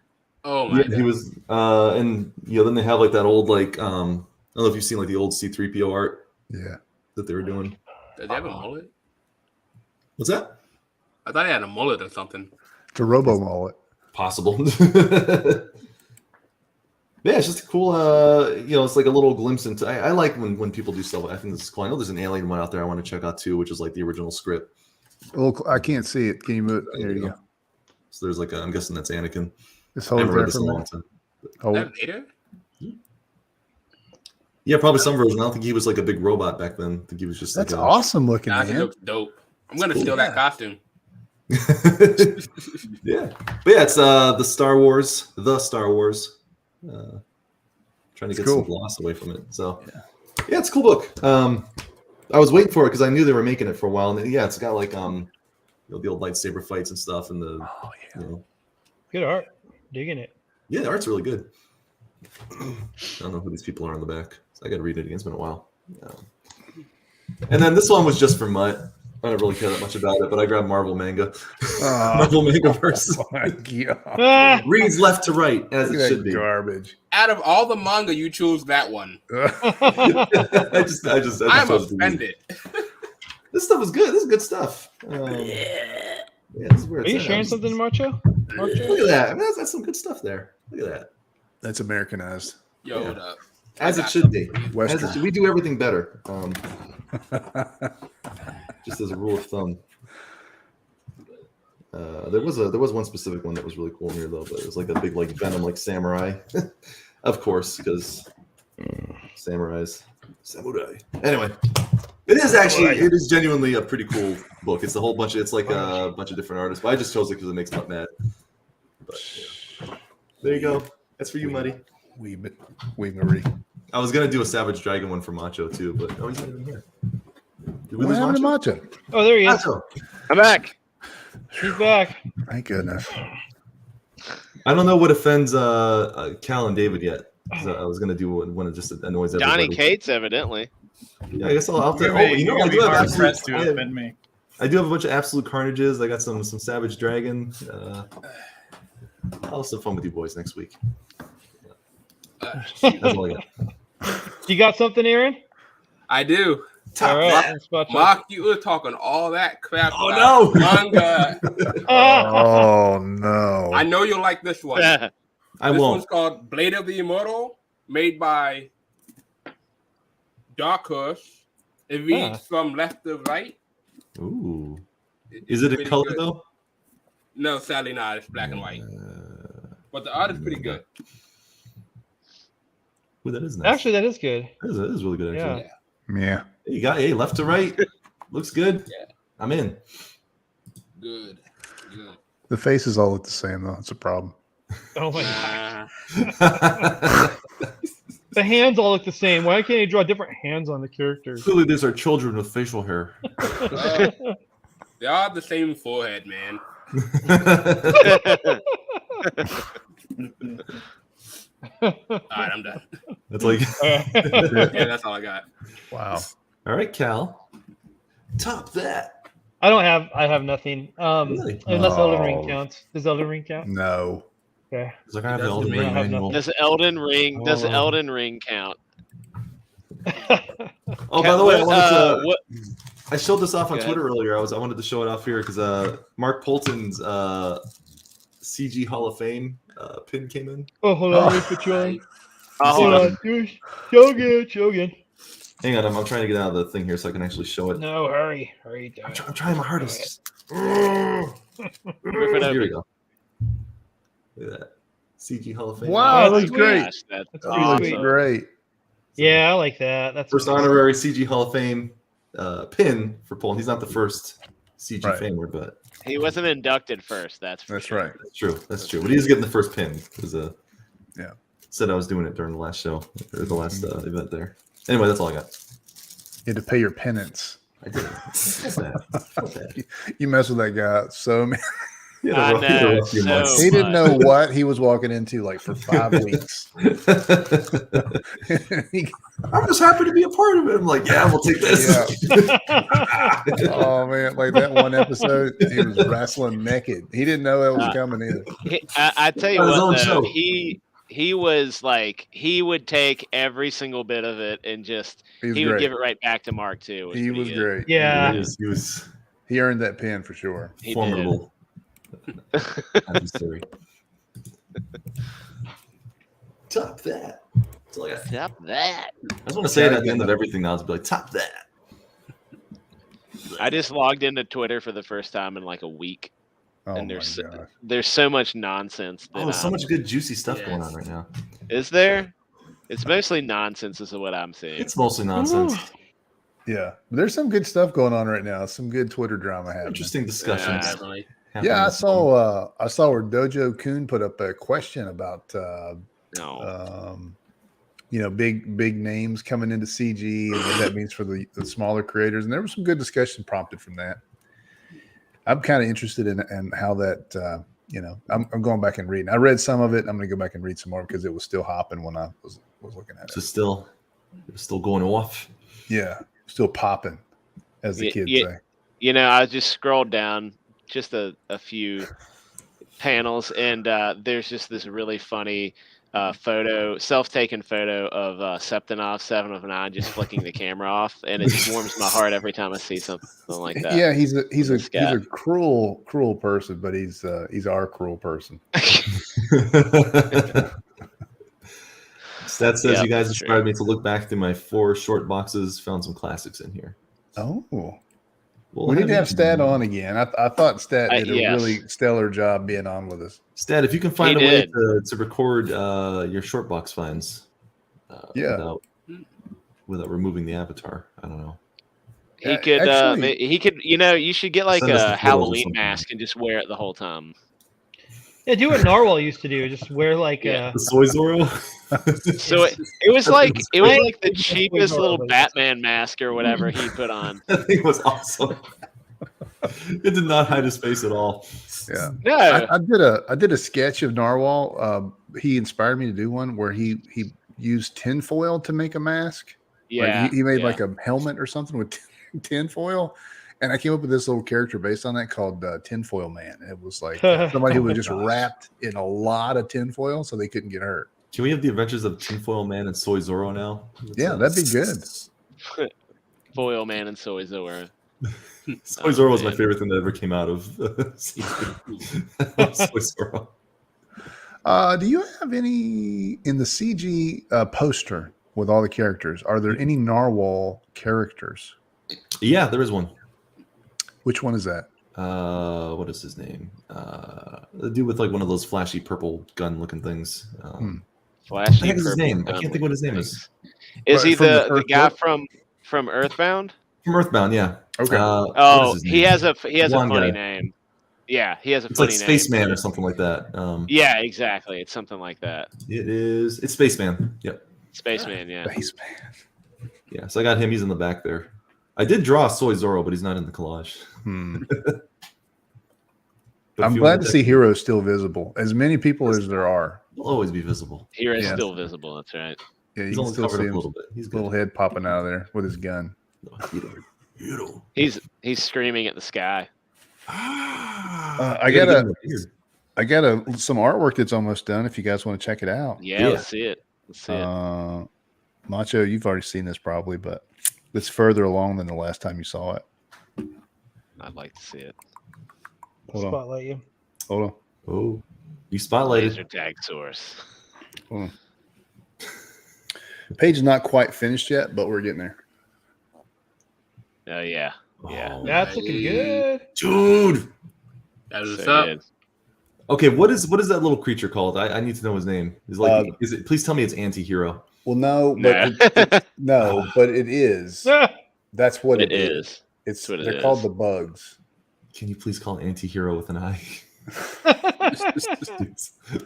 Oh my Yeah, god. he was, and then they have like that old like I don't know if you've seen like the old C-3PO art. Yeah. That they were doing. Does he have a mullet? What's that? I thought he had a mullet or something. It's a robo mullet. Possible. Yeah, it's just a cool. It's like a little glimpse into. I like when people do stuff. I think this is cool. I know there's an alien one out there I want to check out too, which is like the original script. I can't see it. Can you move? There you go. So there's like I'm guessing that's Anakin. Just I hold it haven't there read this for in a a long minute. time. Hold. That Vader? Yeah, probably some version. I don't think he was like a big robot back then. I think he was just. That's like a, awesome looking, Nah, he man. looks dope. I'm gonna steal that costume. Yeah, but yeah, it's the Star Wars. Trying to It's get some cool. gloss away from it. So yeah, it's a cool book. I was waiting for it because I knew they were making it for a while, and yeah, it's got like the old lightsaber fights and stuff, and the Good art. Digging it. yeah, the art's really good. I don't know who these people are on the back, so I got to read it again. It's been a while. And then this one was just for Mutt. I don't really care that much about it, but I grabbed Marvel manga. Marvel manga verse. Oh my god. Reads left to right as Look it at should that be. garbage. Out of all the manga, you choose that one. I just I'm chose to read. offended. This stuff is good. This is good stuff. Yeah, this is where Are it's you at. sharing something, Marcho? Look at that. I mean, that's some good stuff there. Look at that. That's Americanized. Yo, Yeah. what up? As it should be. Western. As it should. We do everything better. Just as a rule of thumb. There was one specific one that was really cool in here though, but it was like a big like Venom like samurai, of course, because samurais. Samurai. Anyway, it is genuinely a pretty cool book. It's a whole bunch of, it's like a bunch of different artists, but I just chose it because it makes me mad. But yeah. There you go. That's for you, Muddy. Wee Marie. I was gonna do a Savage Dragon one for Macho too, but he's not even here. Did we What lose happened to Macho? Macho? Oh, there he is. Macho. I'm back. He's back. Thank goodness. I don't know what offends Cal and David yet. I was gonna do one that just annoys everybody. Johnny Cates, evidently. Yeah, I guess I'll tell you. I do have I do have a bunch of Absolute Carnages. I got some Savage Dragon. I'll have some fun with you boys next week. That's all I got. You got something, Aaron? I do. All right. Mark, you were talking all that crap. Oh, about no. manga. Oh no! I know you'll like this one. I This won't. one's called Blade of the Immortal, made by Dark Horse. It reads from left to right. Ooh. Is it in pretty color good. though? No, sadly not. It's black and white. But the art is pretty good. Ooh, that is nice. Actually, that is good. That is really good. Actually. Yeah. You got left to right. Looks good. Yeah. I'm in. Good. The faces all look the same though. It's a problem. Oh my god. The hands all look the same. Why can't you draw different hands on the characters? Clearly, these are children with facial hair. They all have the same forehead, man. All right, I'm done. That's like. Yeah, that's all I got. Wow. All right, Cal. Top that. I have nothing. Really? Unless Elden Ring Oh. counts. Does Elden Ring count? No. Okay. It's like I have the doesn't Elden mean Ring I have manual. Does Elden Ring count? Oh, by the way, I wanted to. what? I showed this off on Go ahead. Twitter earlier. I wanted to show it off here because Mark Polton's CG Hall of Fame pin came in. Oh, hold on. Let me put you on. Hold on. Shogun. Hang on, I'm trying to get out of the thing here so I can actually show it. No, hurry. I'm trying my hardest. Rip it Here we open. go. Look at that. CG Hall of Fame. Wow, that that's looks sweet. great. Gosh, that's That's That pretty awesome. looks sweet. great. Yeah, I like that. That's First awesome. honorary CG Hall of Fame pin for Poland. He's not the first CG Right. famer, but He wasn't inducted first. That's for That's sure. right. that's true. That's true. But he is getting the first pin because Yeah. said I was doing it during the last show or the last event there. Anyway, that's all I got. You had to pay your penance. I did. What's that? You mess with that guy so many. Yeah, I know, few so months. He didn't know what he was walking into like for 5 weeks. I'm just happy to be a part of it. I'm like, yeah, we'll take this. Oh man, like that one episode, he was wrestling naked. He didn't know that was coming either. I tell you On his own what, though, show. he was like he would take every single bit of it and just He was he would great. give it right back to Mark too. He was great. Yeah. He was He earned that pin for sure. He formidable. Adversary. Top that. That's all I got. Stop that. I just want to say it at the end of everything now. Just be like, top that. I just logged into Twitter for the first time in like a week, Oh and my there's gosh. so much nonsense. Oh, there's so much good juicy stuff going on right now. Is there? It's mostly nonsense, is what I'm seeing. It's mostly nonsense. Yeah. There's some good stuff going on right now. Some good Twitter drama happening. Interesting discussions. Definitely. Yeah, I saw where Dojo Kun put up a question about big names coming into CG and what that means for the smaller creators. And there was some good discussion prompted from that. I'm kind of interested in how that I'm going back and reading. I read some of it. I'm going to go back and read some more because it was still hopping when I was looking at it. So it was still going off. Yeah, still popping, as the kids say. You know, I just scrolled down just a few panels, and there's just this really funny self-taken photo of Septinov 7 of 9 just flicking the camera off, and it just warms my heart every time I see something like that. Yeah, he's a cruel person, but he's our cruel person. Stat says you guys inspired me to look back through my 4 short boxes, found some classics in here. Oh. Well, We need to have Stat on again. I thought Stat did a yes. really stellar job being on with us. Stat, if you can find He a way did. to record your short box finds. Yeah. without- without removing the avatar. I don't know. He could. He could. You know, you should get like Send us the a photos or Halloween something. mask and just wear it the whole time. Yeah, do what Narwhal used to do. Just wear like The Soy Zoro. So it was like the cheapest little Batman mask or whatever he put on. That thing was awesome. It did not hide his face at all. Yeah. No. I did a sketch of Narwhal. He inspired me to do one where he used tinfoil to make a mask. Yeah. Like he made like a helmet or something with tinfoil. And I came up with this little character based on that called Tinfoil Man. It was like somebody who was just wrapped in a lot of tinfoil so they couldn't get hurt. Can we have the adventures of Tinfoil Man and Soy Zoro now? Yeah, that'd be good. Foil Man and Soy Zoro. Soy Zoro was my favorite thing that ever came out of Soy Zoro. Do you have any in the CG poster with all the characters? Are there any Narwhal characters? Yeah, there is one. Which one is that? What is his name? The dude with like one of those flashy purple gun looking things. Flashy what the heck is his purple name? I gun can't think what his name is. Is he From the guy Earthbound? from Earthbound? From Earthbound, yeah. Okay. Oh, he has a Blonde funny guy. name. Yeah, he has a It's funny like name. Spaceman or something like that. Yeah, exactly. It's something like that. It's Spaceman. Yep. Spaceman, yeah. Spaceman. Yeah, so I got him. He's in the back there. I did draw Soy Zoro, but he's not in the collage. But I'm if you glad want to see Hero still visible. As many people as there are. He'll always be visible. Hero's Yeah. still visible. That's right. Yeah, you He's can only still covered see up a him. little bit. He's good. Little head popping out of there with his gun. Hero. He's screaming at the sky. I got some artwork that's almost done. If you guys want to check it out. Yeah, let's see it. Let's see it. Macho, you've already seen this probably, but it's further along than the last time you saw it. I'd like to see it. Hold on. Spotlight you. Hold on. Oh, you spotlighted. Laser tag source. Hold on. The page is not quite finished yet, but we're getting there. Oh yeah. Yeah. That's looking good. Dude. That was So up. good. Okay, what is that little creature called? I need to know his name. Is like is it? Please tell me it's Anti-Hero. Well, no, but no, but it is. That's what It is. It's what it they're is. called the bugs. Can you please call Anti-Hero with an I?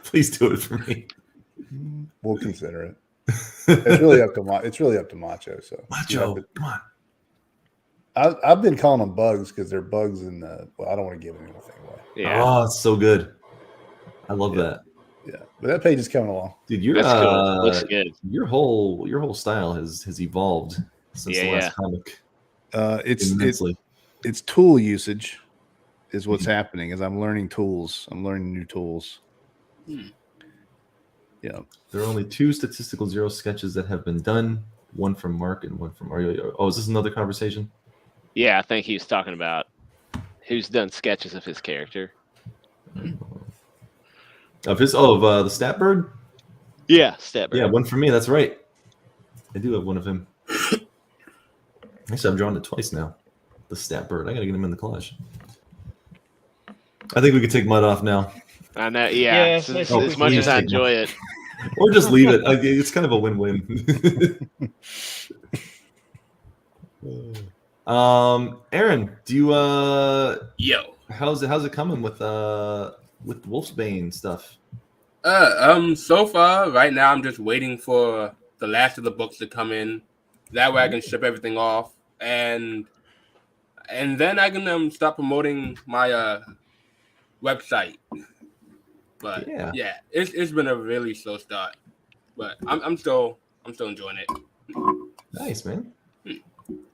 Please do it for me. We'll consider it. It's really up to Macho. So Macho, come on. I've been calling them bugs because they're bugs in the. Well, I don't want to give anything away. Yeah. Oh, it's so good. I love that. Yeah, but that page is coming along. Dude, your That's cool. Looks good. your whole style has evolved since the last comic. It's tool usage is what's happening. As I'm learning tools, I'm learning new tools. Yeah, there are only 2 statistical zero sketches that have been done. One from Mark and one from Mario. Oh, is this another conversation? Yeah, I think he was talking about who's done sketches of his character. Of the Stat Bird? Yeah, Stat Bird. Yeah, one for me. That's right. I do have one of him. Actually, I've drawn it twice now. The Stat Bird. I gotta get him in the collage. I think we could take mud off now. I know. Yeah. Yes, as I much as I enjoy it. Or just leave it. It's kind of a win-win. Aaron, do you how's it coming with Wolfsbane stuff? So far, right now, I'm just waiting for the last of the books to come in. That way, I can ship everything off, and then I can start promoting my website. But yeah, it's been a really slow start, but I'm still enjoying it. Nice, man.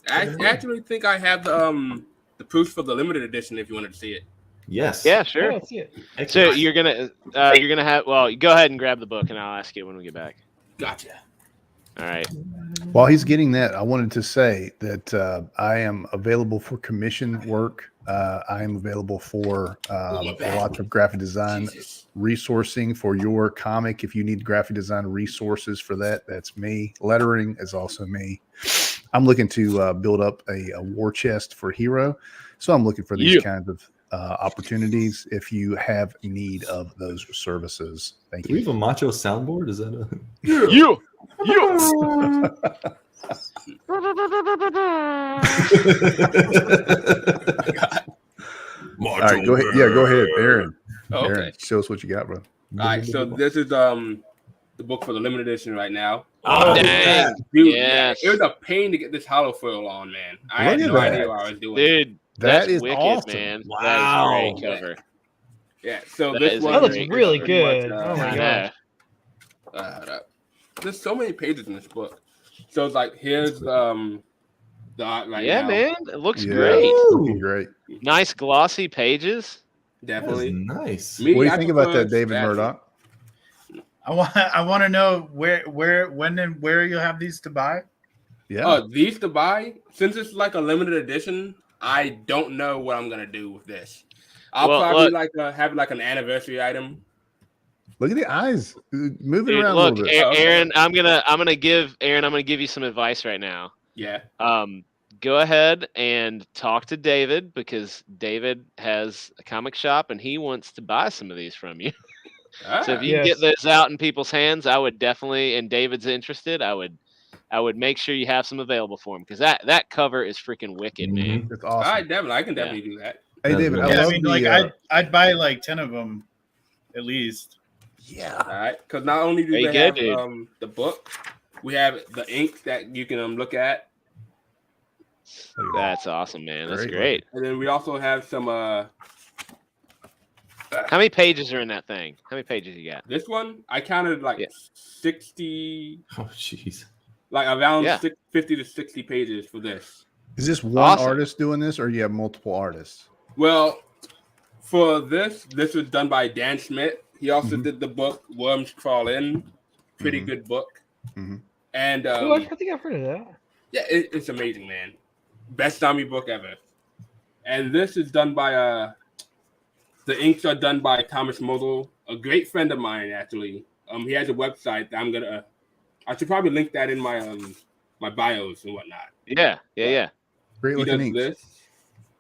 I actually think I have the proofs for the limited edition if you wanted to see it. Yes. Yeah, sure. Yeah, let's see it. So you're gonna have. Well, go ahead and grab the book, and I'll ask you when we get back. Gotcha. All right. While he's getting that, I wanted to say that I am available for commission work. I am available for lots of graphic design resourcing for your comic. If you need graphic design resources for that, that's me. Lettering is also me. I'm looking to build up a war chest for Hero. So I'm looking for these kinds of opportunities if you have need of those services. Thank Do you. we have a Macho soundboard? Is that a you? All right, go ahead. Yeah, go ahead, Aaron. Okay. Aaron, show us what you got, bro. All right, so this is the book for the limited edition right now. Oh, dang. Dude, Yes. it was a pain to get this hollow foil on, man. I had Look at no that. idea what I was doing. Dude, That that's is wicked, awesome. man. Wow. That is a great cover. Yeah, so That this is one a That looks great really pretty much, good. Oh I my know. gosh. hold up. There's so many pages in this book. So it's like here's the art right Yeah, now. man. It looks Yeah, great. looking great. Nice glossy pages. Definitely. Nice. Me, What do you I think about prefer that, David Stafford. Murdoch? I want to know when and where you'll have these to buy. Yeah. These to buy, since it's like a limited edition, I don't know what I'm gonna do with this. I'll Well, probably look- have like an anniversary item. Look at the eyes moving Dude, around look, a little bit. Aaron, I'm gonna give you some advice right now. Yeah. Go ahead and talk to David because David has a comic shop and he wants to buy some of these from you. So if you can get those out in people's hands, I would definitely, and David's interested, I would make sure you have some available for him because that cover is freaking wicked, man. It's All awesome. right, definitely, I can definitely do that. Hey, David, I Yeah, I love mean, the, like I'd buy like 10 of them at least. Yeah. All right, because not only do Very they have good, dude. the book, we have the ink that you can look at, That's awesome, man. That's Great. great. and then we also have some. How many pages are in that thing? How many pages you got? This one I counted like Yeah. 60, Oh, jeez. like around Yeah. 50 to 60 pages for this. Is this one Awesome. artist doing this, or you have multiple artists? Well, for this was done by Dan Schmidt. He also Mhm. did the book Worms Crawl In. Pretty Mhm. good book. Mhm. And Oh, I think I've heard of that. yeah, it's amazing, man. Best zombie book ever. And this is done by the inks are done by Thomas Mosel, a great friend of mine actually. He has a website that I should probably link that in my my bios and whatnot. Yeah. Great He looking does inks. this,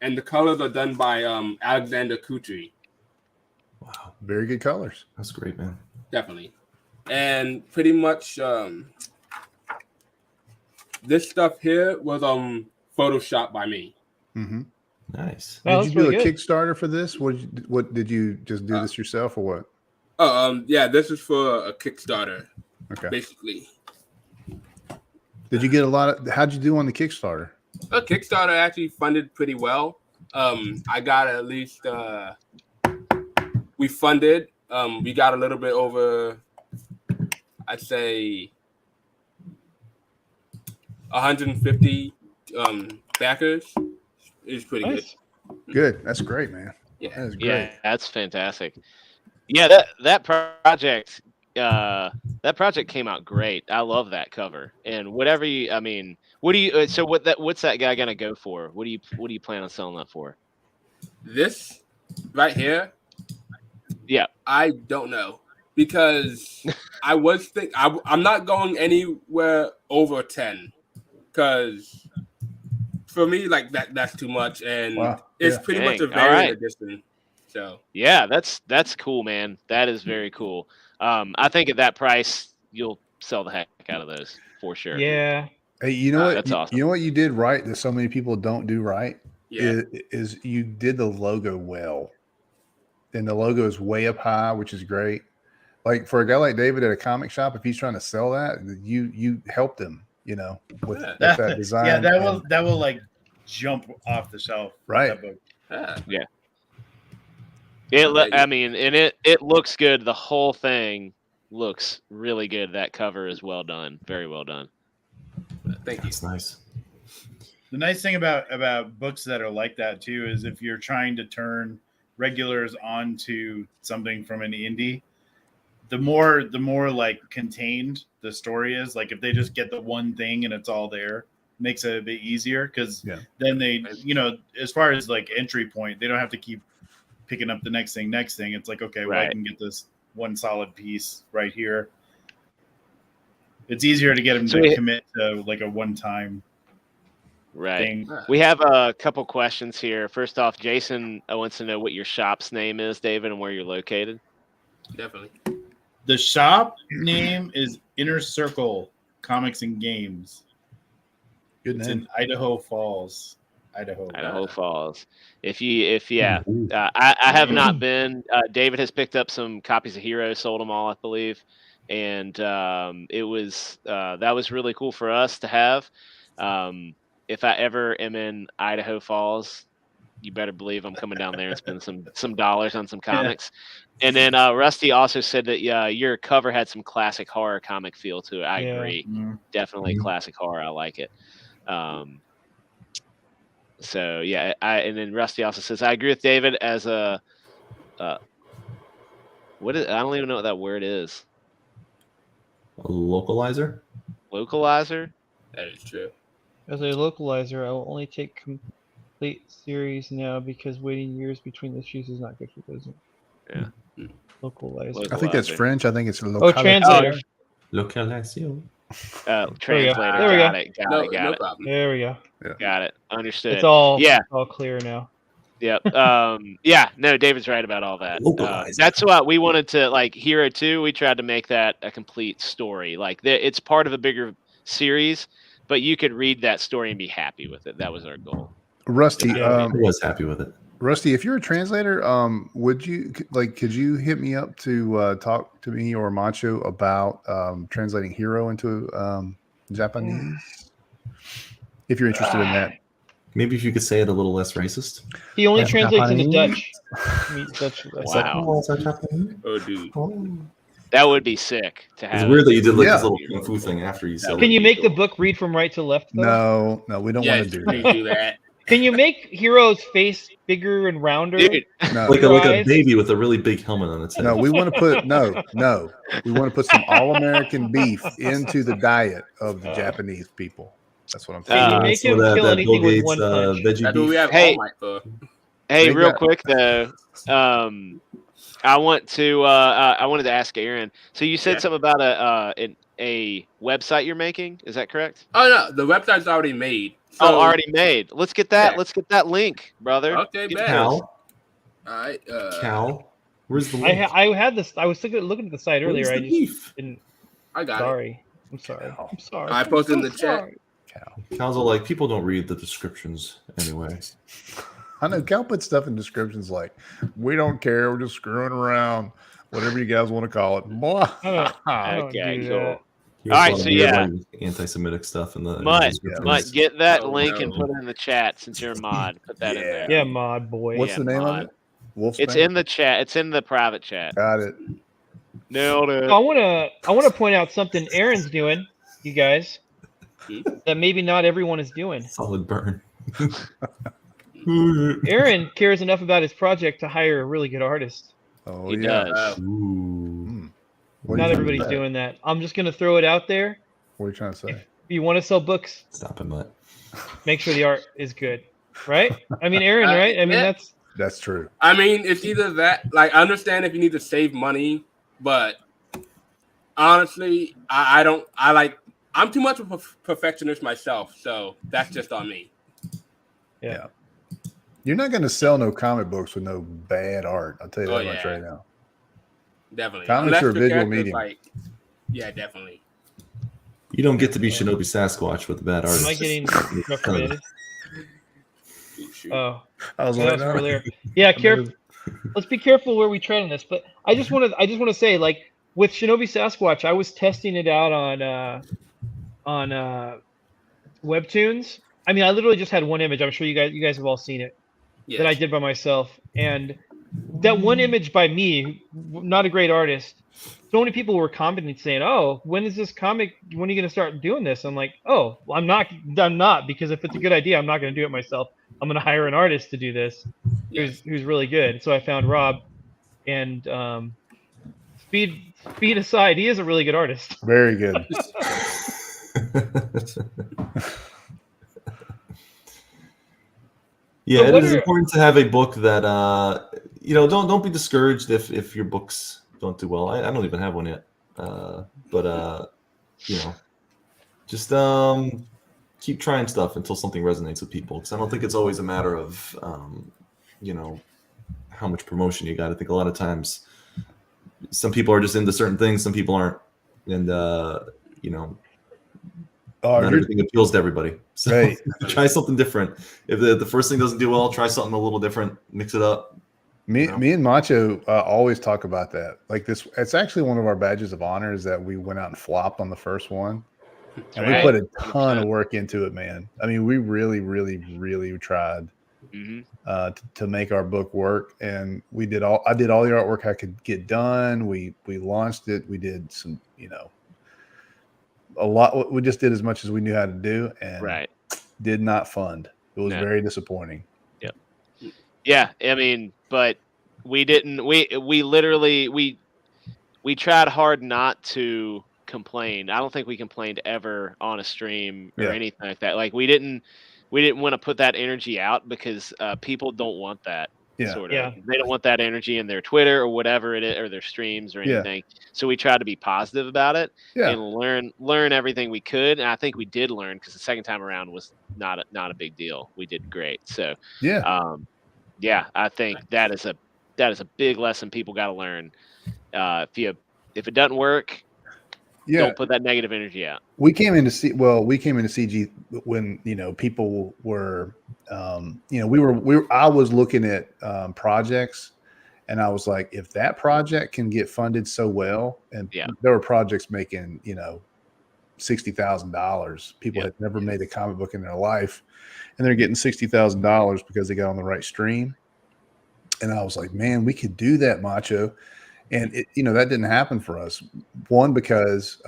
and the colors are done by Alexander Kutry. Wow. Very good colors. That's great, man. Definitely. And pretty much this stuff here was photoshopped by me. Mm-hmm. Nice. Oh, Did that's you do a really good. Kickstarter for this? What did you just do this yourself, or what? Yeah, this is for a Kickstarter, Okay. basically. Did you get a lot of? How'd you do on the Kickstarter? The Kickstarter actually funded pretty well. I got at least we funded. We got a little bit over, I'd say, 150 backers. It's pretty Nice. Good. That's great, man. Yeah. That is great. Yeah, that's fantastic. Yeah, that project came out great. I love that cover. And whatever what's that guy gonna go for? What do you plan on selling that for? good. This right here, Yeah. I don't know because I was I'm not going anywhere over 10 because for me like that's too much and Wow. it's Yeah. pretty Dang, much a all variant right. edition. So Yeah, that's cool, man. That is very cool. I think at that price you'll sell the heck out of those for sure. Yeah. Hey, you know what? That's awesome. You know what you did right that so many people don't do right yeah, is you did the logo well, and the logo is way up high, which is great. Like for a guy like David at a comic shop, if he's trying to sell that, you helped him, with that design. Yeah, and- that will like jump off the shelf. Right. That book. yeah. It looks good. The whole thing looks really good. That cover is well done. Very well done. Thank you. That's nice. The nice thing about books that are like that too is if you're trying to turn regulars onto something from an indie, the more like contained the story is. Like if they just get the one thing and it's all there, makes it a bit easier because then they, as far as like entry point, they don't have to keep picking up the next thing. It's like, okay, well, I Right. can get this one solid piece right here. It's easier to get them to commit to like a one-time Right. thing. We have a couple questions here. First off, Jason wants to know what your shop's name is, David, and where you're located. Definitely. The shop name is Inner Circle Comics and Games. Good It's name. in Idaho Falls. Idaho Falls. I have not been. David has picked up some copies of Hero, sold them all, I believe, and it was that was really cool for us to have. If I ever am in Idaho Falls, you better believe I'm coming down there and spending some dollars on some comics. And then Rusty also said that your cover had some classic horror comic feel to it. I agree, definitely classic horror. I like it. So yeah, and then Rusty also says I agree with David as a what is I don't even know what that word is. A localizer. Localizer. That is true. As a localizer, I will only take complete series now because waiting years between issues is not good for business. Yeah. Localizer. I think that's French. I think it's translator. Localization. Translator. There we go. Got it. Got it. There we go. Got it. Understood. It's all yeah. all clear now. Yep. Yeah. No, David's right about all that. That's what we wanted to like. Hero 2. We tried to make that a complete story. Like it's part of a bigger series, but you could read that story and be happy with it. That was our goal. Rusty, I was happy with it. Rusty, if you're a translator, would you could you hit me up to talk to me or Macho about translating Hero into Japanese? If you're interested in that. Maybe if you could say it a little less racist. He only translates into Dutch. Wow. Oh, dude. That would be sick to have. It's weird that you did like this little kung fu thing after you said it. Can you make the book read from right to left? Though? No, we don't want to do that. Do that. Can you make Hero's face bigger and rounder? Dude. No. Like a baby with a really big helmet on its head. No, we want to put we want to put some all-American beef into the diet of the Japanese people. That's what I'm saying. Can you make him kill anything with one punch? Veggie That's what we beef. have Hey. All Might for. Hey, They real got- quick though, I wanted to ask Aaron. So you said something about a website you're making. Is that correct? Oh no, the website's already made. So, already made. Let's get that. Yeah. Let's get that link, brother. Okay, bet. Cal. All right. Cal. Where's the link? I had this. I was looking at the site earlier. Where's I the just beef? didn't. I got it. Sorry. I'm sorry. I'm sorry. I posted in the chat. Cal's all like, people don't read the descriptions anyway. I know Cal puts stuff in descriptions like, we don't care, we're just screwing around, whatever you guys want to call it. Blah. I don't Okay, do cool. that. Here's All right, a lot of so weird, yeah. like, anti-Semitic stuff in the Mutt, descriptions. get that Oh, link no. and put it in the chat since you're a mod. Put that in there. Yeah, mod boy. What's Yeah, the name mod. of it? Wolfsbane? It's in the chat. It's in the private chat. Got it. Nailed it. I wanna point out something Aaron's doing, you guys, that maybe not everyone is doing. Solid burn. Aaron cares enough about his project to hire a really good artist. Oh, He yeah. does. Ooh. What are Not you trying to everybody's say? doing that. I'm just gonna throw it out there. What are you trying to say? If you want to sell books, Stop it, Mutt. make sure the art is good, right? I mean, Aaron, right? I mean, Yeah. That's true. I mean, it's either that. Like, I understand if you need to save money, but honestly, I don't. I'm too much of a perfectionist myself, so that's just on me. Yeah. You're not going to sell no comic books with no bad art. I'll tell you that Oh, much yeah. right now. Definitely. Comics Unless are a the visual character's medium. Like, yeah, definitely. You don't get to be Shinobi Sasquatch with a bad artist. Am I getting It's reprimanded? Shoot. Oh, I was that like, was no. earlier. Yeah, careful. Let's be careful where we tread on this. But I just want to say, like with Shinobi Sasquatch, I was testing it out on Webtoons. I mean, I literally just had one image. I'm sure you guys have all seen it Yes. that I did by myself, and that one image by me, not a great artist. So many people were commenting saying, "Oh, when is this comic? When are you going to start doing this?" I'm like, "Oh, well, I'm not because if it's a good idea, I'm not going to do it myself. I'm going to hire an artist to do this, who's really good." So I found Rob, and speed aside, he is a really good artist. Very good. Yeah, So it what is are- important to have a book that don't be discouraged if your books don't do well. I don't even have one yet, but just keep trying stuff until something resonates with people. Because I don't think it's always a matter of how much promotion you got. I think a lot of times some people are just into certain things, some people aren't, and Not everything appeals to everybody. So Right. try something different. If the first thing doesn't do well, try something a little different. Mix it up. Me and Macho always talk about that. Like this, it's actually one of our badges of honor is that we went out and flopped on the first one, and we put a ton of work into it, man. I mean, we really, really, really tried to make our book work, and I did all the artwork I could get done. We launched it. We did some, a lot. We just did as much as we knew how to do, and did not fund. It was very disappointing. Yep. Yeah, I mean, but we didn't. We literally we tried hard not to complain. I don't think we complained ever on a stream or anything like that. Like we didn't want to put that energy out because people don't want that. Sort of. Yeah. They don't want that energy in their Twitter or whatever it is, or their streams or anything. So we tried to be positive about it and learn everything we could. And I think we did learn because the second time around was not a big deal. We did great. So I think that is a big lesson people got to learn. If it doesn't work, don't put that negative energy out. We came into CG when people were I was looking at projects, and I was like, if that project can get funded so well, and there were projects making $60,000. People had never made a comic book in their life, and they're getting $60,000 because they got on the right stream. And I was like, man, we could do that, Macho. And that didn't happen for us. One, because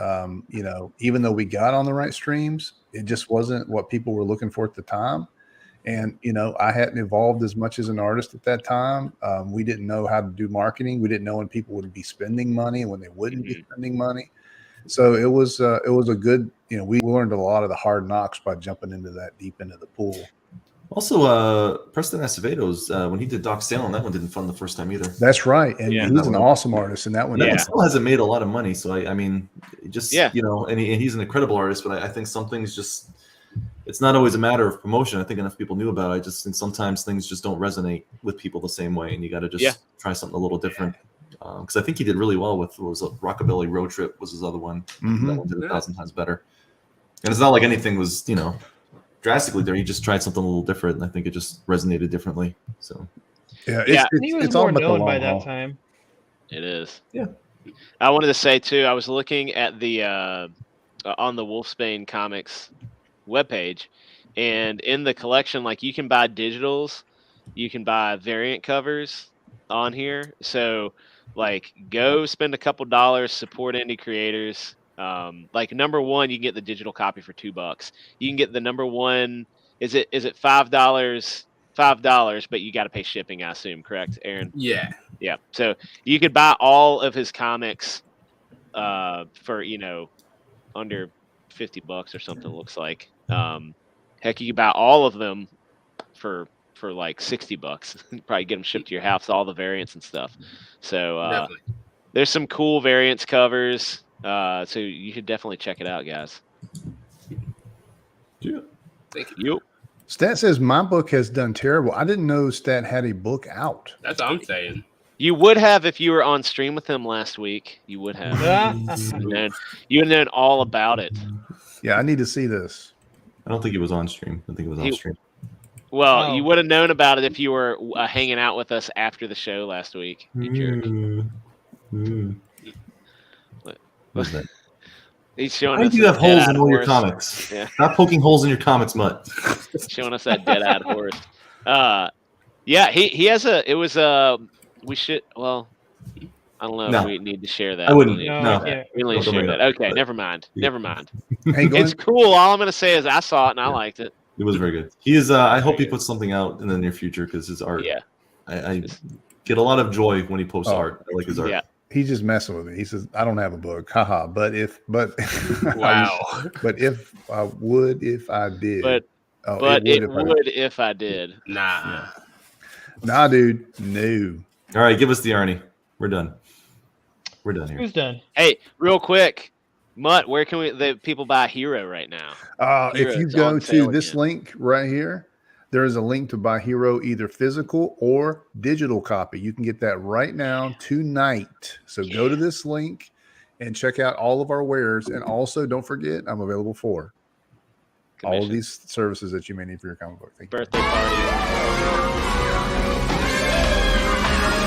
even though we got on the right streams, it just wasn't what people were looking for at the time. And I hadn't evolved as much as an artist at that time. We didn't know how to do marketing. We didn't know when people would be spending money and when they wouldn't be spending money. So it was a good. We learned a lot of the hard knocks by jumping into that deep into the pool. Also, Preston Acevedo's when he did Doc Salem, that one didn't fund the first time either. That's right, and he's an awesome artist, and that one still hasn't made a lot of money. So I mean, just and he's an incredible artist, but I think some things just it's not always a matter of promotion. I think enough people knew about it. I just think sometimes things just don't resonate with people the same way, and you got to just try something a little different. Because I think he did really well with Rockabilly Road Trip was his other one. That one did 1,000 times better. And it's not like anything was drastically there. He just tried something a little different, and I think it just resonated differently. So he was more known by that time. It is. Yeah. I wanted to say too, I was looking at the on the Wolfsbane Comics webpage, and in the collection, like you can buy digitals, you can buy variant covers on here. So like go spend a couple dollars, support indie creators. Like number one, you can get the digital copy for $2. You can get the number one. Is it $5, but you got to pay shipping, I assume, correct, Aaron? Yeah. So you could buy all of his comics for under $50 or something. It looks like. Heck, you could buy all of them for like $60. Probably get them shipped to your house, all the variants and stuff. So there's some cool variants covers. So you should definitely check it out, guys. Yeah. Thank you. Stat says my book has done terrible. I didn't know Stat had a book out. That's what I'm saying. You would have if you were on stream with him last week. You would have. You would have known all about it. Yeah, I need to see this. I don't think he was on stream. I think it was off stream. Well, you would have known about it if you were hanging out with us after the show last week. You jerk. What's that? He's showing Why us do you have holes in all your horse. comics? Yeah. Stop poking holes in your comics, Mutt. Showing us that dead-eyed horse. Yeah, he has a. It was we should. Well, I don't know if we need to share that. I wouldn't. We No. need to share that. Okay, never mind. Never mind. Hey, It's cool. All I'm gonna say is I saw it and I liked it. It was very good. He is. I hope he puts something out in the near future because his art. Yeah. I get a lot of joy when he posts art. I like his art. Yeah. He's just messing with me. He says, I don't have a book. Haha. But wow. But if I would, if I did. But it would if I did. Nah. Nah, dude. No. All right, give us the Arnie. We're done. We're done here. Who's done? Hey, real quick, Mutt, where can the people buy Hero right now? If you go to this link right here, there is a link to buy Hero, either physical or digital copy. You can get that right now tonight. So go to this link and check out all of our wares. And also, don't forget, I'm available for all of these services that you may need for your comic book. Thank you. Birthday party.